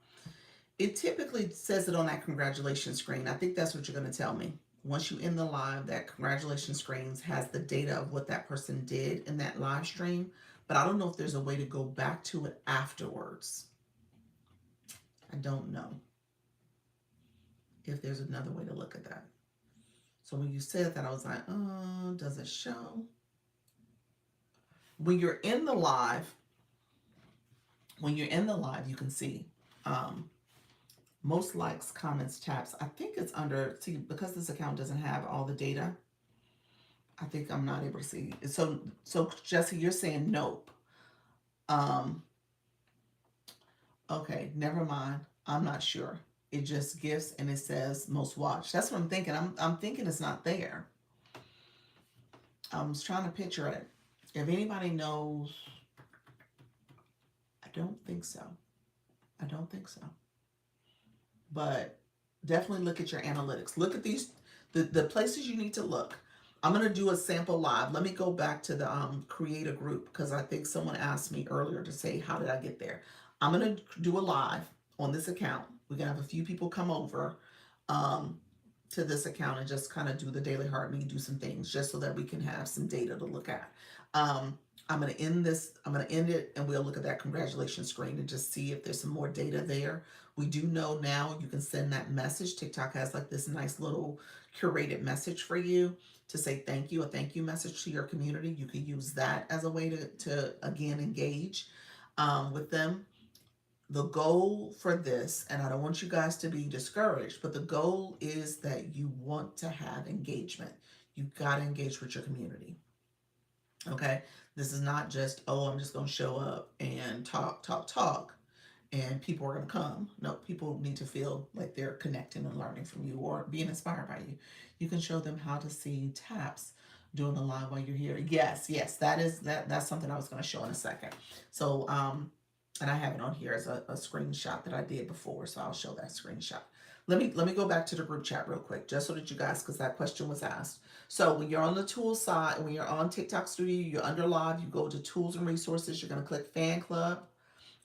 A: It typically says it on that congratulations screen. I think that's what you're going to tell me. Once you end the live, that congratulations screen has the data of what that person did in that live stream. But I don't know if there's a way to go back to it afterwards. I don't know if there's another way to look at that. So when you said that, I was like, oh, does it show? When you're in the live, you can see most likes, comments, taps. I think it's under, see, because this account doesn't have all the data, I think I'm not able to see. So Jesse, you're saying nope. Okay, never mind. I'm not sure. It just gifts and it says most watched. That's what I'm thinking. I'm thinking it's not there. I was trying to picture it. If anybody knows, I don't think so. I don't think so. But definitely look at your analytics. Look at these, the places you need to look. I'm going to do a sample live. Let me go back to the create a group, because I think someone asked me earlier to say, how did I get there? I'm going to do a live on this account. We're going to have a few people come over to this account and just kind of do the Daily Heartbeat, do some things just so that we can have some data to look at. I'm going to end this. I'm going to end it, and we'll look at that congratulations screen and just see if there's some more data there. We do know now you can send that message. TikTok has like this nice little curated message for you to say thank you, a thank you message to your community. You can use that as a way to again, engage with them. The goal for this, and I don't want you guys to be discouraged, but the goal is that you want to have engagement. You got to engage with your community. Okay? This is not just, oh, I'm just going to show up and talk, and people are going to come. No, people need to feel like they're connecting and learning from you or being inspired by you. You can show them how to see taps doing the live while you're here. Yes, that's something I was going to show in a second. So, and I have it on here as a screenshot that I did before, so I'll show that screenshot. Let me go back to the group chat real quick, just so that you guys, because that question was asked. So when you're on the tools side, when you're on TikTok Studio, you're under live, you go to tools and resources, you're going to click fan club.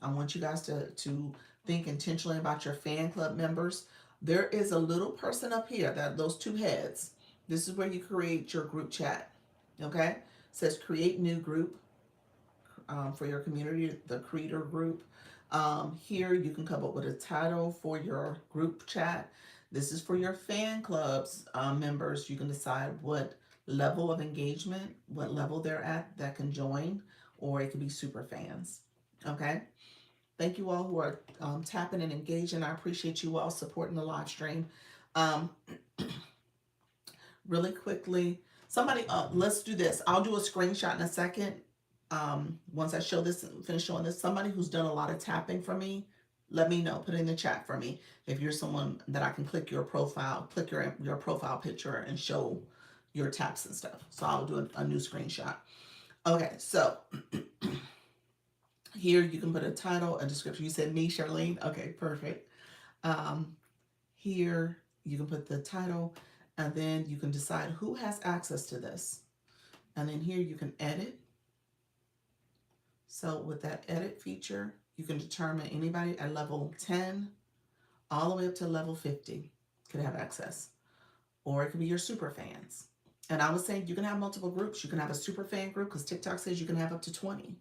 A: I want you guys to think intentionally about your fan club members. There is a little person up here, those two heads. This is where you create your group chat. Okay? It says create new group for your community, the creator group. Here you can come up with a title for your group chat. This is for your fan clubs members. You can decide what level of engagement, what level they're at that can join, or it could be super fans. Okay? Thank you all who are tapping and engaging. I appreciate you all supporting the live stream. Really quickly, somebody, let's do this. I'll do a screenshot in a second. Once I show this, finish showing this, somebody who's done a lot of tapping for me, let me know. Put it in the chat for me. If you're someone that I can click your profile, click your profile picture and show your taps and stuff. So I'll do a new screenshot. Okay, so here you can put a title, a description. You said me, Charlene. Okay, perfect. Here you can put the title, and then you can decide who has access to this. And then here you can edit. So with that edit feature, you can determine anybody at level 10 all the way up to level 50 could have access. Or it could be your super fans. And I was saying you can have multiple groups. You can have a super fan group, because TikTok says you can have up to 20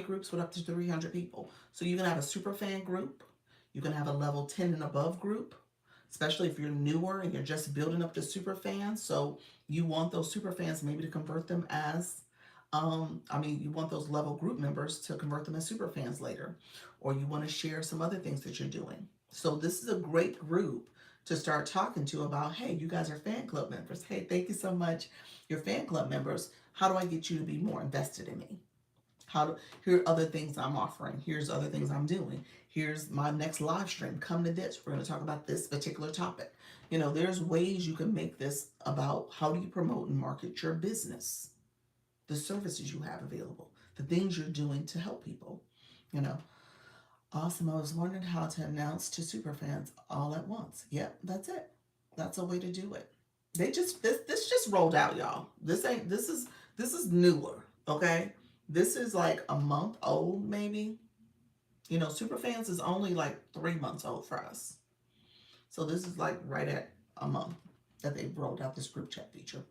A: groups with up to 300 people. So you can have a super fan group. You can have a level 10 and above group, especially if you're newer and you're just building up to super fans. So you want those super fans maybe to convert them as, you want those level group members to convert them as super fans later, or you want to share some other things that you're doing. So this is a great group to start talking to about, hey, you guys are fan club members. Hey, thank you so much. You're fan club members. How do I get you to be more invested in me? Here are other things I'm offering. Here's other things I'm doing. Here's my next live stream. Come to this. We're going to talk about this particular topic. There's ways you can make this about how do you promote and market your business, the services you have available, the things you're doing to help people. Awesome. I was wondering how to announce to superfans all at once. Yep, that's it. That's a way to do it. This just rolled out, y'all. This is newer. Okay. This is like a month old, maybe. You know, Superfans is only like 3 months old for us. So this is like right at a month that they rolled out this group chat feature.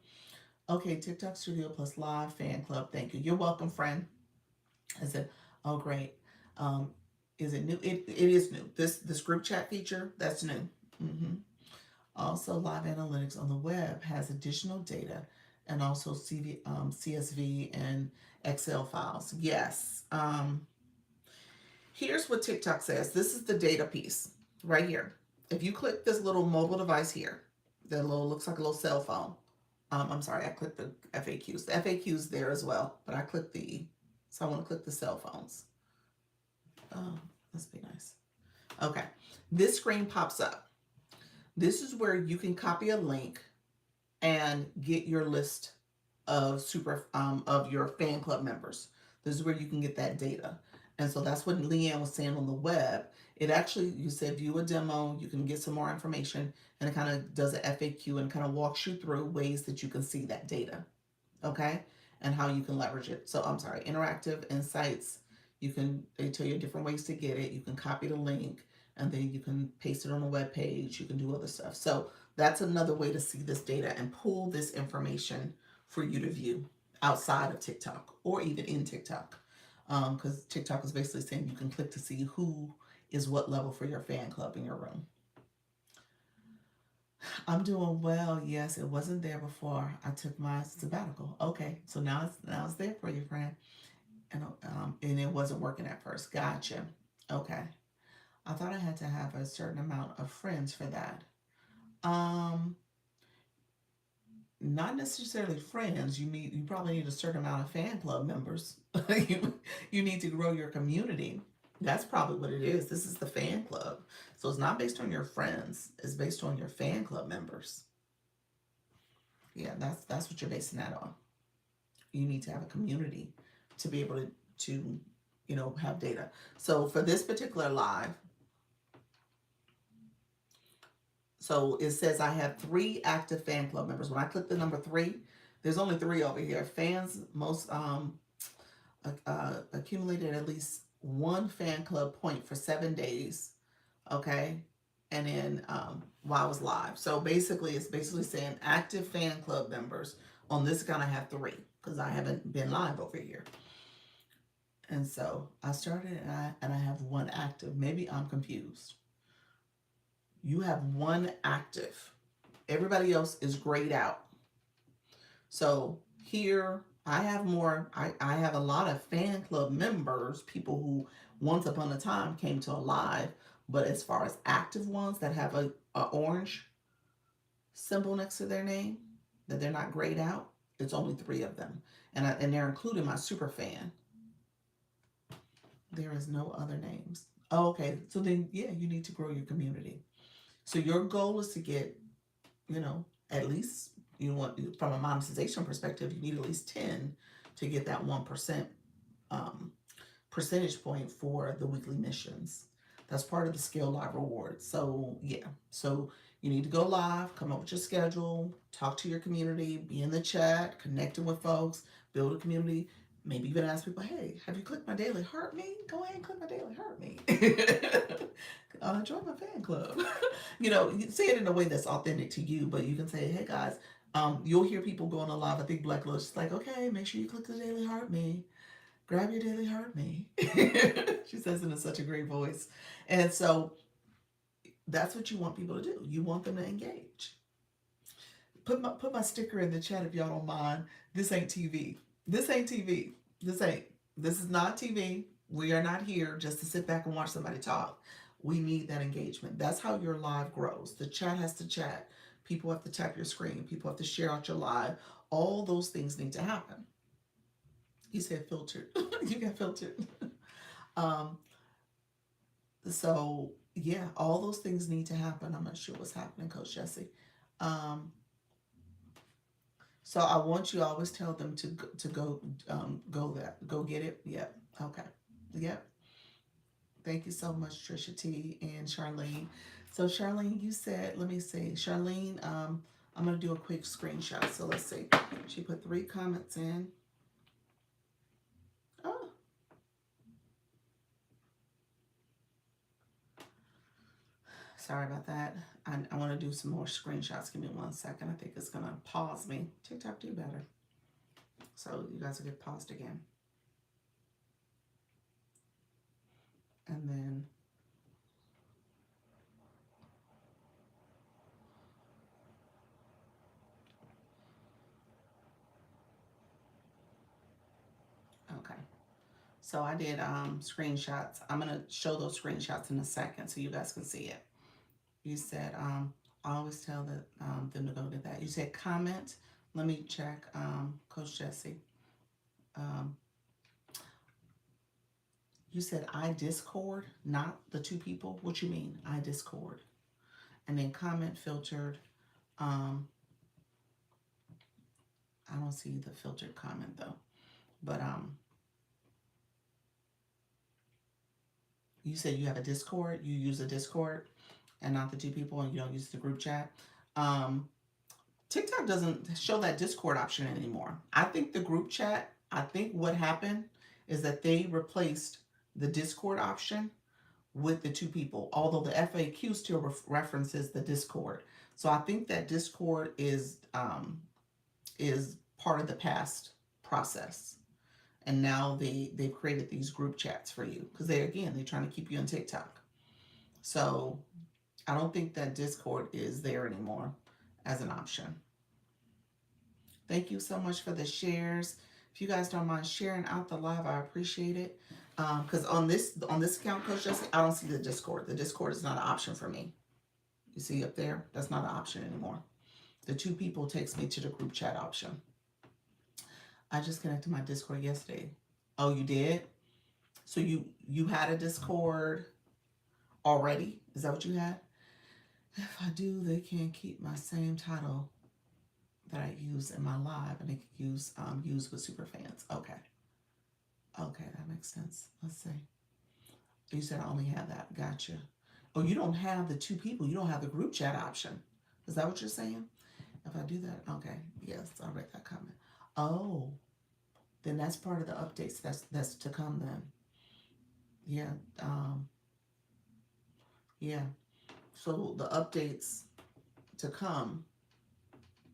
A: Okay, TikTok Studio plus Live Fan Club. Thank you. You're welcome, friend. I said, oh great. Um, is it new? It is new. This group chat feature, that's new. hmm Also, Live Analytics on the web has additional data and also CSV and Excel files. Yes. Here's what TikTok says. This is the data piece right here. If you click this little mobile device here, that little looks like a little cell phone. I'm sorry, I clicked the FAQs. The FAQs there as well, but I clicked so I want to click the cell phones. Oh, must be nice. Okay, this screen pops up. This is where you can copy a link and get your list of your fan club members. This is where you can get that data. And so that's what Leanne was saying on the web. It actually, you said view a demo, you can get some more information, and it kind of does an FAQ and kind of walks you through ways that you can see that data, okay? And how you can leverage it. So I'm sorry, interactive insights. They tell you different ways to get it. You can copy the link and then you can paste it on a web page. You can do other stuff. So that's another way to see this data and pull this information for you to view outside of TikTok or even in TikTok. Because TikTok is basically saying you can click to see who is what level for your fan club in your room. I'm doing well. Yes, it wasn't there before I took my sabbatical. Okay, so now it's there for you, friend. And it wasn't working at first. Gotcha. Okay. I thought I had to have a certain amount of friends for that. Um, Not necessarily friends. You probably need a certain amount of fan club members. You need to grow your community. That's probably what it is. This is the fan club. So it's not based on your friends. It's based on your fan club members. Yeah, that's what you're basing that on. You need to have a community to be able to have data. So for this particular live, so it says I have 3 active fan club members. When I click the number 3, there's only 3 over here. Fans most accumulated at least 1 fan club point for 7 days. Okay, and then while I was live. So basically, it's basically saying active fan club members on this account. I have 3 because I haven't been live over here. And so I started and I have 1 active. Maybe I'm confused. You have 1 active. Everybody else is grayed out. So here I have more. I have a lot of fan club members, people who once upon a time came to a live, but as far as active ones that have a orange symbol next to their name, that they're not grayed out, it's only 3 of them. And they're including my super fan. There is no other names. Oh, okay. So then, yeah, you need to grow your community. So your goal is to get, at least from a monetization perspective, you need at least 10 to get that 1% percentage point for the weekly missions. That's part of the Scale Live reward. So yeah, so you need to go live, come up with your schedule, talk to your community, be in the chat, connecting with folks, build a community. Maybe even ask people, hey, have you clicked my daily heart me? Go ahead and click my daily heart me. Join my fan club. You say it in a way that's authentic to you, but you can say, hey guys, you'll hear people going on live. I think Black Lotus is like, okay, make sure you click the daily heart me. Grab your daily heart me. She says it in such a great voice. And so that's what you want people to do. You want them to engage. Put my sticker in the chat if y'all don't mind. This ain't TV. This ain't TV. This is not TV. We are not here just to sit back and watch somebody talk. We need that engagement. That's how your live grows. The chat has to chat. People have to tap your screen. People have to share out your live. All those things need to happen. You said filtered. You got filtered. So yeah, all those things need to happen. I'm not sure what's happening, Coach Jesse. So I want you to always tell them to go get it. Yep. Okay. Yep. Thank you so much, Trisha T and Charlene. So Charlene, you said, let me see. Charlene, I'm gonna do a quick screenshot. So let's see. She put 3 comments in. Oh. Sorry about that. I want to do some more screenshots. Give me 1 second. I think it's going to pause me. TikTok do better. So you guys will get paused again. And then okay. So I did screenshots. I'm gonna show those screenshots in a second so you guys can see it. You said I always tell them to go to that. You said comment. Let me check, Coach Jesse. Um, you said I Discord, not the two people. What you mean? I Discord. And then comment filtered. Um, I don't see the filtered comment though. But you said you have a Discord. You use a Discord and not the two people, and you don't use the group chat. Um, TikTok doesn't show that Discord option anymore. I think the group chat, I think what happened is that they replaced the Discord option with the two people, although the FAQ still references the Discord. So I think that Discord is part of the past process. And now they've created these group chats for you because they're trying to keep you on TikTok. So I don't think that Discord is there anymore as an option. Thank you so much for the shares. If you guys don't mind sharing out the live, I appreciate it. Because on this account, Coach Jesse, I don't see the Discord. The Discord is not an option for me. You see up there? That's not an option anymore. The two people takes me to the group chat option. I just connected my Discord yesterday. Oh, you did? So you had a Discord already? Is that what you had? If I do, they can't keep my same title that I use in my live, and they can use with super fans. Okay, that makes sense. Let's see. You said I only have that. Gotcha. Oh, you don't have the two people. You don't have the group chat option. Is that what you're saying? If I do that, okay. Yes, I read that comment. Oh, then that's part of the updates. That's to come then. Yeah. Yeah. So the updates to come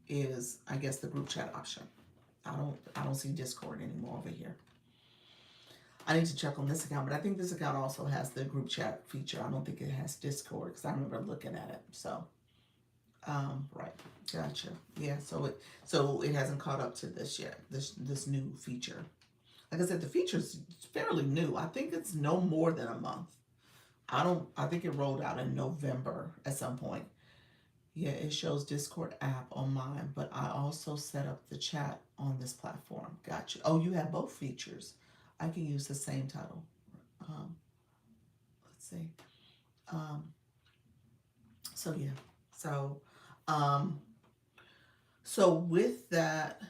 A: is, I guess, the group chat option. I don't see Discord anymore over here. I need to check on this account, but I think this account also has the group chat feature. I don't think it has Discord because I remember looking at it. So, right, gotcha. Yeah, so it hasn't caught up to this yet. This new feature. Like I said, the feature is fairly new. I think it's no more than a month. I think it rolled out in November at some point. Yeah, it shows Discord app on mine, but I also set up the chat on this platform. Gotcha. Oh, you have both features. I can use the same title. Let's see. So yeah. So with that,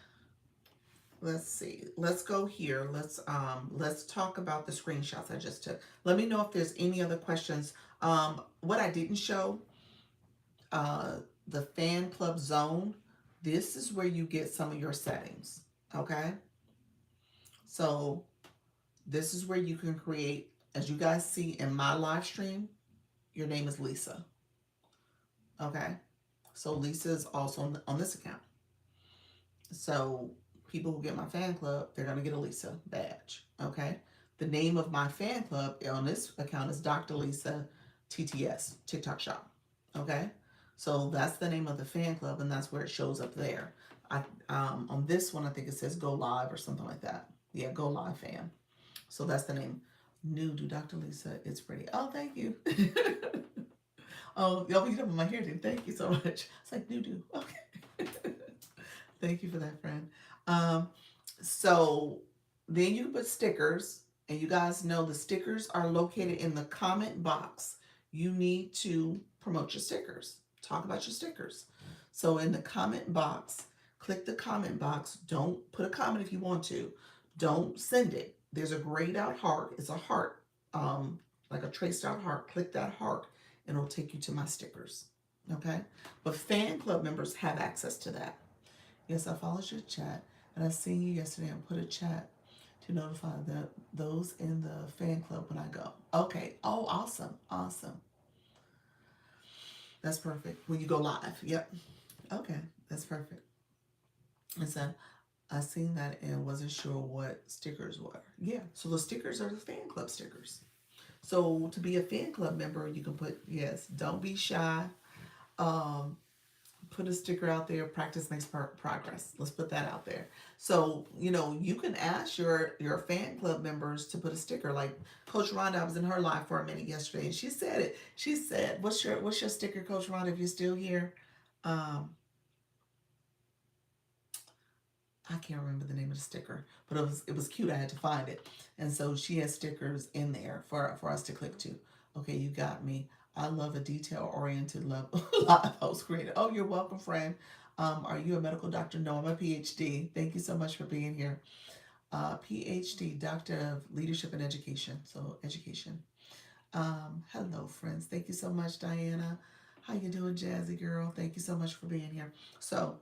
A: let's see. Let's go here. Let's talk about the screenshots I just took. Let me know if there's any other questions. What I didn't show, the fan club zone. This is where you get some of your settings. Okay. So this is where you can create, as you guys see in my live stream, your name is Lisa. Okay. So Lisa is also on this account. So people who get my fan club, they're going to get a Lisa badge. Okay. The name of my fan club on this account is Dr. Lisa TTS, TikTok Shop. Okay. So that's the name of the fan club, and that's where it shows up there. On this one, I think it says Go Live or something like that. Yeah, Go Live fan. So that's the name. New to Dr. Lisa. It's pretty. Oh, thank you. Oh, y'all picked up on my hair, dude. Thank you so much. It's like new do. Okay. Thank you for that, friend. So then you put stickers, and you guys know the stickers are located in the comment box. You need to promote your stickers. Talk about your stickers. So in the comment box, click the comment box. Don't put a comment if you want to. Don't send it. There's a grayed out heart. It's a heart, like a traced out heart. Click that heart, and it'll take you to my stickers. Okay? But fan club members have access to that. Yes, I followed your chat, and I seen you yesterday and put a chat to notify those in the fan club when I go. Okay. Oh, awesome. Awesome. That's perfect. When you go live. Yep. Okay. That's perfect. And so I seen that and wasn't sure what stickers were. Yeah. So the stickers are the fan club stickers. So to be a fan club member, you can put, yes, don't be shy. Um, put a sticker out there. Practice makes progress. Let's put that out there. So you can ask your fan club members to put a sticker. Like Coach Rhonda, I was in her live for a minute yesterday, and she said it. She said, "What's your sticker, Coach Rhonda? If you're still here." Um, I can't remember the name of the sticker, but it was cute. I had to find it, and so she has stickers in there for us to click to. Okay, you got me. I love a detail oriented live host creator. Oh, you're welcome, friend. Are you a medical doctor? No, I'm a PhD. Thank you so much for being here. PhD, Doctor of Leadership and Education. So education. Hello, friends. Thank you so much, Diana. How you doing, Jazzy girl? Thank you so much for being here. So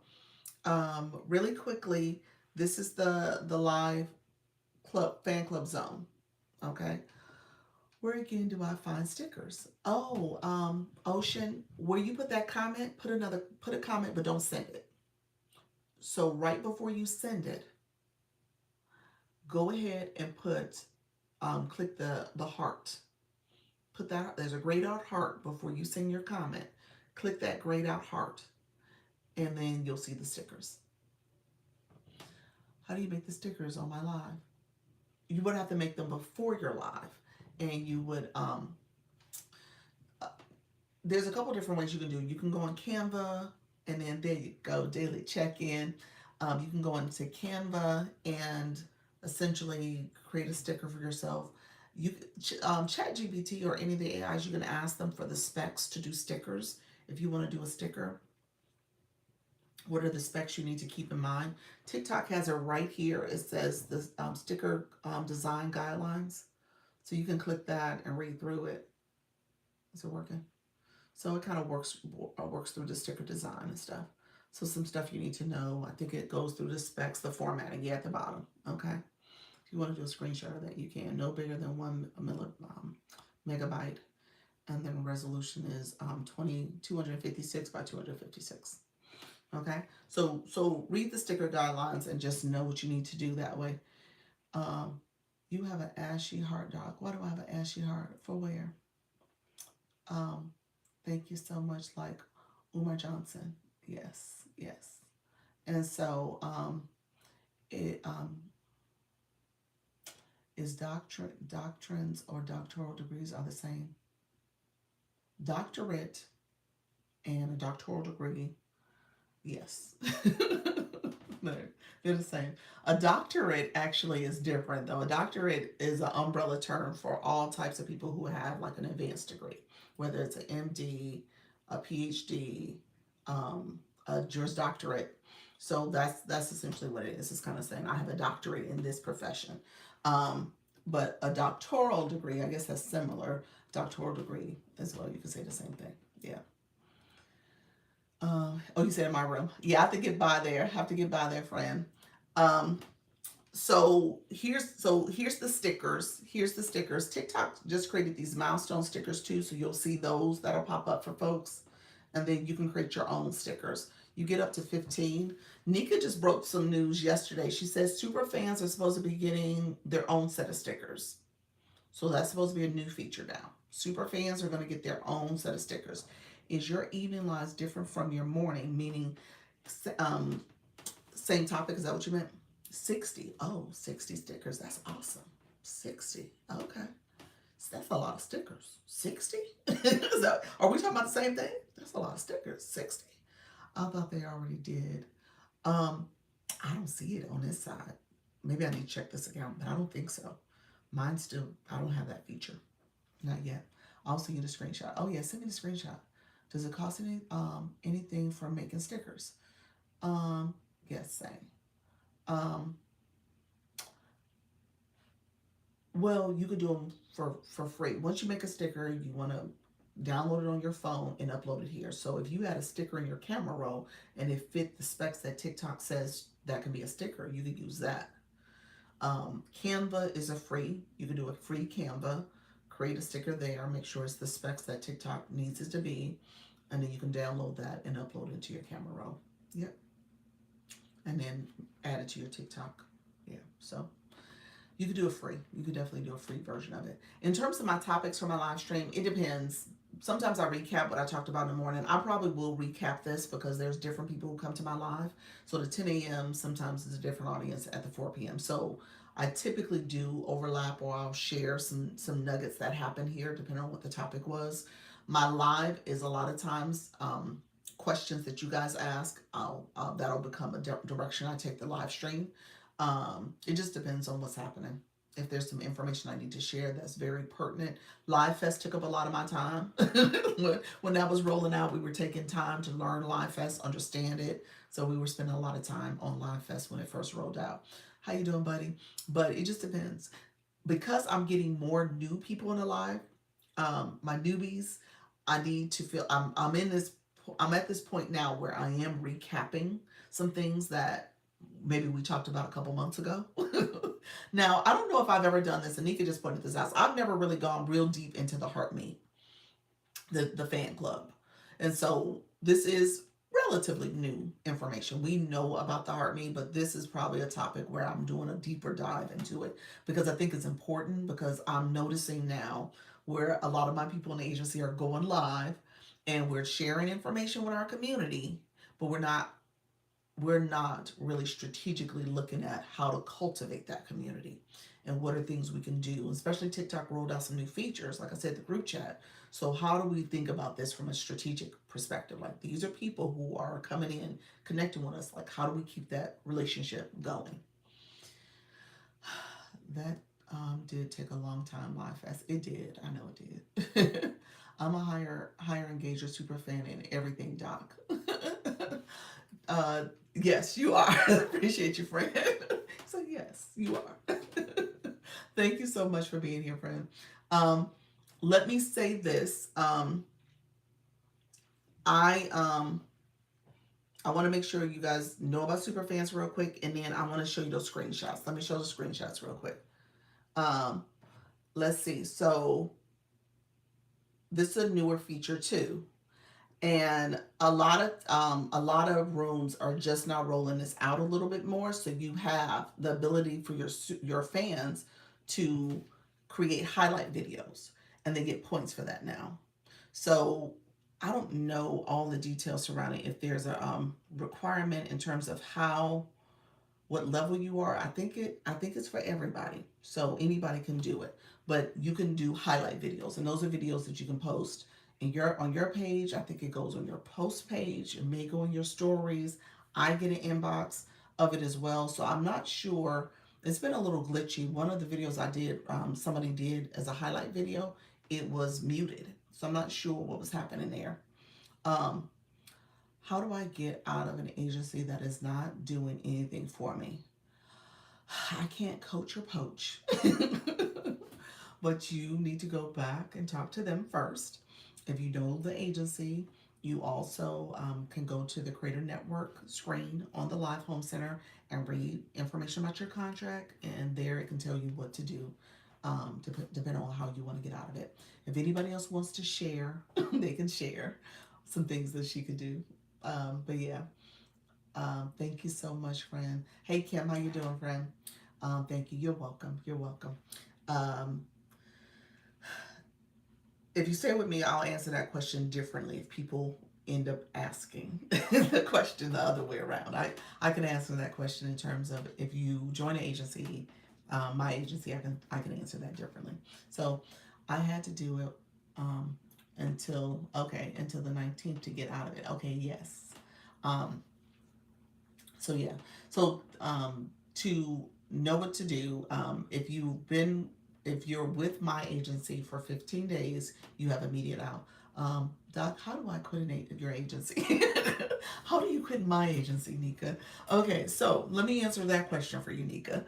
A: really quickly, this is the live club fan club zone. Okay, where again do I find stickers? Oh, Ocean, where you put that comment, put a comment, but don't send it. So right before you send it, go ahead and click the heart. Put that, there's a grayed out heart before you send your comment. Click that grayed out heart, and then you'll see the stickers. How do you make the stickers on my live? You would have to make them before you're live, and you would there's a couple different ways you can do. You can go on Canva, and then there you go, daily check-in. You can go into Canva and essentially create a sticker for yourself. You ChatGPT or any of the AIs, you can ask them for the specs to do stickers. If you want to do a sticker, what are the specs you need to keep in mind? TikTok has it right here. It says the sticker design guidelines. So you can click that and read through it. Is it working? So it kind of works through the sticker design and stuff. So some stuff you need to know. I think it goes through the specs, the formatting, yeah, at the bottom. Okay. If you want to do a screenshot of that, you can. No bigger than megabyte. And then resolution is 256 by 256. Okay. So read the sticker guidelines and just know what you need to do that way. Um, you have an ashy heart, dog. Why do I have an ashy heart? For where? Um, Thank you so much, like Umar Johnson. Yes, yes. And so it is doctrines or doctoral degrees are the same. Doctorate and a doctoral degree, yes. They're the same. A doctorate actually is different though. A doctorate is an umbrella term for all types of people who have like an advanced degree, whether it's an MD, a PhD, a Juris Doctorate. So that's essentially what it is. It's kind of saying I have a doctorate in this profession. Um, but a doctoral degree, I guess that's similar. Doctoral degree as well. You can say the same thing. Yeah. Oh, you said in my room. Yeah, I have to get by there. Have to get by there, friend. Um, so here's the stickers. Here's the stickers. TikTok just created these milestone stickers too, so you'll see those that'll pop up for folks, and then you can create your own stickers. You get up to 15. Nika just broke some news yesterday. She says super fans are supposed to be getting their own set of stickers. So that's supposed to be a new feature now. Super fans are going to get their own set of stickers. Is your evening lives different from your morning? Meaning, um, same topic. Is that what you meant? 60. Oh, 60 stickers. That's awesome. 60. Okay. So that's a lot of stickers. 60? Are we talking about the same thing? That's a lot of stickers. 60. I thought they already did. Um, I don't see it on this side. Maybe I need to check this account, but I don't think so. Mine still, I don't have that feature. Not yet. I'll send you the screenshot. Oh yeah, send me the screenshot. Does it cost anything for making stickers? Yes, same. Um, well, you could do them for free. Once you make a sticker, you want to download it on your phone and upload it here. So if you had a sticker in your camera roll and it fit the specs that TikTok says that can be a sticker, you could use that. Canva is a free. You can do a free Canva, create a sticker there, make sure it's the specs that TikTok needs it to be. and then you can download that and upload it into your camera roll. Yep. And then add it to your TikTok. Yeah. So you could do a free. You could definitely do a free version of it. In terms of my topics for my live stream, it depends. Sometimes I recap what I talked about in the morning. I probably will recap this because there's different people who come to my live. So the 10 a.m. sometimes is a different audience at the 4 p.m. So I typically do overlap, or I'll share some nuggets that happen here depending on what the topic was. My live is a lot of times questions that you guys ask. That'll become a direction I take the live stream. It just depends on what's happening. If there's some information I need to share that's very pertinent. Live Fest took up a lot of my time. When that was rolling out, we were taking time to learn Live Fest, understand it. So we were spending a lot of time on Live Fest when it first rolled out. How you doing, buddy? But it just depends. Because I'm getting more new people in the live, my newbies, I need to feel I'm at this point now where I am recapping some things that maybe we talked about a couple months ago. Now, I don't know if I've ever done this. Anika just pointed this out. I've never really gone real deep into the Heart Me, the fan club. And so this is relatively new information. We know about the Heart Me, but this is probably a topic where I'm doing a deeper dive into it because I think it's important, because I'm noticing now where a lot of my people in the agency are going live and we're sharing information with our community, but we're not really strategically looking at how to cultivate that community and what are things we can do. Especially TikTok rolled out some new features, like I said, the group chat. So how do we think about this from a strategic perspective? Like, these are people who are coming in, connecting with us. Like, how do we keep that relationship going? That did take a long time, Live Fest. It did. I know it did. I'm a higher engager super fan in everything, Doc. Yes, you are. Appreciate you, friend. So yes, you are. Thank you so much for being here, friend. Let me say this. I want to make sure you guys know about Superfans real quick, and then I want to show you those screenshots. Let me show the screenshots real quick. Let's see. So this is a newer feature too. And a lot of rooms are just now rolling this out a little bit more, so you have the ability for your fans to create highlight videos, and they get points for that now. So I don't know all the details surrounding if there's a requirement in terms of what level you are. I think it's for everybody, so anybody can do it. But you can do highlight videos, and those are videos that you can post on your page. I think it goes on your post page. It may go in your stories. I get an inbox of it as well. So I'm not sure. It's been a little glitchy. One of the videos I did, somebody did as a highlight video, it was muted. So I'm not sure what was happening there. How do I get out of an agency that is not doing anything for me? I can't coach or poach. But you need to go back and talk to them first. If you know the agency, you also can go to the Creator Network screen on the Live Home Center and read information about your contract, and there it can tell you what to do, depending on how you want to get out of it. If anybody else wants to share, they can share some things that she could do. But yeah, thank you so much, friend. Hey, Kim, how you doing, friend? Thank you. You're welcome. You're welcome. If you stay with me, I'll answer that question differently if people end up asking the question the other way around. I can answer that question in terms of if you join an agency, my agency, I can answer that differently. So I had to do it until the 19th to get out of it. Okay, yes. So yeah. So to know what to do, if you're with my agency for 15 days, you have immediate out. Doc, how do I quit your agency? How do you quit my agency, Nika? Okay, so let me answer that question for you, Nika.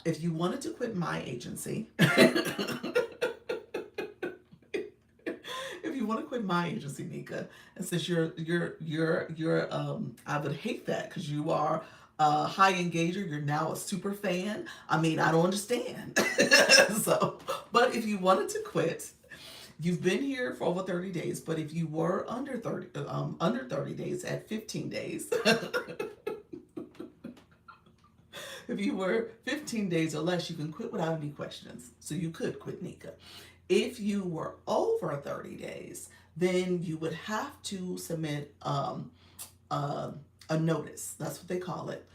A: If you wanted to quit my agency, if you want to quit my agency, Nika, and since you're I would hate that because you are a high engager, you're now a super fan. I mean, I don't understand. So, but if you wanted to quit, You've been here for over 30 days, but if you were under 30 days at 15 days, if you were 15 days or less, you can quit without any questions. So you could quit Nika. If you were over 30 days, then you would have to submit uh, a notice. That's what they call it.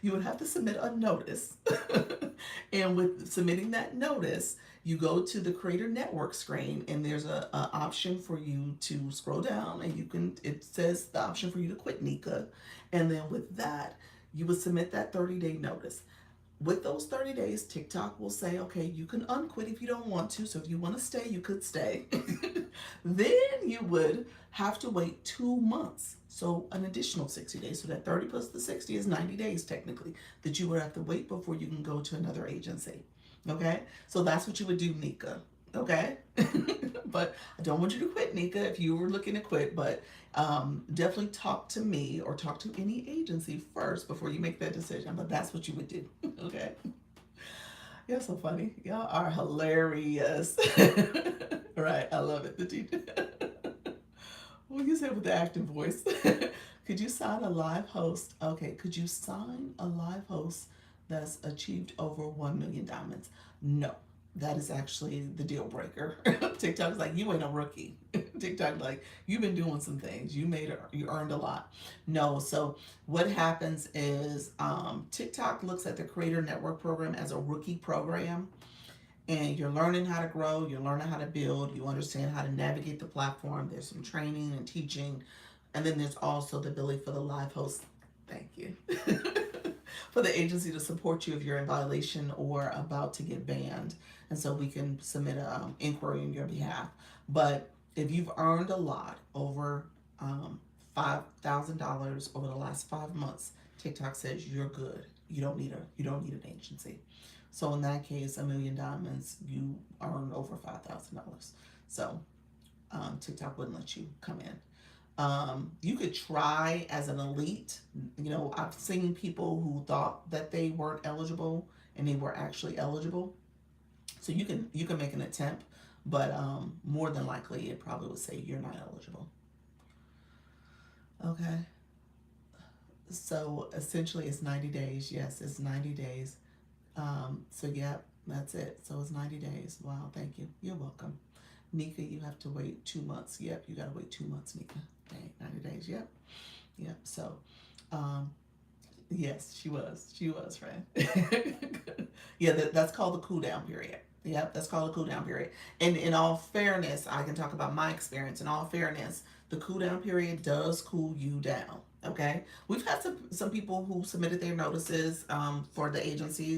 A: You would have to submit a notice. And with submitting that notice, you go to the Creator Network screen, and there's a option for you to scroll down, and it says the option for you to quit Nika. And then with that, you would submit that 30-day notice. With those 30 days, TikTok will say, okay, you can unquit if you don't want to. So if you want to stay, you could stay. Then you would have to wait 2 months. So an additional 60 days. So that 30 plus the 60 is 90 days technically that you would have to wait before you can go to another agency. Okay? So that's what you would do, Nika. Okay? But I don't want you to quit, Nika, if you were looking to quit. But definitely talk to me or talk to any agency first before you make that decision. But that's what you would do. Okay? You're so funny. Y'all are hilarious. Right. I love it. The teacher. Well, you said with the active voice. Could you sign a live host? Okay. Could you sign a live host that's achieved over 1 million diamonds? No. That is actually the deal breaker. TikTok's like, you ain't a rookie. TikTok like, you've been doing some things. You earned a lot. No, so what happens is TikTok looks at the Creator Network program as a rookie program. And you're learning how to grow, you're learning how to build, you understand how to navigate the platform. There's some training and teaching. And then there's also the ability for the live host, thank you, for the agency to support you if you're in violation or about to get banned. And so we can submit an inquiry on your behalf. But if you've earned a lot, over $5,000 over the last 5 months, TikTok says you're good. You don't need an agency. So in that case, 1 million diamonds, you earn over $5,000. So TikTok wouldn't let you come in. You could try as an elite. You know, I've seen people who thought that they weren't eligible and they were actually eligible. So you can make an attempt, but more than likely it probably would say you're not eligible. Okay. So essentially it's 90 days. Yes, it's 90 days. So yeah, that's it. So it's 90 days. Wow, thank you. You're welcome. Nika, you have to wait 2 months. Yep, you gotta wait 2 months, Nika. Dang, 90 days. Yep. Yep. So yes, she was, friend. Yeah, that's called the cool down period. Yep, that's called a cool down period. And in all fairness, I can talk about my experience. In all fairness, the cool down period does cool you down. Okay, we've had some people who submitted their notices for the agency.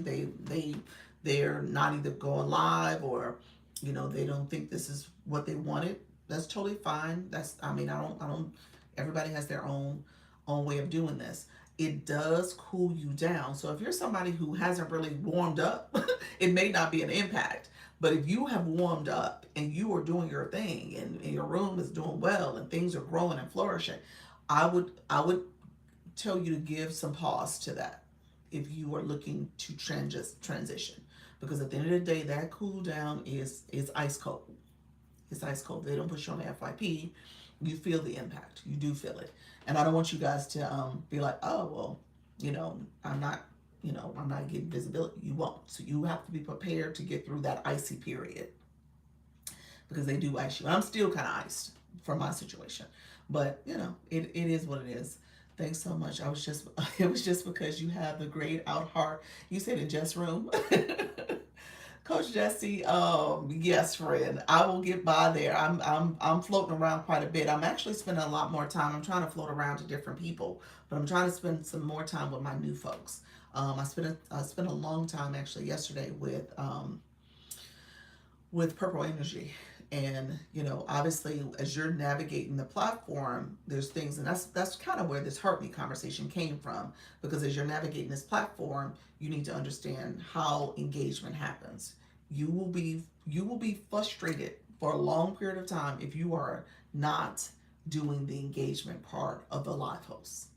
A: They're not either going live or, you know, they don't think this is what they wanted. That's totally fine. I don't. Everybody has their own way of doing this. It does cool you down. So if you're somebody who hasn't really warmed up, it may not be an impact. But if you have warmed up and you are doing your thing and your room is doing well and things are growing and flourishing, I would tell you to give some pause to that if you are looking to transition. Because at the end of the day, that cool down is ice cold. It's ice cold. They don't put you on the FYP. You feel the impact. You do feel it. And I don't want you guys to be like, oh, well, you know, I'm not getting visibility. You won't. So you have to be prepared to get through that icy period because they do ice you. And I'm still kind of iced from my situation. But, you know, it is what it is. Thanks so much. It was just because you have the grayed out heart. You said in Jess room. Coach Jesse, yes, friend. I will get by there. I'm floating around quite a bit. I'm actually spending a lot more time. I'm trying to float around to different people, but I'm trying to spend some more time with my new folks. I spent a long time actually yesterday with Purple Energy. And, you know, obviously as you're navigating the platform, there's things, and that's kind of where this Hurt Me conversation came from, because as you're navigating this platform, you need to understand how engagement happens. You will be frustrated for a long period of time if you are not doing the engagement part of the live host.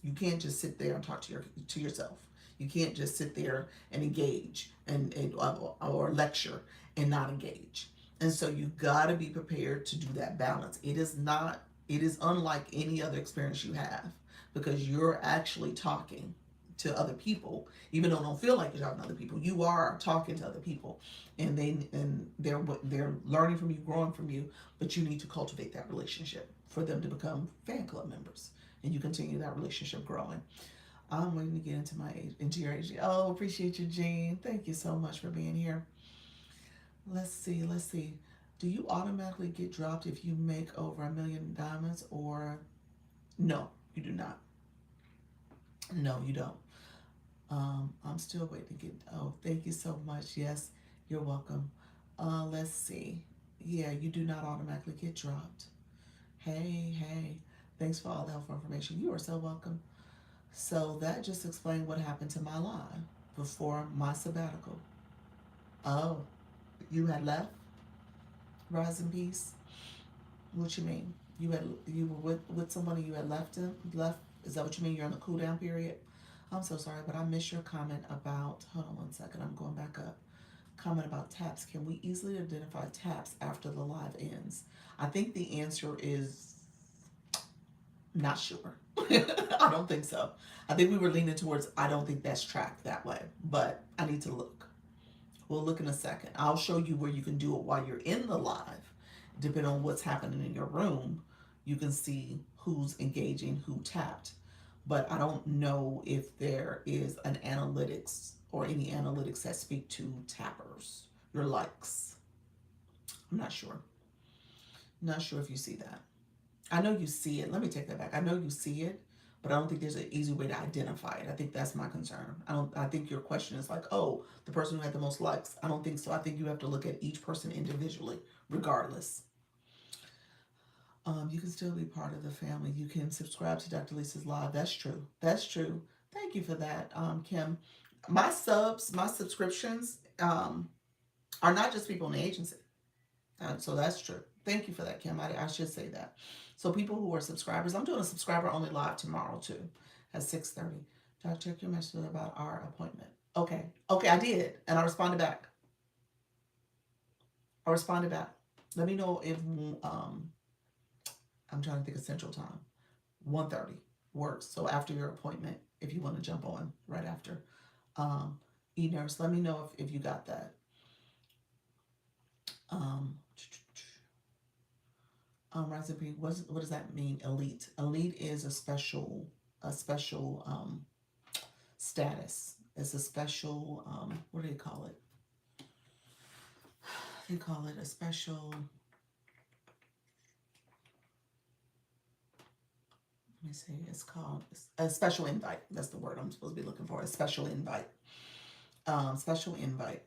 A: You can't just sit there and talk to yourself. You can't just sit there and engage and or lecture and not engage. And so you got to be prepared to do that balance. It is not, it is unlike any other experience you have, because you're actually talking to other people, even though it don't feel like you're talking to other people. You are talking to other people, and they're learning from you, growing from you. But you need to cultivate that relationship for them to become fan club members, and you continue that relationship growing. I'm waiting to get into your age. Oh, appreciate you, Jean. Thank you so much for being here. Let's see. Let's see. Do you automatically get dropped if you make over $1 million, or no? You do not. No, you don't. I'm still waiting to get. Oh, thank you so much. Yes, you're welcome. Let's see. Yeah, you do not automatically get dropped. Hey, hey. Thanks for all the helpful information. You are so welcome. So that just explained what happened to my live before my sabbatical. Oh, you had left? Rise in peace. What you mean? You were with someone and you had left? Is that what you mean? You're on the cool down period? I'm so sorry, but I missed your comment about. Hold on one second. I'm going back up. Comment about taps. Can we easily identify taps after the live ends? I think the answer is not sure. I don't think so. I think we were leaning towards I don't think that's tracked that way, but I need to look. We'll look in a second. I'll show you where you can do it while you're in the live. Depending on what's happening in your room, you can see who's engaging, who tapped. But I don't know if there is an analytics or any analytics that speak to tappers, your likes. I'm not sure. Not sure if you see that. I know you see it. Let me take that back. I know you see it, but I don't think there's an easy way to identify it. I think that's my concern. I think your question is like, oh, the person who had the most likes. I don't think so. I think you have to look at each person individually, regardless. You can still be part of the family. You can subscribe to Dr. Lisa's live. That's true. That's true. Thank you for that, Kim. My subscriptions, are not just people in the agency. So that's true. Thank you for that, Kim. I should say that. So people who are subscribers, I'm doing a subscriber only live tomorrow too, at 6:30. Check your message about our appointment. Okay. Okay, I did, and I responded back. I responded back. Let me know if I'm trying to think of Central Time. 1:30 works. So after your appointment, if you want to jump on right after. E-nurse, let me know if you got that. Recipe. What does that mean? Elite. Elite is a special status. It's a special what do they call it? They call it a special. Let me see. It's called a special invite. That's the word I'm supposed to be looking for. A special invite. Special invite.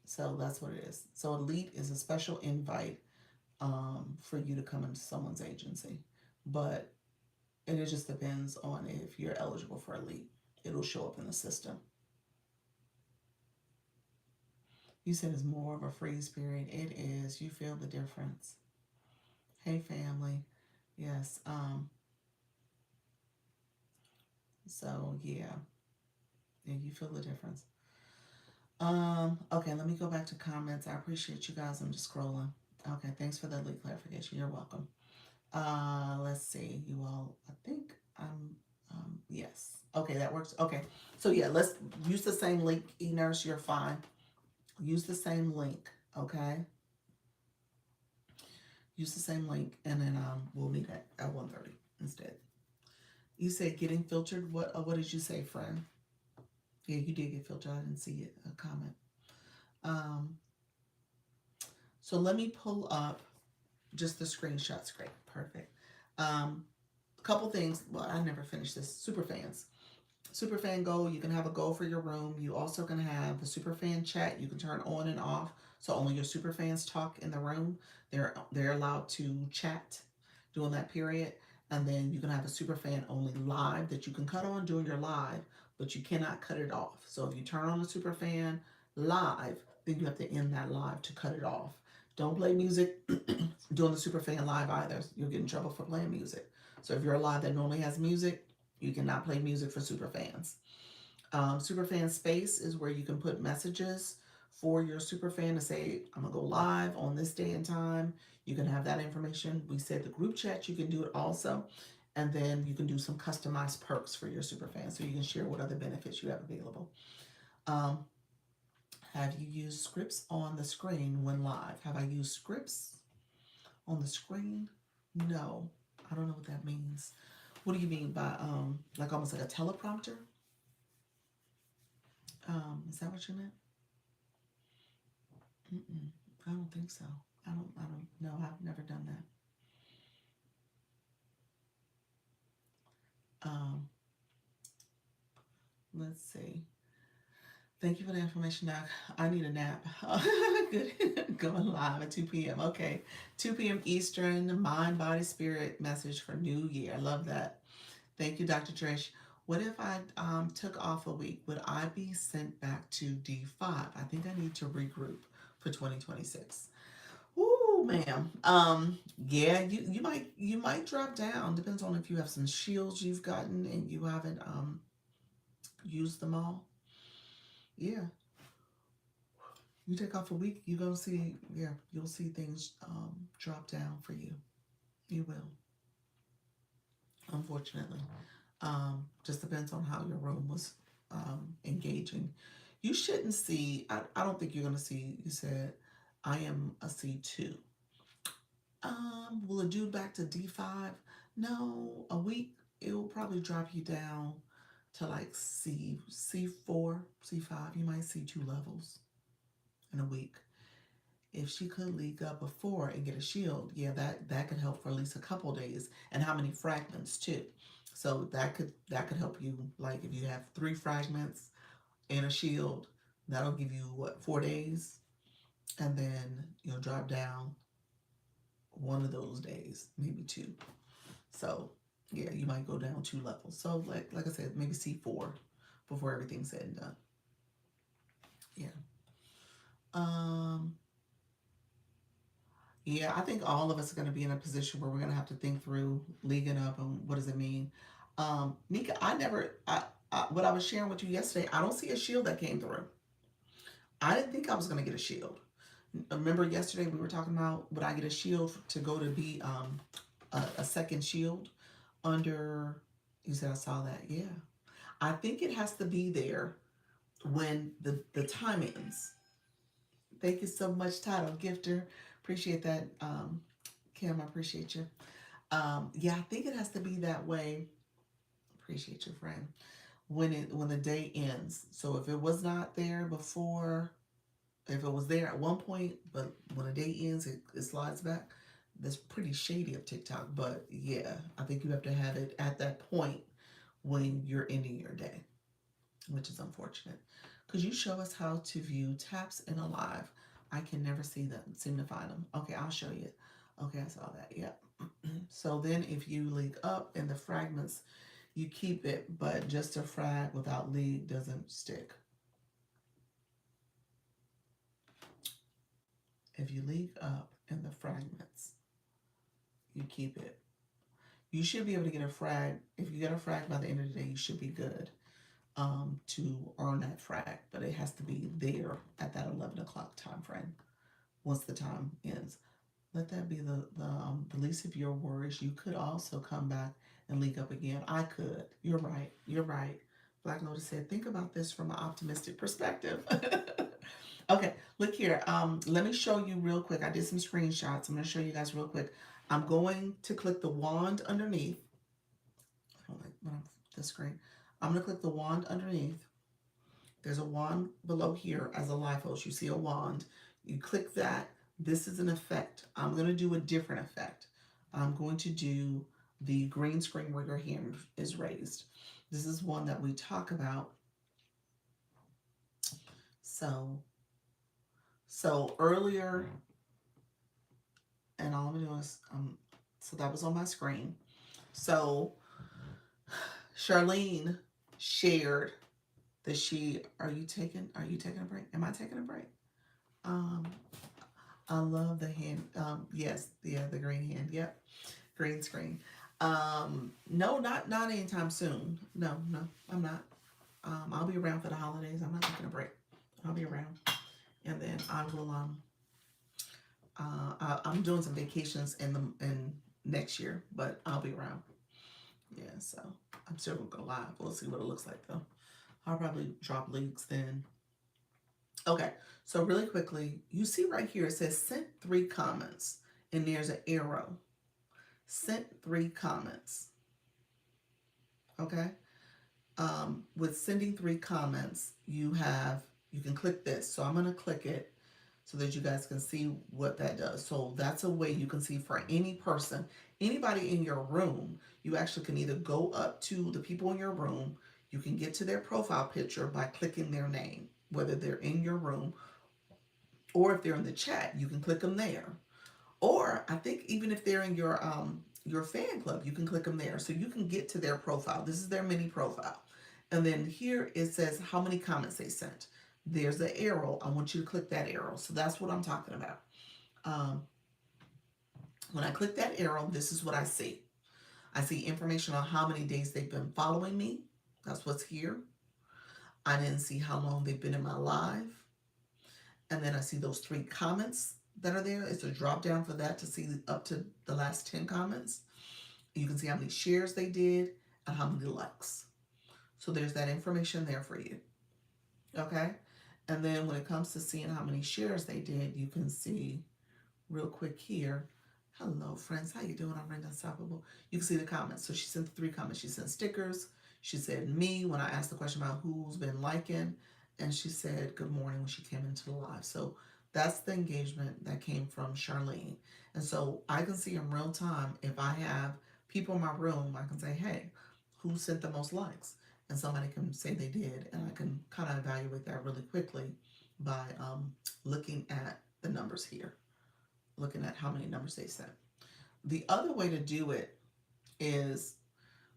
A: So that's what it is. So elite is a special invite for you to come into someone's agency. But it just depends on if you're eligible for elite. It'll show up in the system. You said it's more of a freeze period. It is. You feel the difference. Hey, family. Yes. So yeah. Yeah, you feel the difference. Okay, let me go back to comments. I appreciate you guys. I'm just scrolling. Okay, thanks for the lead clarification. You're welcome. Let's see. You all, I think yes. Okay, that works. Okay, so yeah, let's use the same link. E-nurse, you're fine. Use the same link, okay? Use the same link, and then we'll meet at 1:30 instead. You said getting filtered. What did you say, friend? Yeah, you did get filtered. I didn't see it. A comment. So let me pull up just the screenshots. Great, perfect. A couple things. Well, I never finished this. Superfans. Superfan goal. You can have a goal for your room. You also can have the superfan chat. You can turn on and off, so only your superfans talk in the room. They're allowed to chat during that period. And then you can have a superfan only live that you can cut on during your live, but you cannot cut it off. So if you turn on the superfan live, then you have to end that live to cut it off. Don't play music during the superfan live either. You'll get in trouble for playing music. So if you're a live that normally has music, You cannot play music for superfans. Superfan space is where you can put messages for your superfan to say, I'm gonna go live on this day and time. You can have that information. We said the group chat, you can do it also. And then you can do some customized perks for your superfan so you can share what other benefits you have available. Um, have you used scripts on the screen when live? Have I used scripts on the screen? No. I don't know what that means. What do you mean by like almost like a teleprompter? Is that what you meant? Mm-mm, I don't think so. I don't know. I've never done that. Let's see. Thank you for the information, Doc. I need a nap. Good. Going live at 2 p.m. Okay. 2 p.m. Eastern, mind, body, spirit message for New Year. I love that. Thank you, Dr. Trish. What if I took off a week? Would I be sent back to D5? I think I need to regroup for 2026. Ooh, ma'am. Yeah, you might drop down. Depends on if you have some shields you've gotten and you haven't used them all. Yeah, you take off a week, you're gonna see. Yeah, you'll see things drop down for you. You will, unfortunately. Just depends on how your room was engaging. You shouldn't see. I don't think you're gonna see. You said I am a C2. Will it do back to D5? No, a week it will probably drop you down to like C4, C5. You might see 2 levels in a week. If she could league up before and get a shield, yeah, that could help for at least a couple days. And how many fragments too? So that could help you. Like if you have 3 fragments and a shield, that'll give you what 4 days, and then you'll drop down one of those days, maybe 2. So yeah, you might go down 2 levels. So like I said, maybe C4 before everything's said and done. Yeah. Um. Yeah, I think all of us are going to be in a position where we're going to have to think through leaguing up and what does it mean. Nika, what I was sharing with you yesterday, I don't see a shield that came through. I didn't think I was going to get a shield. Remember yesterday we were talking about would I get a shield to go to be a second shield under, you said I saw that. Yeah. I think it has to be there when the time ends. Thank you so much, Title Gifter. Appreciate that, Kim. I appreciate you. Yeah, I think it has to be that way. Appreciate your friend. When the day ends. So if it was not there before, if it was there at one point, but when a day ends, it slides back. That's pretty shady of TikTok. But yeah, I think you have to have it at that point when you're ending your day, which is unfortunate. Could you show us how to view taps in a live? I can never see them, seem to find them. Okay, I'll show you. Okay, I saw that. Yep. So then if you link up in the fragments, you keep it, but just a frag without lead doesn't stick. If you link up in the fragments, you keep it. You should be able to get a frag. If you get a frag by the end of the day, you should be good to earn that frag, but it has to be there at that 11 o'clock time frame once the time ends. Let that be the least of your worries. You could also come back and link up again. I could. You're right. You're right. Black Lotus said, think about this from an optimistic perspective. Okay, look here. Let me show you real quick. I did some screenshots. I'm going to show you guys real quick. I'm going to click the wand underneath. I don't like when I'm the screen. I'm going to click the wand underneath. There's a wand below here as a life host. You see a wand. You click that. This is an effect. I'm going to do a different effect. I'm going to do the green screen where your hand is raised. This is one that we talk about. So earlier, and all I'm doing is, so that was on my screen. So Charlene shared that are you taking a break? Am I taking a break? I love the hand. Yes, yeah, the green hand. Yep, green screen. No, not anytime soon. No, no, I'm not. I'll be around for the holidays. I'm not taking a break. I'll be around, and then I will. I'm doing some vacations in next year, but I'll be around. Yeah, so I'm still gonna go live. We'll see what it looks like though. I'll probably drop links then. Okay, so really quickly, you see right here it says sent 3 comments, and there's an arrow. Sent 3 comments. Okay. With sending 3 comments, you can click this. So I'm gonna click it so that you guys can see what that does. So that's a way you can see for any person, anybody in your room. You actually can either go up to the people in your room, you can get to their profile picture by clicking their name, whether they're in your room or if they're in the chat, you can click them there. Or I think even if they're in your fan club, you can click them there. So you can get to their profile. This is their mini profile. And then here it says how many comments they sent. There's the arrow. I want you to click that arrow. So that's what I'm talking about. Um, when I click that arrow, this is what I see. I see information on how many days they've been following me. That's what's here. I didn't see how long they've been in my live. And then I see those 3 comments that are there. It's a drop down for that to see up to the last 10 comments. You can see how many shares they did and how many likes. So there's that information there for you. Okay. And then when it comes to seeing how many shares they did, you can see real quick here. Hello, friends. How you doing? I'm Brenda Unstoppable. You can see the comments. So she sent 3 comments. She sent stickers. She said me when I asked the question about who's been liking. And she said good morning when she came into the live. So that's the engagement that came from Charlene. And so I can see in real time if I have people in my room, I can say, hey, who sent the most likes? And somebody can say they did. And I can kind of evaluate that really quickly by looking at the numbers here, looking at how many numbers they sent. The other way to do it is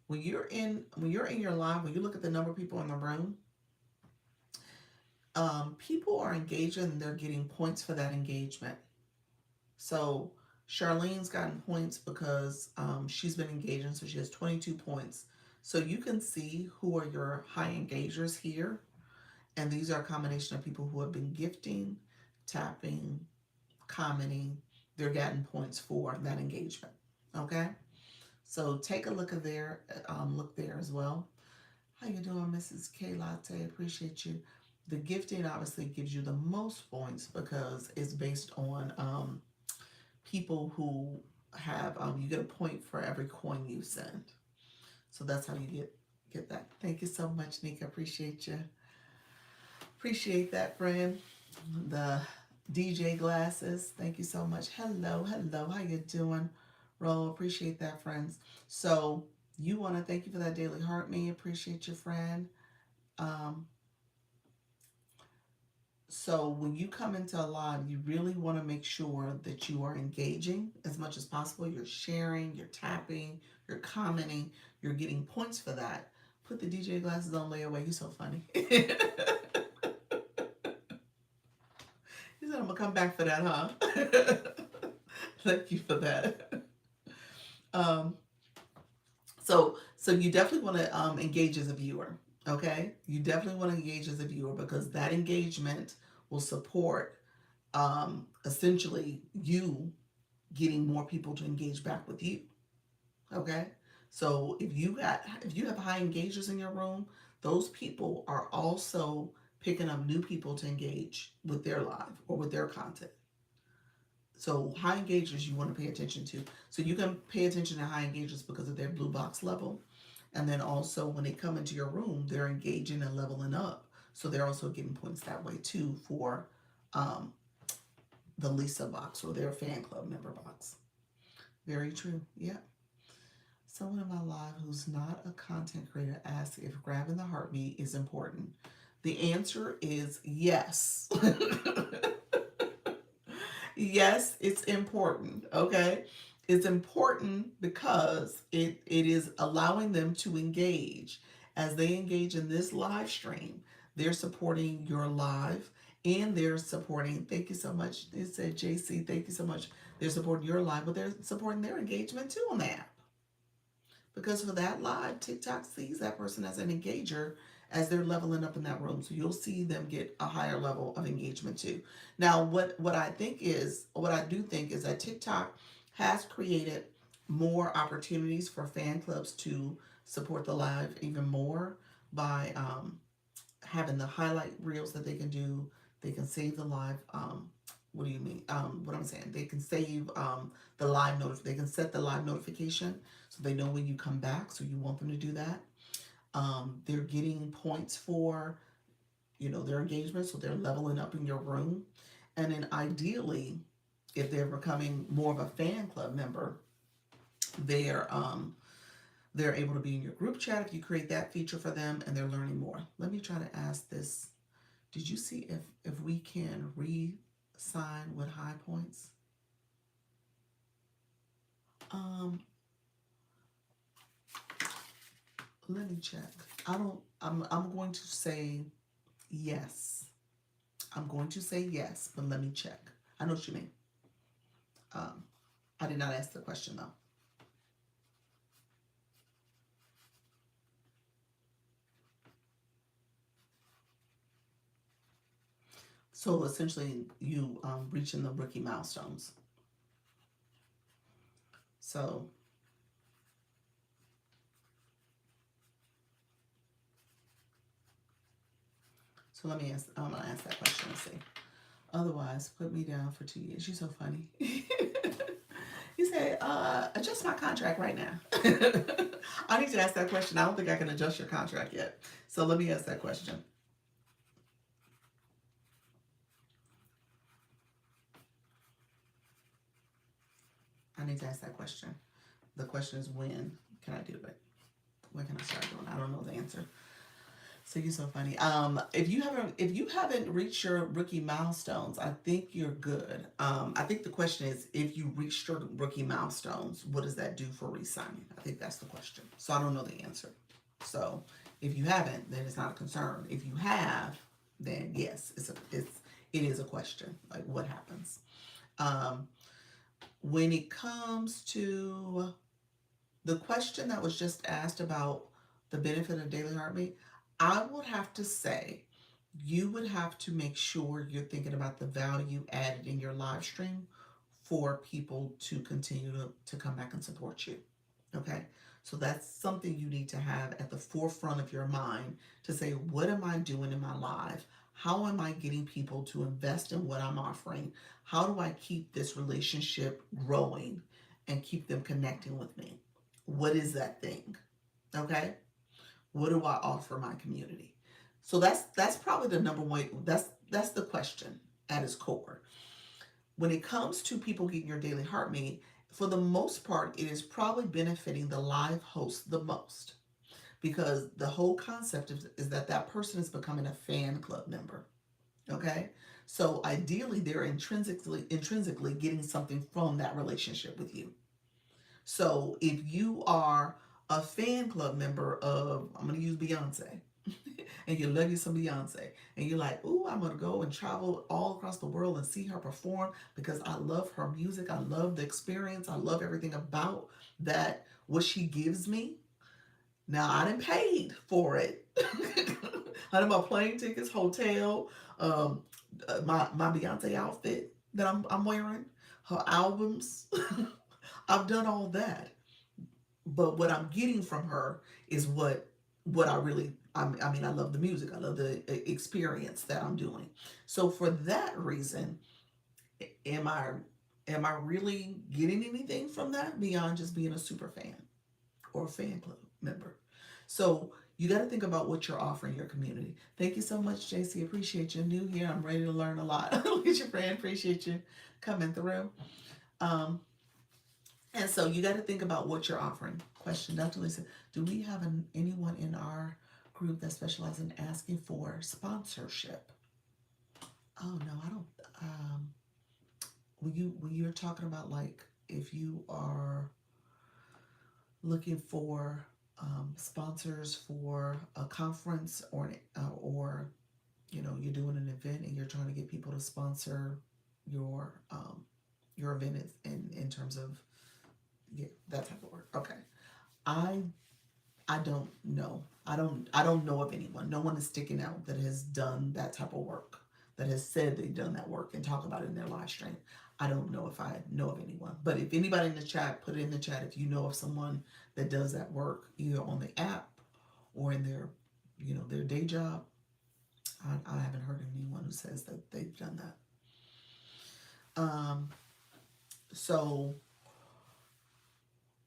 A: when you're in your live, when you look at the number of people in the room, people are engaging and they're getting points for that engagement. So Charlene's gotten points because she's been engaging, so she has 22 points. So you can see who are your high engagers here. And these are a combination of people who have been gifting, tapping, commenting. They're getting points for that engagement. Okay? So take a look at there, look there as well. How you doing, Mrs. K Latte? Appreciate you. The gifting obviously gives you the most points because it's based on people who have you get a point for every coin you send. So that's how you get that. Thank you so much, Nika. Appreciate you. Appreciate that, friend. The DJ glasses. Thank you so much. Hello, hello. How you doing? Roll. Appreciate that, friends. So you want to thank you for that daily heart me. Appreciate your friend. So when you come into a live, you really want to make sure that you are engaging as much as possible. You're sharing, you're tapping, you're commenting, you're getting points for that. Put the DJ glasses on layaway. You're so funny. He said, I'm going to come back for that, huh? Thank you for that. So you definitely want to engage as a viewer. Okay, you definitely want to engage as a viewer because that engagement will support essentially you getting more people to engage back with you. Okay, so if you have high engagers in your room, those people are also picking up new people to engage with their live or with their content. So high engagers you want to pay attention to. So you can pay attention to high engagers because of their blue box level. And then also when they come into your room, they're engaging and leveling up. So they're also getting points that way too for the Lisa box or their fan club member box. Very true. Yeah. Someone in my live who's not a content creator asked if grabbing the heartbeat is important. The answer is yes. Yes, it's important. Okay. It's important because it is allowing them to engage. As they engage in this live stream, they're supporting your live and they're supporting, thank you so much. It said JC, thank you so much. They're supporting your live, but they're supporting their engagement too on the app. Because for that live, TikTok sees that person as an engager as they're leveling up in that room. So you'll see them get a higher level of engagement too. Now, what I do think is that TikTok has created more opportunities for fan clubs to support the live even more by having the highlight reels that they can do. They can save the live. What do you mean? What I'm saying, they can save the live They can set the live notification so they know when you come back. So you want them to do that. They're getting points for their engagement, so they're leveling up in your room. And then ideally, if they're becoming more of a fan club member, they're they're able to be in your group chat if you create that feature for them, and they're learning more. Let me try to ask this. Did you see if we can re-sign with high points? Um, Let me check. I don't. I'm going to say yes. I'm going to say yes, but let me check. I know what you mean. Um, I did not ask the question though. So essentially, you reaching the rookie milestones. So let me ask. I'm gonna ask that question and see. Otherwise, put me down for 2 years. You're so funny. He said, adjust my contract right now. I need to ask that question. I don't think I can adjust your contract yet. So let me ask that question. I need to ask that question. The question is, when can I do it? When can I start doing it? I don't know the answer. So you're so funny. If you haven't reached your rookie milestones, I think you're good. I think the question is, if you reached your rookie milestones, what does that do for re-signing? I think that's the question. So I don't know the answer. So if you haven't, then it's not a concern. If you have, then yes, it is a question. Like, what happens? Um, when it comes to the question that was just asked about the benefit of daily heartbeat, I would have to say you would have to make sure you're thinking about the value added in your live stream for people to continue to come back and support you. Okay? So that's something you need to have at the forefront of your mind to say, what am I doing in my live? How am I getting people to invest in what I'm offering? How do I keep this relationship growing and keep them connecting with me? What is that thing? Okay? What do I offer my community? So that's probably the number one. That's the question at its core. When it comes to people getting your daily heartbeat, for the most part, it is probably benefiting the live host the most, because the whole concept is that that person is becoming a fan club member. Okay, so ideally they're intrinsically getting something from that relationship with you. So if you are a fan club member of, I'm going to use Beyonce, and you love you some Beyonce, and you're like, ooh, I'm going to go and travel all across the world and see her perform because I love her music. I love the experience. I love everything about that, what she gives me. Now, I didn't pay for it. I did my plane tickets, hotel, um, my Beyonce outfit that I'm wearing, her albums. I've done all that, but what I'm getting from her is what I really. I mean, I love the music. I love the experience that I'm doing. So for that reason, am I really getting anything from that beyond just being a super fan or a fan club member? So you got to think about what you're offering your community. Thank you so much, JC. Appreciate you. New here. I'm ready to learn a lot. Look at your friend. Appreciate you coming through. Um, And so you got to think about what you're offering. Question, Dr. Lisa, do we have anyone in our group that specializes in asking for sponsorship? Oh no, I don't. When you're talking about, like, if you are looking for sponsors for a conference, or you're doing an event and you're trying to get people to sponsor your event in terms of, yeah, that type of work. Okay. I I don't know. I don't know of anyone. No one is sticking out that has done that type of work, that has said they've done that work and talk about it in their live stream. I don't know if I know of anyone. But if anybody in the chat, put it in the chat if you know of someone that does that work either on the app or in their, their day job. I haven't heard of anyone who says that they've done that. So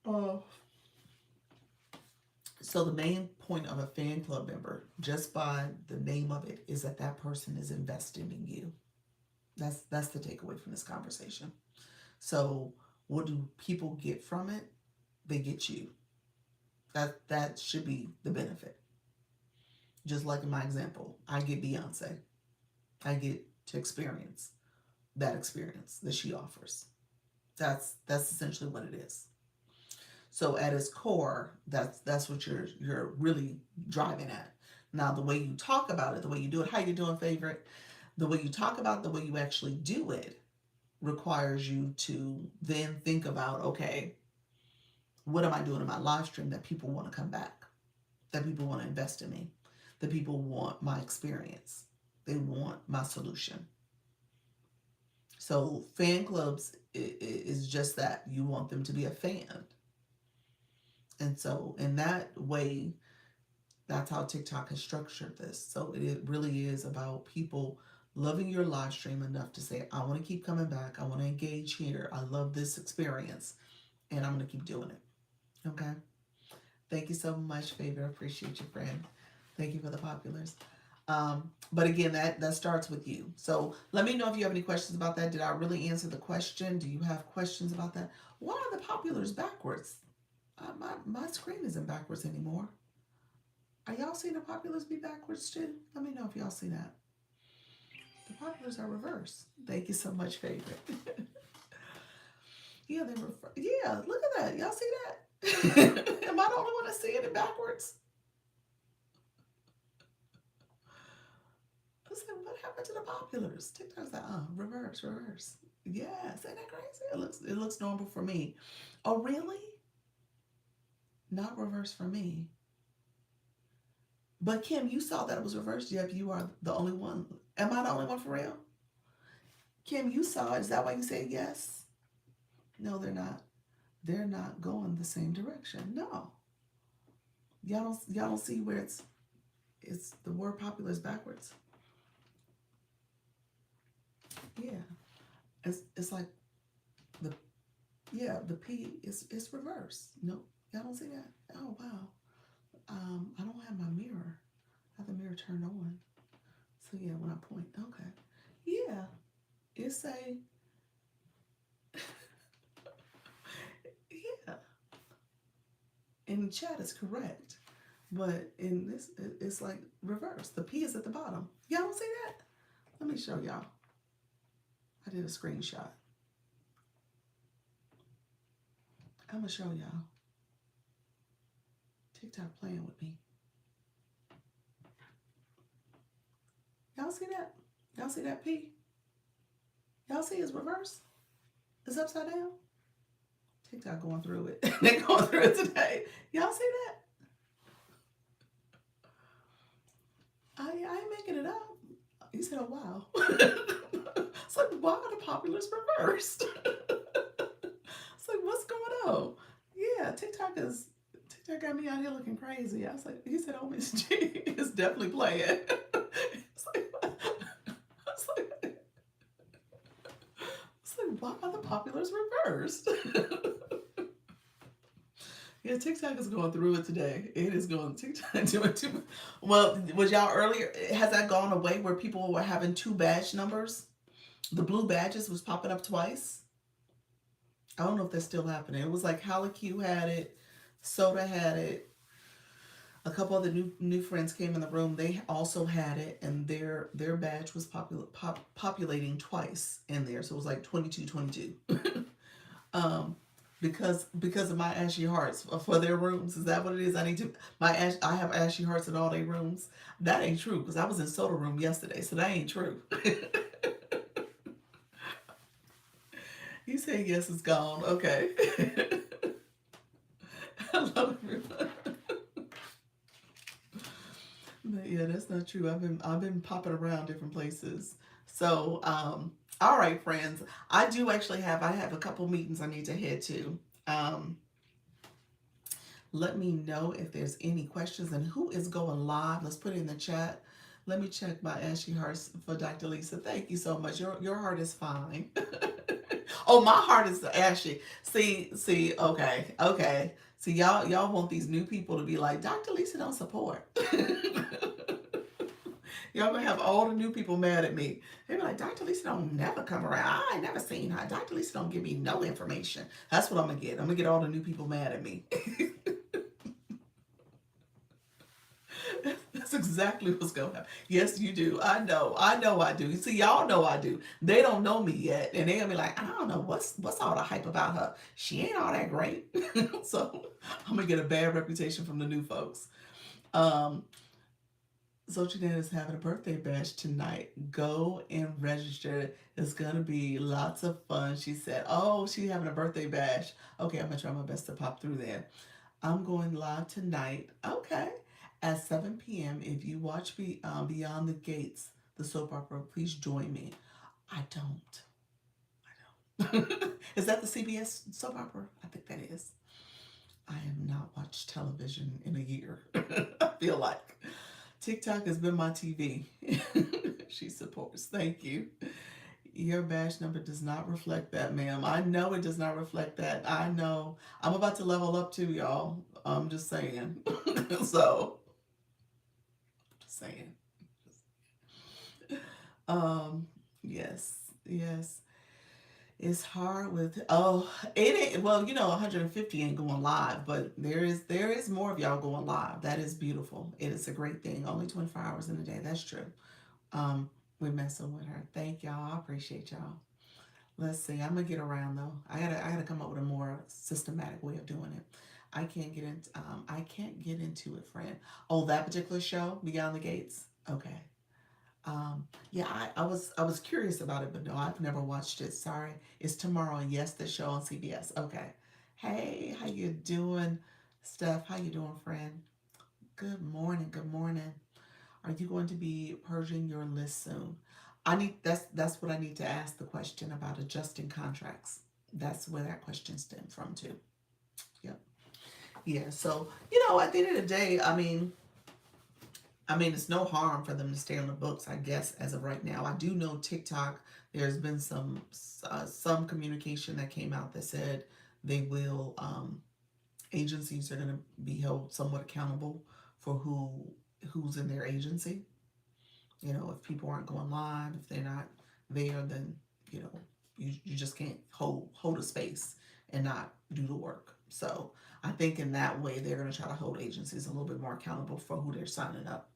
A: uh, So the main point of a fan club member, just by the name of it, is that that person is investing in you. That's the takeaway from this conversation. So what do people get from it? They get you. That should be the benefit. Just like in my example, I get Beyonce. I get to experience that experience that she offers. That's essentially what it is. So at its core, that's what you're really driving at. Now the way you talk about it, the way you do it, how you doing, favorite? The way you talk about it, the way you actually do it requires you to then think about, okay, what am I doing in my live stream that people want to come back, that people want to invest in me, that people want my experience, they want my solution. So fan clubs is just that. You want them to be a fan. And so in that way, that's how TikTok has structured this. So it really is about people loving your live stream enough to say, I want to keep coming back. I want to engage here. I love this experience and I'm going to keep doing it. Okay. Thank you so much, Favor. I appreciate you, friend. Thank you for the populars. But again, that starts with you. So let me know if you have any questions about that. Did I really answer the question? Do you have questions about that? Why are the populars backwards? My screen isn't backwards anymore. Are y'all seeing the populars be backwards too? Let me know if y'all see that. The populars are reversed. Thank you so much, favorite. Yeah, they reverse. Yeah, look at that. Y'all see that? Am I the only one that see it backwards? I said, what happened to the populars? TikTok's like, reverse, reverse. Yes, ain't that crazy? It looks normal for me. Oh, really? Not reverse for me. But Kim, you saw that it was reversed. Yep, you are the only one. Am I the only one for real? Kim, you saw it. Is that why you said yes? No, they're not. They're not going the same direction. No. Y'all don't see where it's the word popular is backwards. Yeah. It's like the the P is reverse. No, y'all don't see that? Oh wow. I don't have my mirror. I have the mirror turned on. So yeah, when I point, okay. Yeah. It's a yeah. In the chat is correct. But in this it's like reverse. The P is at the bottom. Y'all don't see that? Let me show y'all. I did a screenshot. I'm gonna show y'all. TikTok playing with me. Y'all see that? Y'all see that P? Y'all see it's reverse? It's upside down? TikTok going through it. They're going through it today. Y'all see that? I ain't making it up. You said, oh wow. It's like, why are the populars reversed? It's like, what's going on? Yeah, TikTok got me out here looking crazy. I was like, he said, oh, Miss G is definitely playing. It's like, it's like, why are the populars reversed? Yeah, TikTok is going through it today. It is going TikTok doing too. Well, was y'all earlier? Has that gone away where people were having two badge numbers? The blue badges was popping up twice. I don't know if that's still happening. It was like Q had it, Soda had it. A couple of the new friends came in the room. They also had it, and their badge was populating twice in there. So it was like 22. Because of my ashy hearts for their rooms. Is that what it is? I have ashy hearts in all their rooms. That ain't true because I was in Soda room yesterday, so that ain't true. You say yes, it's gone. Okay. But yeah, that's not true. I've been popping around different places. So, all right, friends. I have a couple meetings I need to head to. Um, Let me know if there's any questions and who is going live. Let's put it in the chat. Let me check my Ashley Hearts for Dr. Lisa. Thank you so much. Your heart is fine. Oh, my heart is ashy. Okay, okay. See, y'all want these new people to be like, Dr. Lisa don't support. Y'all gonna have all the new people mad at me. They be like, Dr. Lisa don't never come around. I ain't never seen her. Dr. Lisa don't give me no information. That's what I'm gonna get. I'm gonna get all the new people mad at me. That's exactly what's going to happen. Yes, you do. I know I do. You see, y'all know I do. They don't know me yet. And they're gonna be like, I don't know, what's all the hype about her? She ain't all that great. So I'm gonna get a bad reputation from the new folks. Um, Xochitl is having a birthday bash tonight. Go and register. It's gonna be lots of fun. She said, oh, she's having a birthday bash. Okay, I'm gonna try my best to pop through there. I'm going live tonight. Okay. At 7 p.m. If you watch Beyond the Gates, the soap opera, please join me. I don't. I don't. Is that the CBS soap opera? I think that is. I have not watched television in a year. I feel like TikTok has been my TV. She supports. Thank you. Your badge number does not reflect that, ma'am. I know it does not reflect that. I know. I'm about to level up too, y'all. I'm just saying. So, just saying. Um, yes, yes. It's hard with it ain't well, 150 ain't going live, but there is more of y'all going live. That is beautiful. It is a great thing. Only 24 hours in a day. That's true. Um, we're messing with her. Thank y'all. I appreciate y'all. Let's see. I'm gonna get around though. I gotta come up with a more systematic way of doing it. I can't get into it, friend. Oh, that particular show, Beyond the Gates. Okay. Yeah, I was curious about it, but no, I've never watched it. Sorry. It's tomorrow. Yes, the show on CBS. Okay. Hey, how you doing, Steph? How you doing, friend? Good morning. Good morning. Are you going to be purging your list soon? That's what I need to ask the question about adjusting contracts. That's where that question stemmed from too. Yep. Yeah. So, at the end of the day, I mean, it's no harm for them to stay on the books, I guess, as of right now. I do know TikTok, there's been some communication that came out that said they will, agencies are going to be held somewhat accountable for who's in their agency. If people aren't going live, if they're not there, then, you know, you just can't hold a space and not do the work. So I think in that way, they're going to try to hold agencies a little bit more accountable for who they're signing up.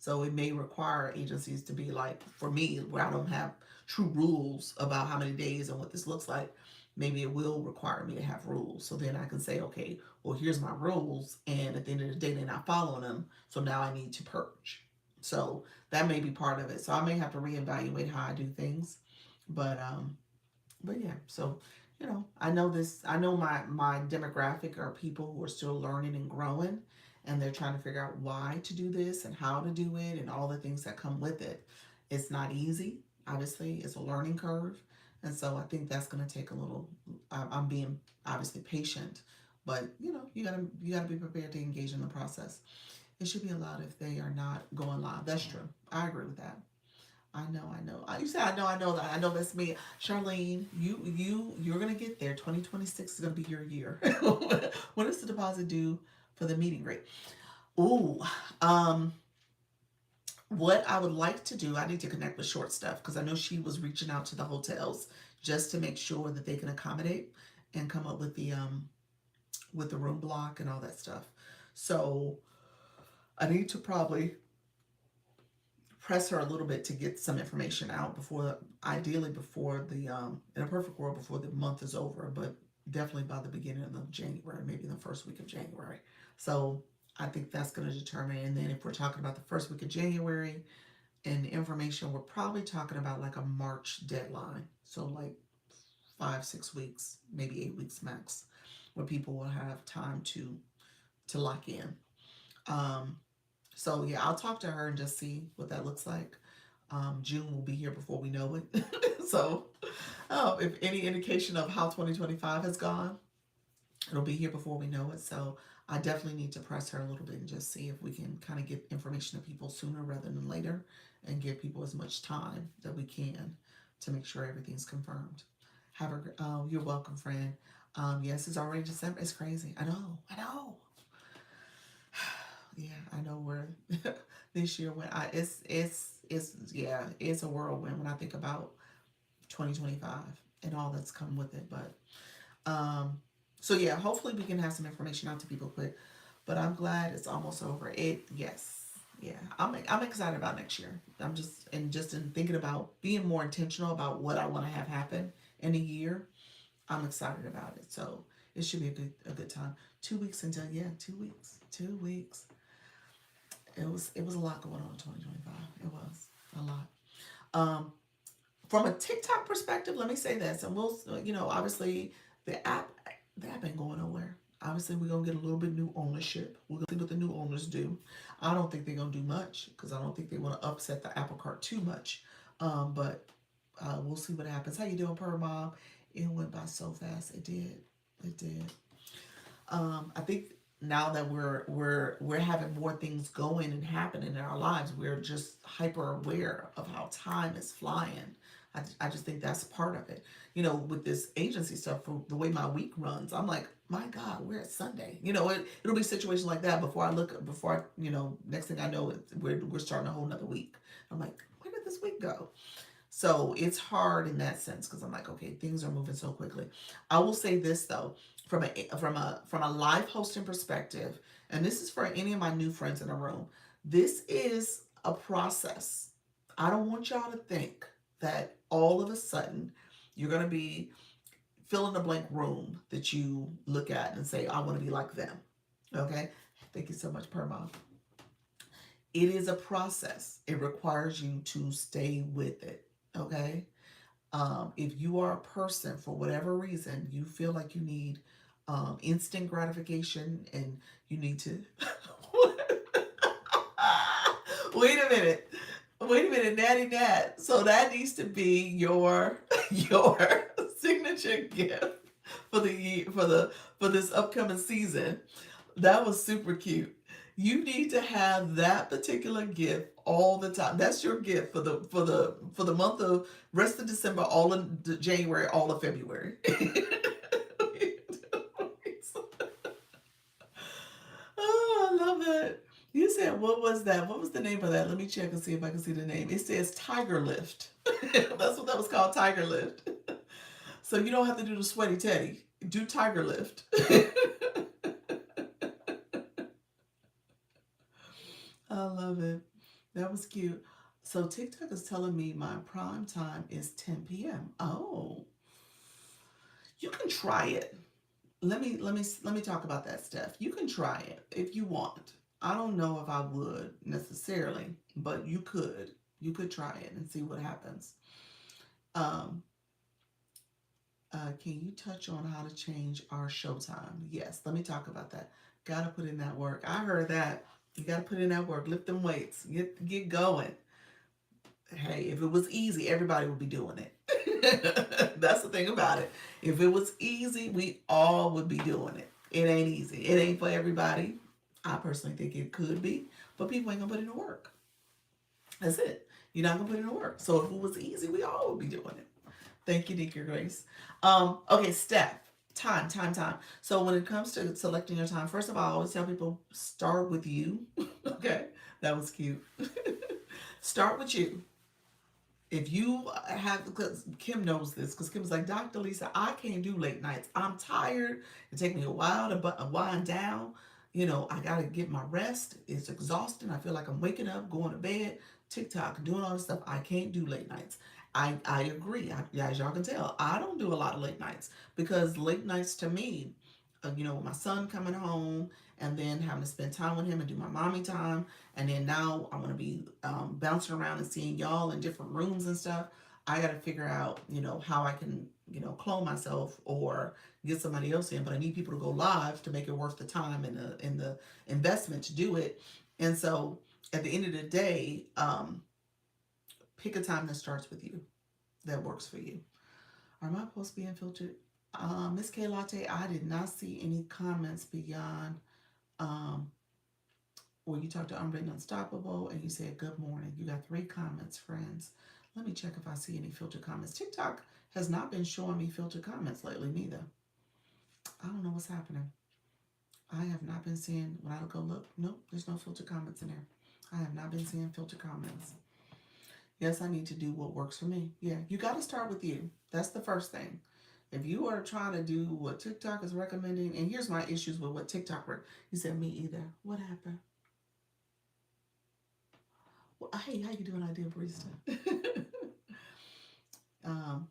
A: So it may require agencies to be like, for me, where I don't have true rules about how many days and what this looks like, maybe it will require me to have rules. So then I can say, okay, well, here's my rules. And at the end of the day, they're not following them. So now I need to purge. So that may be part of it. So I may have to reevaluate how I do things. But yeah, so I know this. I know my demographic are people who are still learning and growing, and they're trying to figure out why to do this and how to do it and all the things that come with it. It's not easy. Obviously, it's a learning curve, and so I think that's going to take a little. I'm being obviously patient, but you gotta be prepared to engage in the process. It should be allowed if they are not going live. That's true. I agree with that. I know, I know. You said I know that's me. Charlene, you're gonna get there. 2026 is gonna be your year. When is the deposit due for the meeting rate? Ooh, um, what I would like to do, I need to connect with Short Stuff because I know she was reaching out to the hotels just to make sure that they can accommodate and come up with the room block and all that stuff. So I need to probably press her a little bit to get some information out before, ideally before the in a perfect world before the month is over, but definitely by the beginning of January, maybe the first week of January. So I think that's going to determine. And then if we're talking about the first week of January and information, we're probably talking about like a March deadline. So like 5, 6 weeks, maybe 8 weeks max, where people will have time to to lock in. Um, so yeah, I'll talk to her and just see what that looks like. June will be here before we know it. So if any indication of how 2025 has gone, it'll be here before we know it. So I definitely need to press her a little bit and just see if we can kind of get information to people sooner rather than later and give people as much time that we can to make sure everything's confirmed. Have a, you're welcome, friend. Yes, it's already December. It's crazy. I know. Yeah, I know where this year went. It's yeah, it's a whirlwind when I think about 2025 and all that's come with it. But um, so yeah, hopefully we can have some information out to people quick. But I'm glad it's almost over. Yes, yeah, I'm excited about next year. I'm just in thinking about being more intentional about what I want to have happen in a year. I'm excited about it. So it should be a good time. 2 weeks until, yeah, 2 weeks, 2 weeks. It was a lot going on in 2025. It was a lot. Um, from a TikTok perspective, let me say this, and we'll, obviously the app the app ain't going nowhere. Obviously, we're gonna get a little bit new ownership. We're gonna see what the new owners do. I don't think they're gonna do much because I don't think they want to upset the apple cart too much. But we'll see what happens. How you doing, Per Mom? It went by so fast. It did. It did. I think now that we're having more things going and happening in our lives, we're just hyper aware of how time is flying. I just think that's part of it. With this agency stuff, for the way my week runs, I'm like, my God, we're at Sunday. It'll be situations like that next thing I know, we're starting a whole nother week. I'm like, where did this week go? So it's hard in that sense because I'm like, okay, things are moving so quickly. I will say this though, from a live hosting perspective, and this is for any of my new friends in the room. This is a process. I don't want y'all to think that all of a sudden you're gonna be fill in the blank room that you look at and say, I want to be like them. Okay? Thank you so much, Perma. It is a process. It requires you to stay with it. Okay? If you are a person, for whatever reason, you feel like you need instant gratification and you need to. Wait a minute. Wait a minute, Natty Nat. So that needs to be your signature gift for the year for this upcoming season. That was super cute. You need to have that particular gift all the time. That's your gift for the month of rest of December, all of January, all of February. Oh, I love it. You said, what was that? What was the name of that? Let me check and see if I can see the name. It says Tiger Lift. That's what that was called, Tiger Lift. So you don't have to do the sweaty teddy. Do Tiger Lift. I love it. That was cute. So TikTok is telling me my prime time is 10 p.m. Oh, you can try it. Let me talk about that, Steph. You can try it if you want. I don't know if I would necessarily, but you could. You could try it and see what happens. Um, can you touch on how to change our showtime? Yes, let me talk about that. Gotta put in that work. I heard that. You gotta put in that work. Lift them weights. Get going. Hey, if it was easy, everybody would be doing it. That's the thing about it. If it was easy, we all would be doing it. It ain't easy. It ain't for everybody. I personally think it could be, but people ain't gonna put in the work. That's it. You're not gonna put in the work. So if it was easy, we all would be doing it. Thank you, Nika Grace. Okay, Steph. Time. So when it comes to selecting your time, first of all, I always tell people start with you. Okay, that was cute. Start with you. If you have, because Kim knows this, because Kim's like, Dr. Lisa, I can't do late nights. I'm tired. It takes me a while to wind down. I got to get my rest. It's exhausting. I feel like I'm waking up, going to bed, TikTok, doing all this stuff. I can't do late nights. I agree. As y'all can tell, I don't do a lot of late nights because late nights to me, with my son coming home and then having to spend time with him and do my mommy time. And then now I'm going to be bouncing around and seeing y'all in different rooms and stuff. I got to figure out, how I can clone myself or get somebody else in, but I need people to go live to make it worth the time and the investment to do it. And so at the end of the day, pick a time that starts with you, that works for you. Are my posts being filtered? Miss K Latte, I did not see any comments beyond um, where you talked to Unwritten Unstoppable and you said good morning. You got 3 comments, friends. Let me check if I see any filtered comments. TikTok has not been showing me filtered comments lately, neither. I don't know what's happening. I have not been seeing, when I go look, nope, there's no filtered comments in there. I have not been seeing filtered comments. Yes, I need to do what works for me. Yeah, you got to start with you. That's the first thing. If you are trying to do what TikTok is recommending, and here's my issues with what TikTok, you said me either. What happened? Well, hey, how you doing, Idea Barista? um,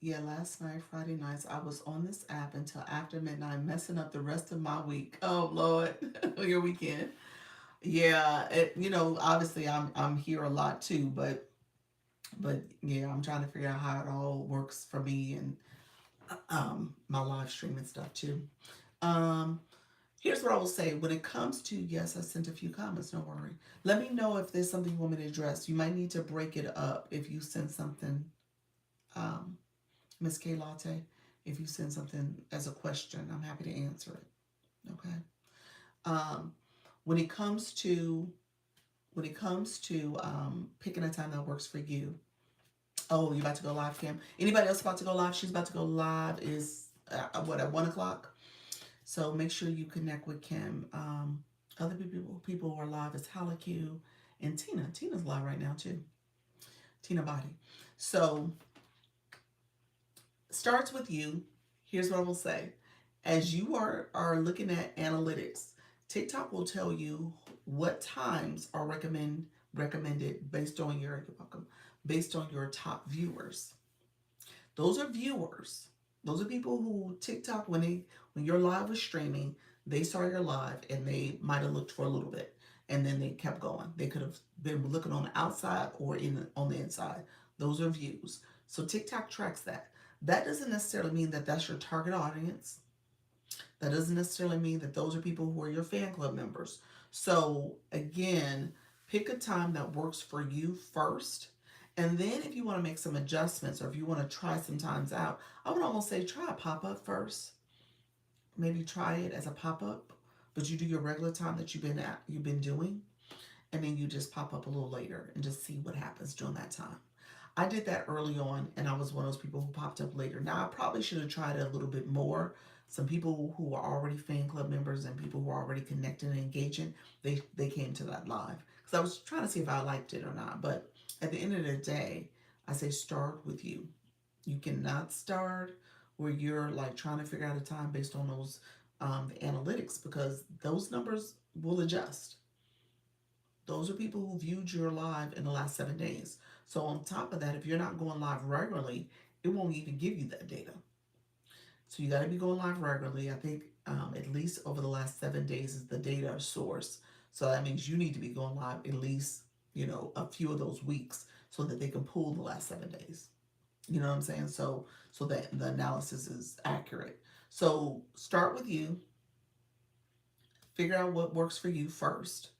A: yeah, last night, Friday nights, I was on this app until after midnight, messing up the rest of my week. Oh Lord, your weekend. Yeah, obviously I'm here a lot too, but yeah, I'm trying to figure out how it all works for me and my live streaming stuff too. Um, Here's what I will say when it comes to, yes, I sent a few comments, don't worry. Let me know if there's something you want me to address. You might need to break it up if you send something, um, Miss K Latte. If you send something as a question, I'm happy to answer it. Okay. Um, when it comes to picking a time that works for you. Oh, you about to go live, Kim? Anybody else about to go live? She's about to go live. Is what, at 1 o'clock? So make sure you connect with Kim. Other people who are live is Halaku and Tina. Tina's live right now too. Tina Body. So starts with you. Here's what I will say. As you are looking at analytics, TikTok will tell you what times are recommended based on you're welcome, based on your top viewers. Those are viewers. Those are people who TikTok, when your live was streaming, they saw your live and they might have looked for a little bit and then they kept going. They could have been looking on the outside or on the inside. Those are views. So TikTok tracks that. That doesn't necessarily mean that that's your target audience. That doesn't necessarily mean that those are people who are your fan club members. So again, pick a time that works for you first. And then if you want to make some adjustments or if you want to try some times out, I would almost say try a pop-up first. Maybe try it as a pop-up, but you do your regular time that you've been doing, and then you just pop up a little later and just see what happens during that time. I did that early on, and I was one of those people who popped up later. Now, I probably should have tried it a little bit more. Some people who are already fan club members and people who are already connected and engaging, they came to that live. Because I was trying to see if I liked it or not. But at the end of the day, I say start with you. You cannot start where you're like trying to figure out a time based on those analytics because those numbers will adjust. Those are people who viewed your live in the last 7 days. So on top of that, if you're not going live regularly, it won't even give you that data. So you got to be going live regularly. I think at least over the last 7 days is the data source. So that means you need to be going live at least, a few of those weeks so that they can pull the last 7 days. You know what I'm saying? So that the analysis is accurate. So start with you. Figure out what works for you first.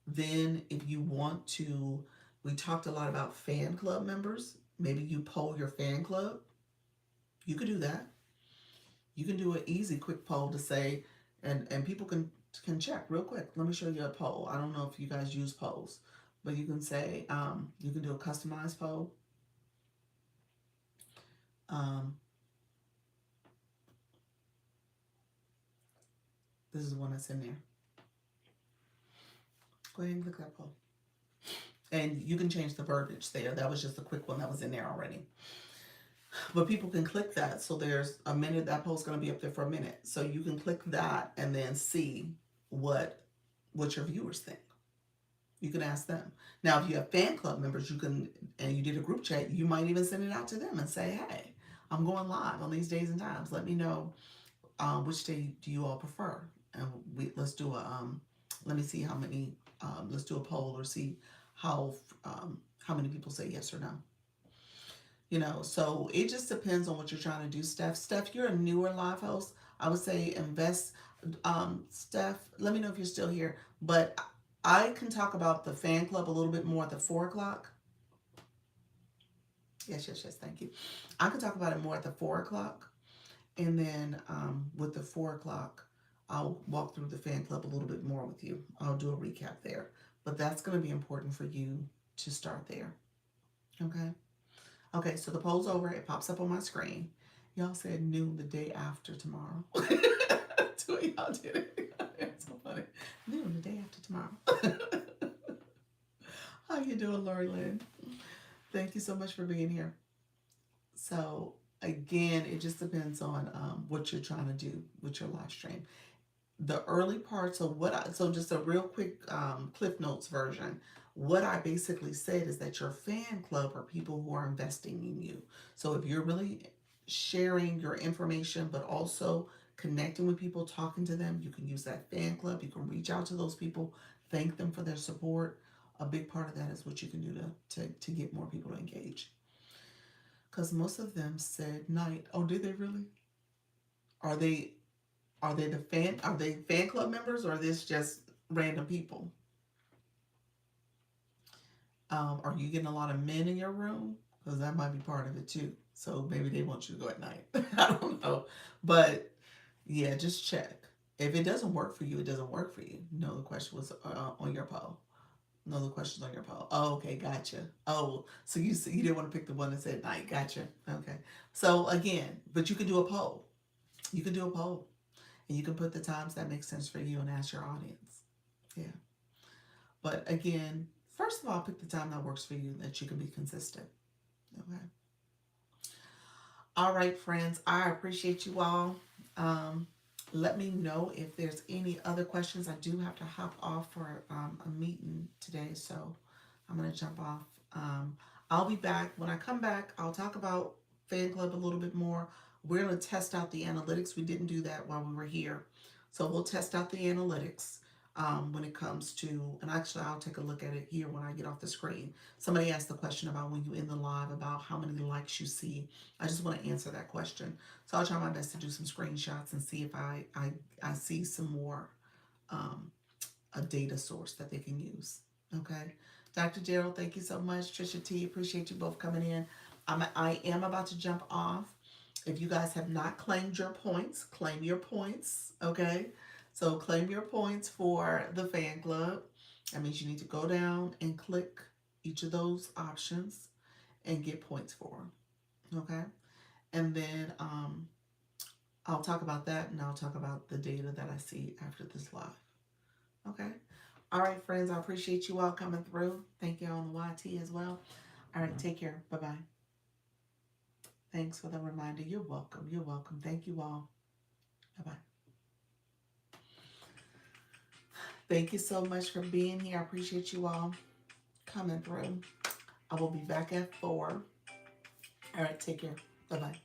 A: Then, if you want to, we talked a lot about fan club members. Maybe you poll your fan club. You could do that. You can do an easy, quick poll to say, and people can check real quick. Let me show you a poll. I don't know if you guys use polls, but you can say, you can do a customized poll. This is the one that's in there. Go ahead and click that poll. And you can change the verbiage there. That was just a quick one that was in there already. But people can click that. So there's a minute, that poll's going to be up there for a minute. So you can click that and then see what your viewers think. You can ask them. Now, if you have fan club members, and you did a group chat, you might even send it out to them and say, hey, I'm going live on these days and times. Let me know which day do you all prefer. And let's do let me see how many, let's do a poll or see how many people say yes or no. So it just depends on what you're trying to do, Steph. Steph, you're a newer live host. I would say invest. Steph, let me know if you're still here. But I can talk about the fan club a little bit more at the 4 o'clock. Yes, yes, yes. Thank you. I can talk about it more at the 4 o'clock. And then with the 4 o'clock, I'll walk through the fan club a little bit more with you. I'll do a recap there. But that's going to be important for you to start there. Okay. Okay, so the poll's over. It pops up on my screen. Y'all said noon the day after tomorrow. Two of y'all did it. It's so funny. Noon the day after tomorrow. How you doing, Lori Lynn? Thank you so much for being here. So again, it just depends on what you're trying to do with your live stream. The early parts of so just a real quick Cliff Notes version. What I basically said is that your fan club are people who are investing in you. So if you're really sharing your information, but also connecting with people, talking to them, you can use that fan club. You can reach out to those people, thank them for their support. A big part of that is what you can do to get more people to engage. Because most of them said night. Oh, did they really? Are they are they fan club members, or are this just random people? Are you getting a lot of men in your room? Because that might be part of it too. So maybe they want you to go at night. I don't know. But yeah, just check. If it doesn't work for you, it doesn't work for you. No, the question was on your poll. No, the question's on your poll. Oh, okay, gotcha. Oh, so you didn't want to pick the one that said night. Gotcha. Okay. So again, but you can do a poll. You can do a poll. And you can put the times that make sense for you and ask your audience. Yeah. But again, first of all, pick the time that works for you, that you can be consistent. Okay. All right, friends. I appreciate you all. Um, Let me know if there's any other questions. I do have to hop off for a meeting today, so I'm going to jump off. I'll be back. When I come back, I'll talk about Fan Club a little bit more. We're going to test out the analytics. We didn't do that while we were here. So we'll test out the analytics when it comes to, and actually I'll take a look at it here when I get off the screen. Somebody asked the question about when you in the live about how many likes you see. I just want to answer that question. So I'll try my best to do some screenshots and see if I see some more a data source that they can use. Okay. Dr. Gerald, thank you so much. Trisha T, appreciate you both coming in. I am about to jump off. If you guys have not claimed your points, claim your points. Okay. So claim your points for the fan club. That means you need to go down and click each of those options and get points for them. Okay. And then I'll talk about that, and I'll talk about the data that I see after this live. Okay. All right, friends. I appreciate you all coming through. Thank you on the YT as well. All right. Take care. Bye-bye. Thanks for the reminder. You're welcome. You're welcome. Thank you all. Bye-bye. Thank you so much for being here. I appreciate you all coming through. I will be back at 4. All right. Take care. Bye-bye.